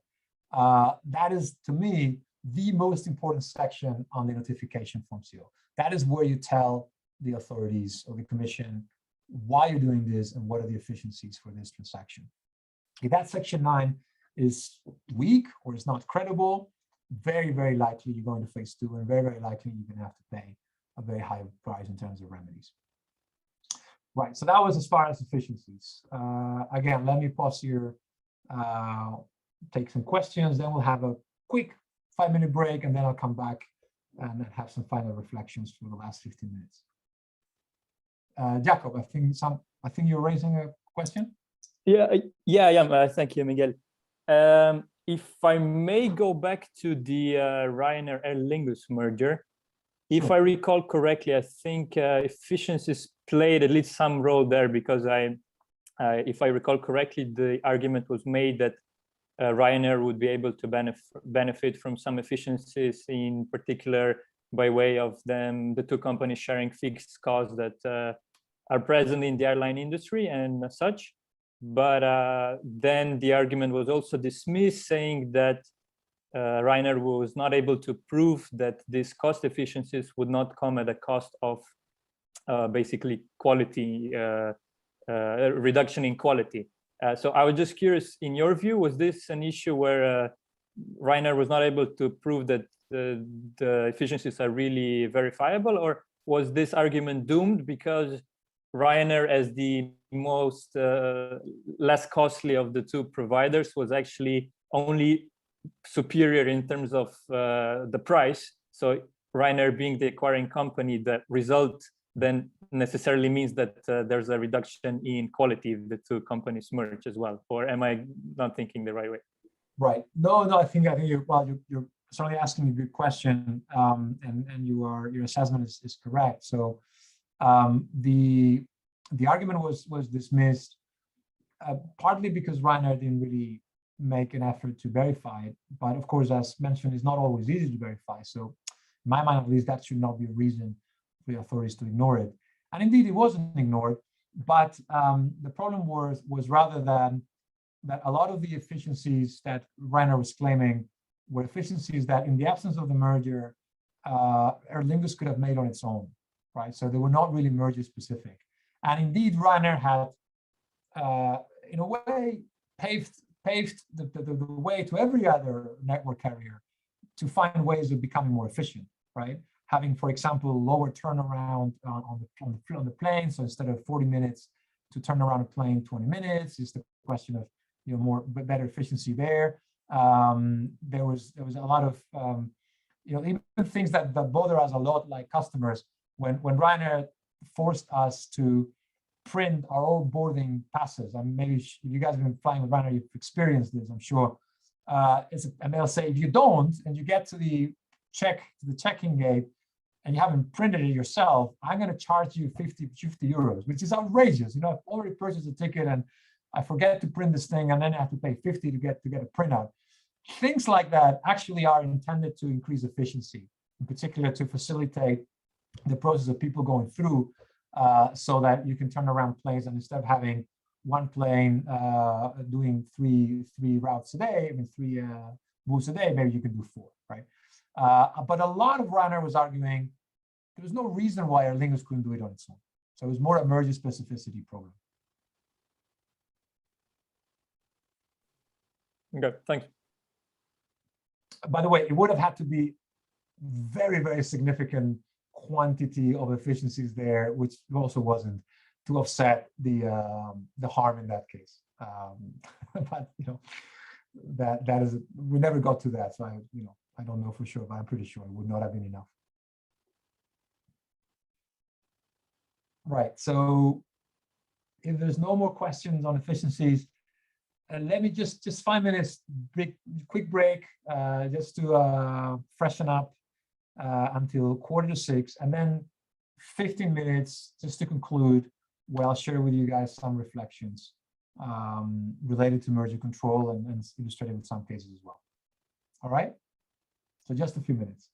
That is, to me, the most important section on the notification Form CO. That is where you tell the authorities or the commission why you're doing this and what are the efficiencies for this transaction. If that section 9 is weak or is not credible, very, very likely you're going to phase 2, and very, very likely you're going to have to pay a very high price in terms of remedies. Right, so that was as far as efficiencies. Again, let me pause here, take some questions, then we'll have a quick 5-minute break, and then I'll come back and have some final reflections for the last 15 minutes. Jacob, I think you're raising a question. Yeah, I am. Thank you, Miguel. If I may go back to the Ryanair Aer Lingus merger, if I recall correctly, I think efficiencies played at least some role there, because if I recall correctly, the argument was made that Ryanair would be able to benefit from some efficiencies, in particular by way of the two companies sharing fixed costs that are present in the airline industry and such. But then the argument was also dismissed, saying that Ryanair was not able to prove that these cost efficiencies would not come at a cost of basically quality, reduction in quality. So I was just curious, in your view, was this an issue where Ryanair was not able to prove that the efficiencies are really verifiable, or was this argument doomed because Ryanair, as the most less costly of the two providers, was actually only superior in terms of the price? So Ryanair being the acquiring company, the result then necessarily means that there's a reduction in quality if the two companies merge as well. Or am I not thinking the right way? Right. No, I think you're certainly asking a good question, and your assessment is correct. So the argument was dismissed partly because Ryanair didn't really make an effort to verify it, but of course, as mentioned, it's not always easy to verify. So in my mind, at least, that should not be a reason for the authorities to ignore it. And indeed, it wasn't ignored, but the problem was rather than that a lot of the efficiencies that Ryanair was claiming were efficiencies that, in the absence of the merger, Aer Lingus could have made on its own, right? So they were not really merger specific. And indeed, Ryanair had, in a way, paved the way to every other network carrier to find ways of becoming more efficient, right? Having, for example, lower turnaround on the plane. So instead of 40 minutes to turn around a plane, 20 minutes. It's the question of better efficiency there. There was a lot of even things that bother us a lot, like customers, when Ryanair forced us to print our own boarding passes. And maybe if you guys have been flying with Ryanair, you've experienced this, I'm sure. And they'll say, if you don't, and you get to the check-in gate, and you haven't printed it yourself, I'm going to charge you 50 euros, which is outrageous. I've already purchased a ticket and I forget to print this thing, and then I have to pay 50 to get a printout. Things like that actually are intended to increase efficiency, in particular to facilitate the process of people going through, so that you can turn around planes, and instead of having one plane doing three routes a day, three moves a day, maybe you can do 4, right? But a lot of Ryanair was arguing there was no reason why Aer Lingus couldn't do it on its own. So it was more a merger specificity program. Okay, thanks. By the way, it would have had to be very, very significant quantity of efficiencies there, which also wasn't, to offset the harm in that case. But that is, we never got to that. So I don't know for sure, but I'm pretty sure it would not have been enough. Right. So if there's no more questions on efficiencies, let me just 5 minutes quick break, just to freshen up until 5:45, and then 15 minutes just to conclude, where I'll share with you guys some reflections related to merger control and illustrated with some cases as well. All right. So just a few minutes.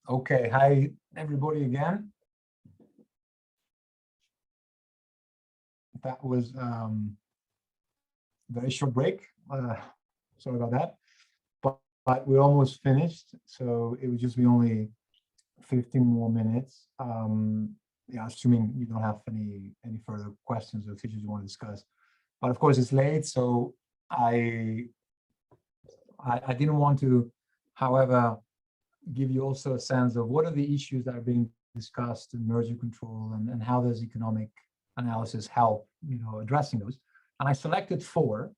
Okay, hi everybody again. That was very short break. Sorry about that, but we're almost finished. So it would just be only 15 more minutes. Yeah, assuming you don't have any further questions or features you want to discuss. But of course, it's late, so I didn't want to, however, give you also a sense of what are the issues that are being discussed in merger control and how does economic analysis help, addressing those. And I selected 4,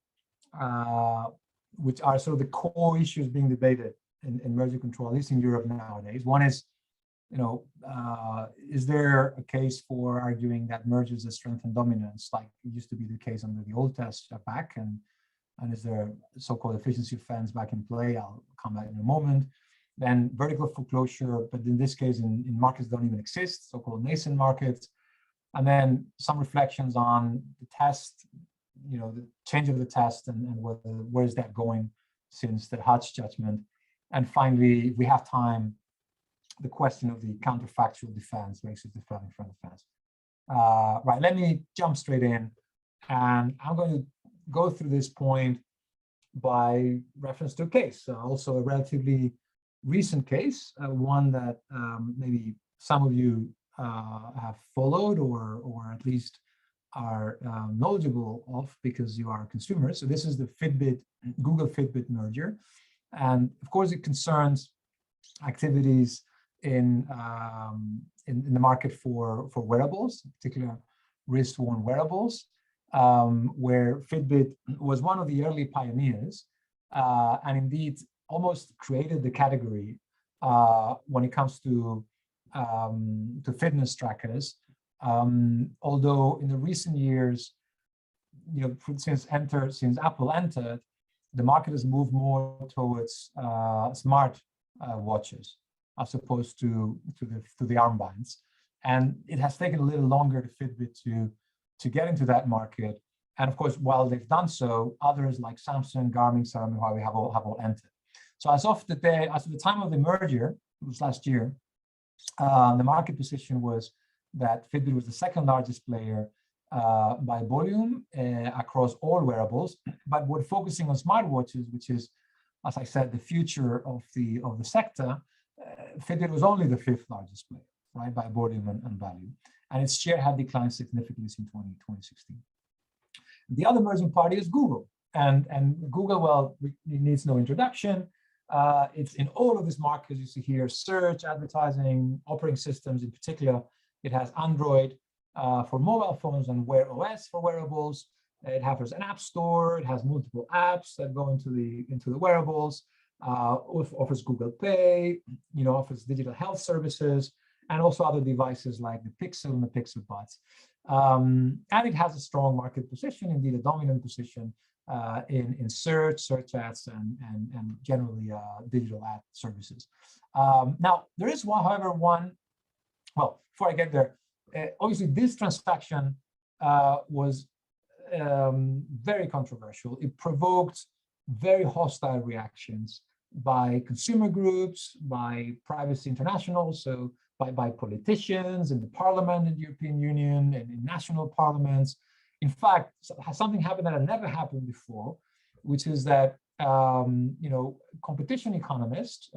which are sort of the core issues being debated in merger control, at least in Europe nowadays. One is, is there a case for arguing that mergers that strengthen dominance, like it used to be the case under the old test, are back, and is there so-called efficiency fence back in play? I'll come back in a moment. Then vertical foreclosure, but in this case, in markets that don't even exist, so-called nascent markets. And then some reflections on the test, the change of the test and where is that going since the Hutch judgment. And finally, if we have time, the question of the counterfactual defense versus the front defense. Right, let me jump straight in. And I'm going to go through this point by reference to a case, also a relatively recent case, one that maybe some of you have followed or at least are knowledgeable of because you are consumers. So this is the Google Fitbit merger. And of course, it concerns activities in the market for wearables, in particular wrist-worn wearables, where Fitbit was one of the early pioneers, and indeed almost created the category when it comes to fitness trackers. Although in the recent years, since Apple entered, the market has moved more towards smart watches as opposed to the armbands, and it has taken a little longer to Fitbit to get into that market. And of course, while they've done so, others like Samsung, Garmin, Xiaomi, Huawei have all entered. So as of the time of the merger, it was last year, the market position was that Fitbit was the second largest player by volume across all wearables, but we're focusing on smartwatches, which is, as I said, the future of the sector. Fitbit was only the 5th largest player, right, by volume and value, and its share had declined significantly since 2016. The other emerging party is Google, and Google, well, it needs no introduction. It's in all of these markets. You see here search, advertising, operating systems. In particular, it has Android for mobile phones and Wear OS for wearables. It has an app store. It has multiple apps that go into the wearables. Offers Google Pay. Offers digital health services, and also other devices like the Pixel and the Pixel Buds. And it has a strong market position, indeed a dominant position in search ads, and generally digital ad services. Now, there is well, before I get there, obviously this transaction was very controversial. It provoked very hostile reactions by consumer groups, by Privacy International, so by politicians in the parliament in the European Union and in national parliaments. In fact, something happened that had never happened before, which is that competition economists,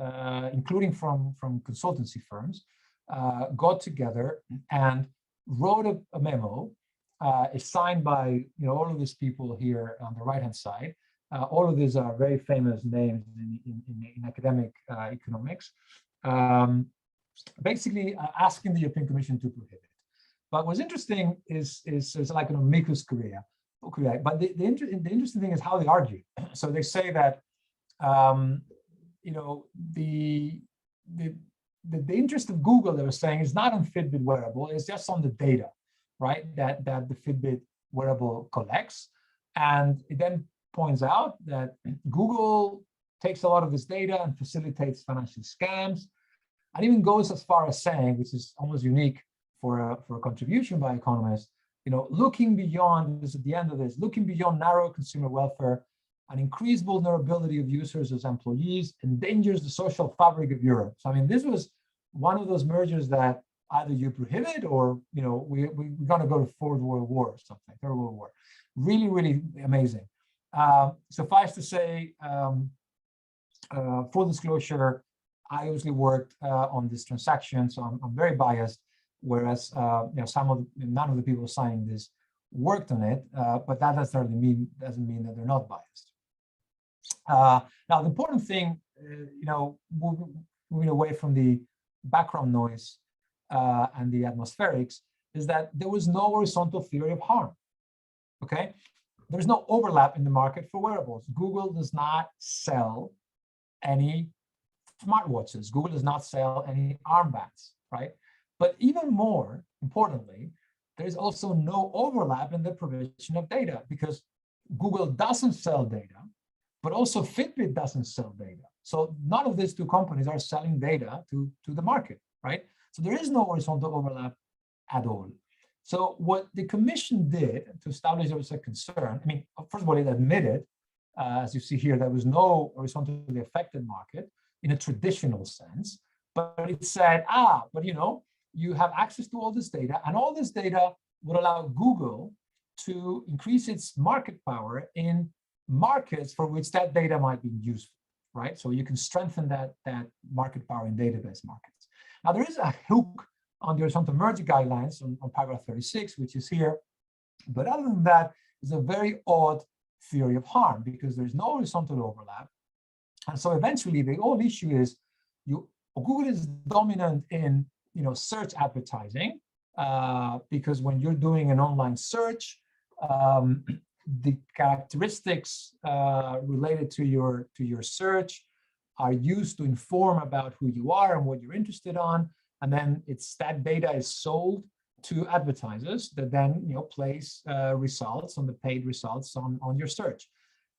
including from consultancy firms, got together and wrote a memo. It's signed by all of these people here on the right-hand side. All of these are very famous names in academic economics. Basically asking the European Commission to prohibit. But what's interesting is like amicus curiae. But the interesting thing is how they argue. So they say that the interest of Google, they were saying, is not on Fitbit wearable. It's just on the data, right? That the Fitbit wearable collects, and it then points out that Google takes a lot of this data and facilitates financial scams, and even goes as far as saying, which is almost unique for a contribution by economists, looking beyond this, at the end of this, looking beyond narrow consumer welfare an increased vulnerability of users as employees endangers the social fabric of Europe. So I mean, this was one of those mergers that either you prohibit or, you know, we're going to go to Fourth World War or something, Third World War. Really, really amazing. Suffice to say, full disclosure, I usually worked on this transaction, so I'm very biased. Whereas you know, none of the people signing this worked on it, but that doesn't mean that they're not biased. Now, the important thing, you know, moving away from the background noise and the atmospherics, is that there was no horizontal theory of harm. Okay, there's no overlap in the market for wearables. Google does not sell any smartwatches. Google does not sell any armbands, right? But even more importantly, there is also no overlap in the provision of data, because Google doesn't sell data, but also Fitbit doesn't sell data. So none of these two companies are selling data to the market, right? So there is no horizontal overlap at all. So what the commission did to establish there was a concern, I mean, first of all, it admitted, as you see here, there was no horizontally affected market in a traditional sense, but it said, but you know, you have access to all this data, and all this data would allow Google to increase its market power in markets for which that data might be useful, right? So you can strengthen that market power in database markets. Now, there is a hook on the horizontal merger guidelines on paragraph 36, which is here. But other than that, it's a very odd theory of harm, because there's no horizontal overlap. And so eventually the whole issue is Google is dominant in, you know, search advertising, because when you're doing an online search, the characteristics related to your search are used to inform about who you are and what you're interested on, and then that data is sold to advertisers that then, you know, place results on the paid results on your search.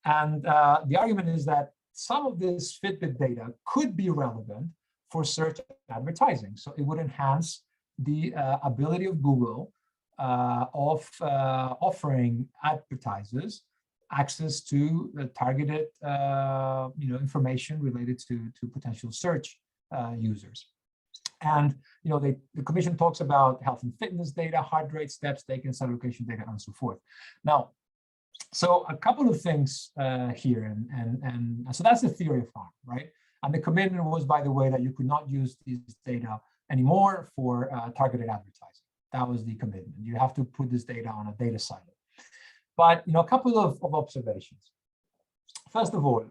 And the argument is that some of this Fitbit data could be relevant for search advertising. So it would enhance the ability of Google of offering advertisers access to targeted you know, information related to potential search users. And you know, the commission talks about health and fitness data, heart rate, steps taken, site location data, and so forth. Now, so a couple of things here, and so that's the theory of harm, right? And the commitment was, by the way, that you could not use these data anymore for targeted advertising. That was the commitment. You have to put this data on a data silo. But you know, a couple of observations. First of all,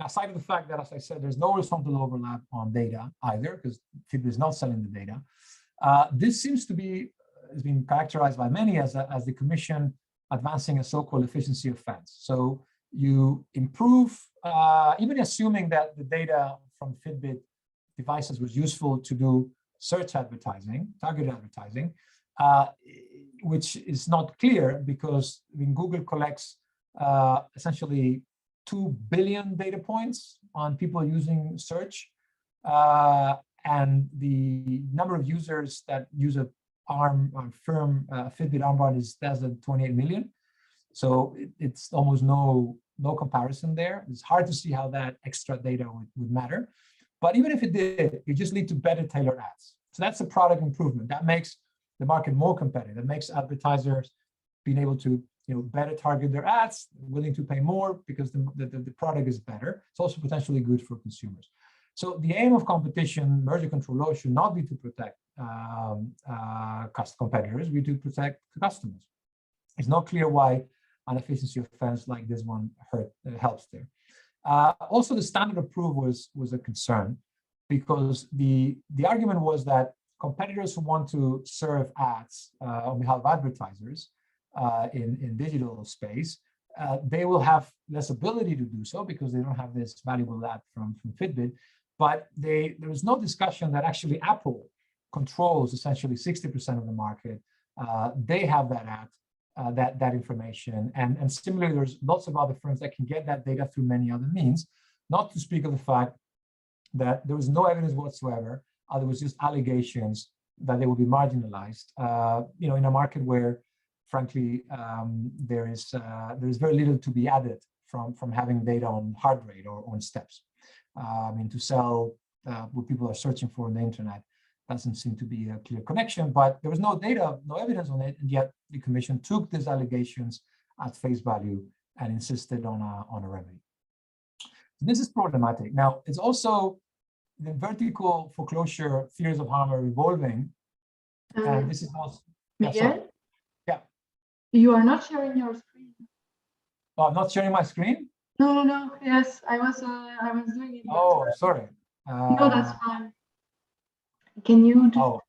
aside of the fact that, as I said, there's no horizontal overlap on data either, because Fitbit is not selling the data. This seems to be, has been characterized by many as the commission advancing a so-called efficiency offense. So you improve, even assuming that the data from Fitbit devices was useful to do search advertising, targeted advertising, which is not clear, because when Google collects essentially 2 billion data points on people using search, and the number of users that use a firm Fitbit armband is less than 28 million. So it's almost no comparison there. It's hard to see how that extra data would matter. But even if it did, you just need to better tailor ads. So that's a product improvement. That makes the market more competitive. It makes advertisers being able to, you know, better target their ads, willing to pay more because the product is better. It's also potentially good for consumers. So the aim of competition, merger control law, should not be to protect competitors, we do protect customers. It's not clear why an efficiency offense like this one helps there. Also, the standard of proof was a concern, because the argument was that competitors who want to serve ads on behalf of advertisers in digital space, they will have less ability to do so because they don't have this valuable ad from Fitbit. But there was no discussion that actually Apple controls essentially 60% of the market. They have that ad, that information, and similarly, there's lots of other firms that can get that data through many other means. Not to speak of the fact that there was no evidence whatsoever. There was just allegations that they would be marginalized. You know, in a market where frankly, there is very little to be added from having data on heart rate or on steps. I mean, to sell what people are searching for on the internet doesn't seem to be a clear connection, but there was no data, no evidence on it, and yet the commission took these allegations at face value and insisted on a remedy. This is problematic. Now, it's also the vertical foreclosure theories of harm are evolving, and this is also Miguel? Yeah. You are not sharing your screen. Oh, I'm not sharing my screen? No. Yes, I was doing it. Oh, sorry. No, that's fine. Can you do? Oh,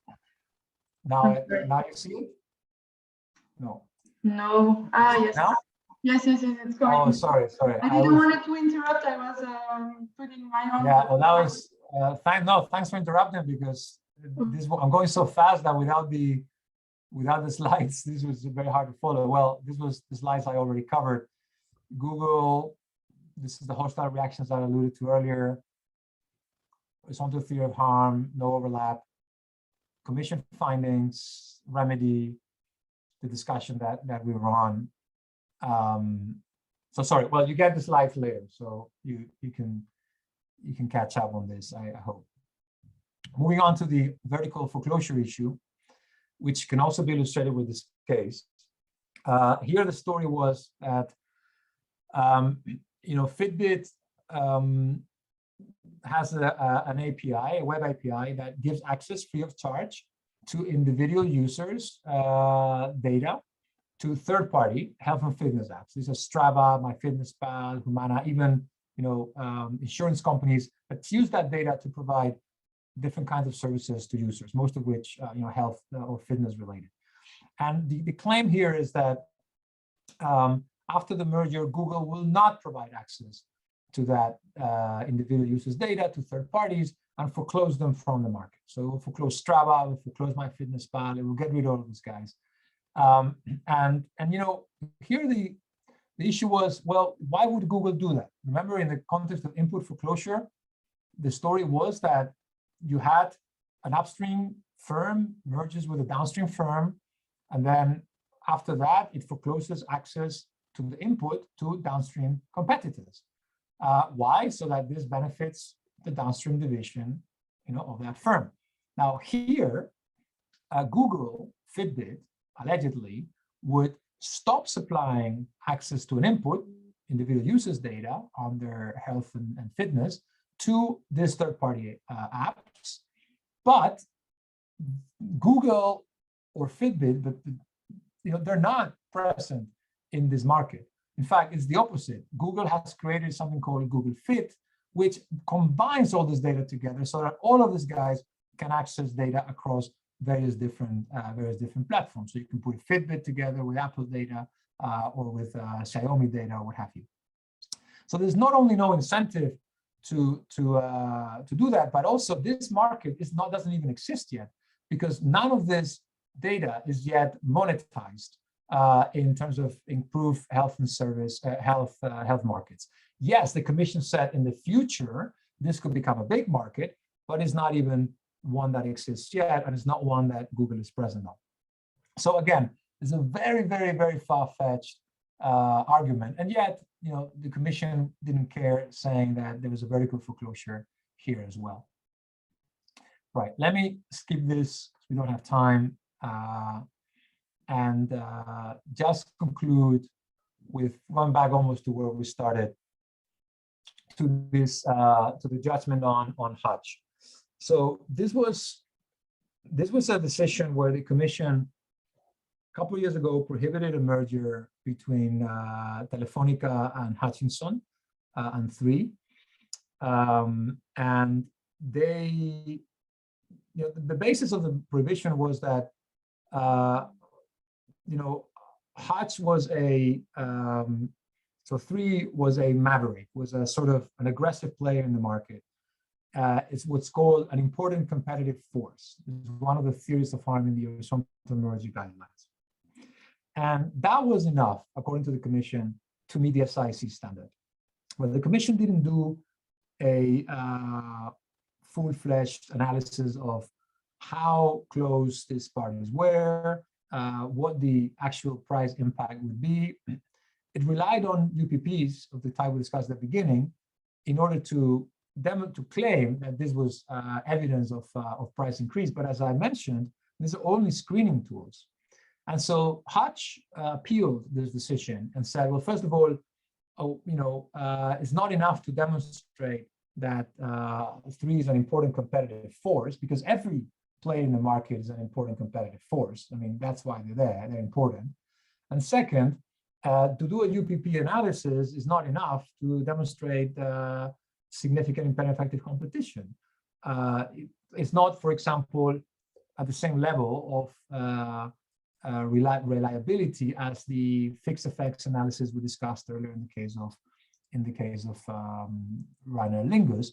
now you see it? No. No. Ah, yes. Now? Yes, it's going. Oh, sorry. I didn't want to interrupt. I was putting my own. Yeah, well, that was thanks for interrupting, because I'm going so fast that without the slides, this was very hard to follow. Well, this was the slides I already covered. Google, this is the hostile reactions that I alluded to earlier. Horizontal theory of harm, no overlap. Commission findings, remedy, the discussion that we were on. So sorry, well, you get the slides later, so you can catch up on this, I hope. Moving on to the vertical foreclosure issue, which can also be illustrated with this case. Here the story was that Fitbit has an API, a web API that gives access free of charge to individual users' data to third-party health and fitness apps. These are Strava, MyFitnessPal, Humana, even insurance companies that use that data to provide different kinds of services to users, most of which health or fitness related. And the claim here is that after the merger, Google will not provide access to that individual users' data to third parties and foreclose them from the market. So it will foreclose Strava, it will foreclose MyFitnessPal, it will get rid of all of these guys. Here the issue was, well, why would Google do that? Remember, in the context of input foreclosure, the story was that you had an upstream firm merges with a downstream firm, and then after that, it forecloses access to the input to downstream competitors. Why? So that this benefits the downstream division, of that firm. Now here, Google, Fitbit, allegedly would stop supplying access to an input, individual users' data on their health and fitness, to these third-party apps, but Google or Fitbit, but they're not present in this market. In fact, it's the opposite. Google has created something called Google Fit, which combines all this data together so that all of these guys can access data across various different platforms. So you can put Fitbit together with Apple data or with Xiaomi data or what have you. So there's not only no incentive to do that, but also this market doesn't even exist yet, because none of this data is yet monetized in terms of improved health and service health markets. Yes, the commission said in the future this could become a big market, but it's not even one that exists yet, and it's not one that Google is present on. So again, it's a very, very, very far-fetched argument, and yet the commission didn't care, saying that there was a vertical foreclosure here as well. Right, let me skip this because we don't have time, and just conclude with going back almost to where we started, to the judgment on Hutch. So this was a decision where the commission a couple of years ago prohibited a merger between Telefonica and Hutchinson and 3, and they, the basis of the prohibition was that Hutch was so 3 was a maverick, was a sort of an aggressive player in the market. It's what's called an important competitive force. It's one of the theories of harm in the horizontal merger guidelines. And that was enough, according to the commission, to meet the SIC standard. Well, the commission didn't do a full-fledged analysis of how close these parties were, what the actual price impact would be. It relied on UPPs of the type we discussed at the beginning in order to claim that this was evidence of price increase. But as I mentioned, these are only screening tools. And so Hutch appealed this decision and said, well, first of all, it's not enough to demonstrate that 3 is an important competitive force, because every player in the market is an important competitive force. I mean, that's why they're there, they're important. And second, to do a UPP analysis is not enough to demonstrate significant and effective competition. It's not, for example, at the same level of reliability as the fixed effects analysis we discussed earlier in the case of Rainer Lingus.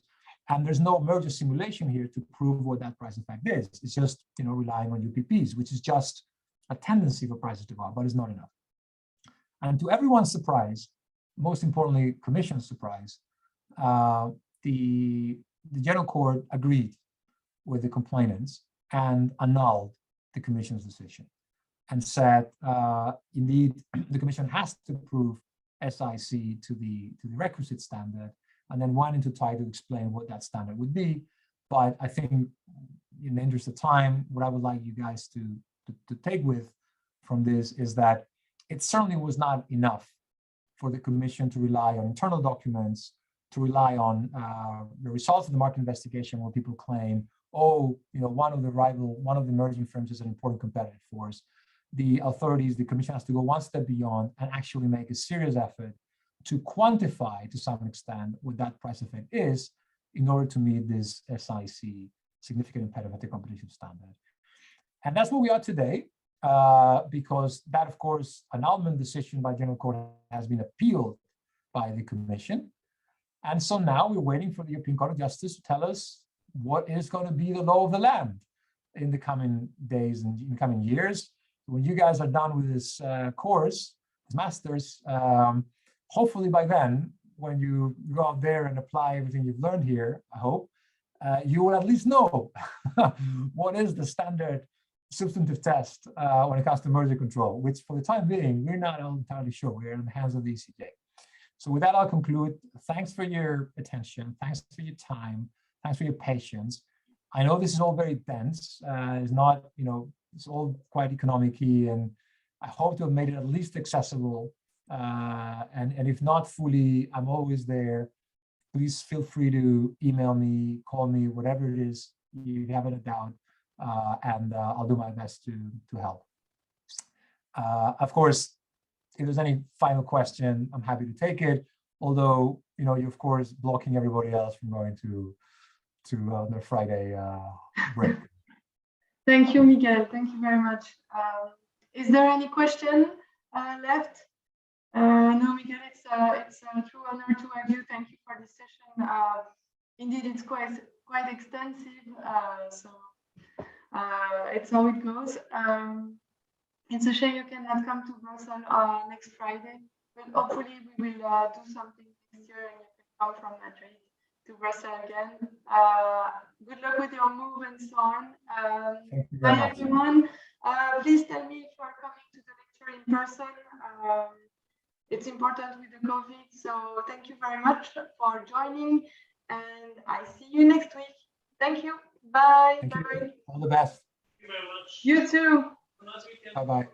And there's no merger simulation here to prove what that price effect is. It's just relying on UPPs, which is just a tendency for prices to go up, but it's not enough. And to everyone's surprise, most importantly, Commission's surprise, the General Court agreed with the complainants and annulled the Commission's decision and said, indeed, the Commission has to prove SIC to the requisite standard, and then went into try to explain what that standard would be. But I think, in the interest of time, what I would like you guys to take with from this is that it certainly was not enough for the Commission to rely on internal documents, to rely on the results of the market investigation where people claim, oh, one of the merging firms is an important competitive force. The authorities, the Commission has to go one step beyond and actually make a serious effort to quantify to some extent what that price effect is in order to meet this SIC, significant impediment competition standard. And that's where we are today, because that, of course, annulment decision by General Court has been appealed by the Commission. And so now we're waiting for the European Court of Justice to tell us what is going to be the law of the land in the coming days and in the coming years. When you guys are done with this course, as masters, hopefully by then, when you go out there and apply everything you've learned here, I hope, you will at least know what is the standard substantive test when it comes to merger control, which for the time being, we're not entirely sure. We're in the hands of the ECJ. So with that, I'll conclude. Thanks for your attention. Thanks for your time. Thanks for your patience. I know this is all very dense. It's not, it's all quite economic-y, and I hope to have made it at least accessible. And if not fully, I'm always there. Please feel free to email me, call me, whatever it is you have a doubt, and I'll do my best to help. Of course, if there's any final question, I'm happy to take it. Although, you're of course blocking everybody else from going to their Friday break. Thank you, Miguel. Thank you very much. Is there any question left? No, Miguel, it's a true honor to have you. Thank you for this session. Indeed, it's quite extensive, so it's how it goes. It's a shame you cannot come to Brussels next Friday, but hopefully we will do something this year and you can come from Madrid to Brussels again. Good luck with your move and so on. Bye, everyone. Please tell me if you are coming to the lecture in person. It's important with the COVID, so thank you very much for joining, and I see you next week. Thank you. Bye. Thank you. All the best. Thank you very much. You too. Bye-bye.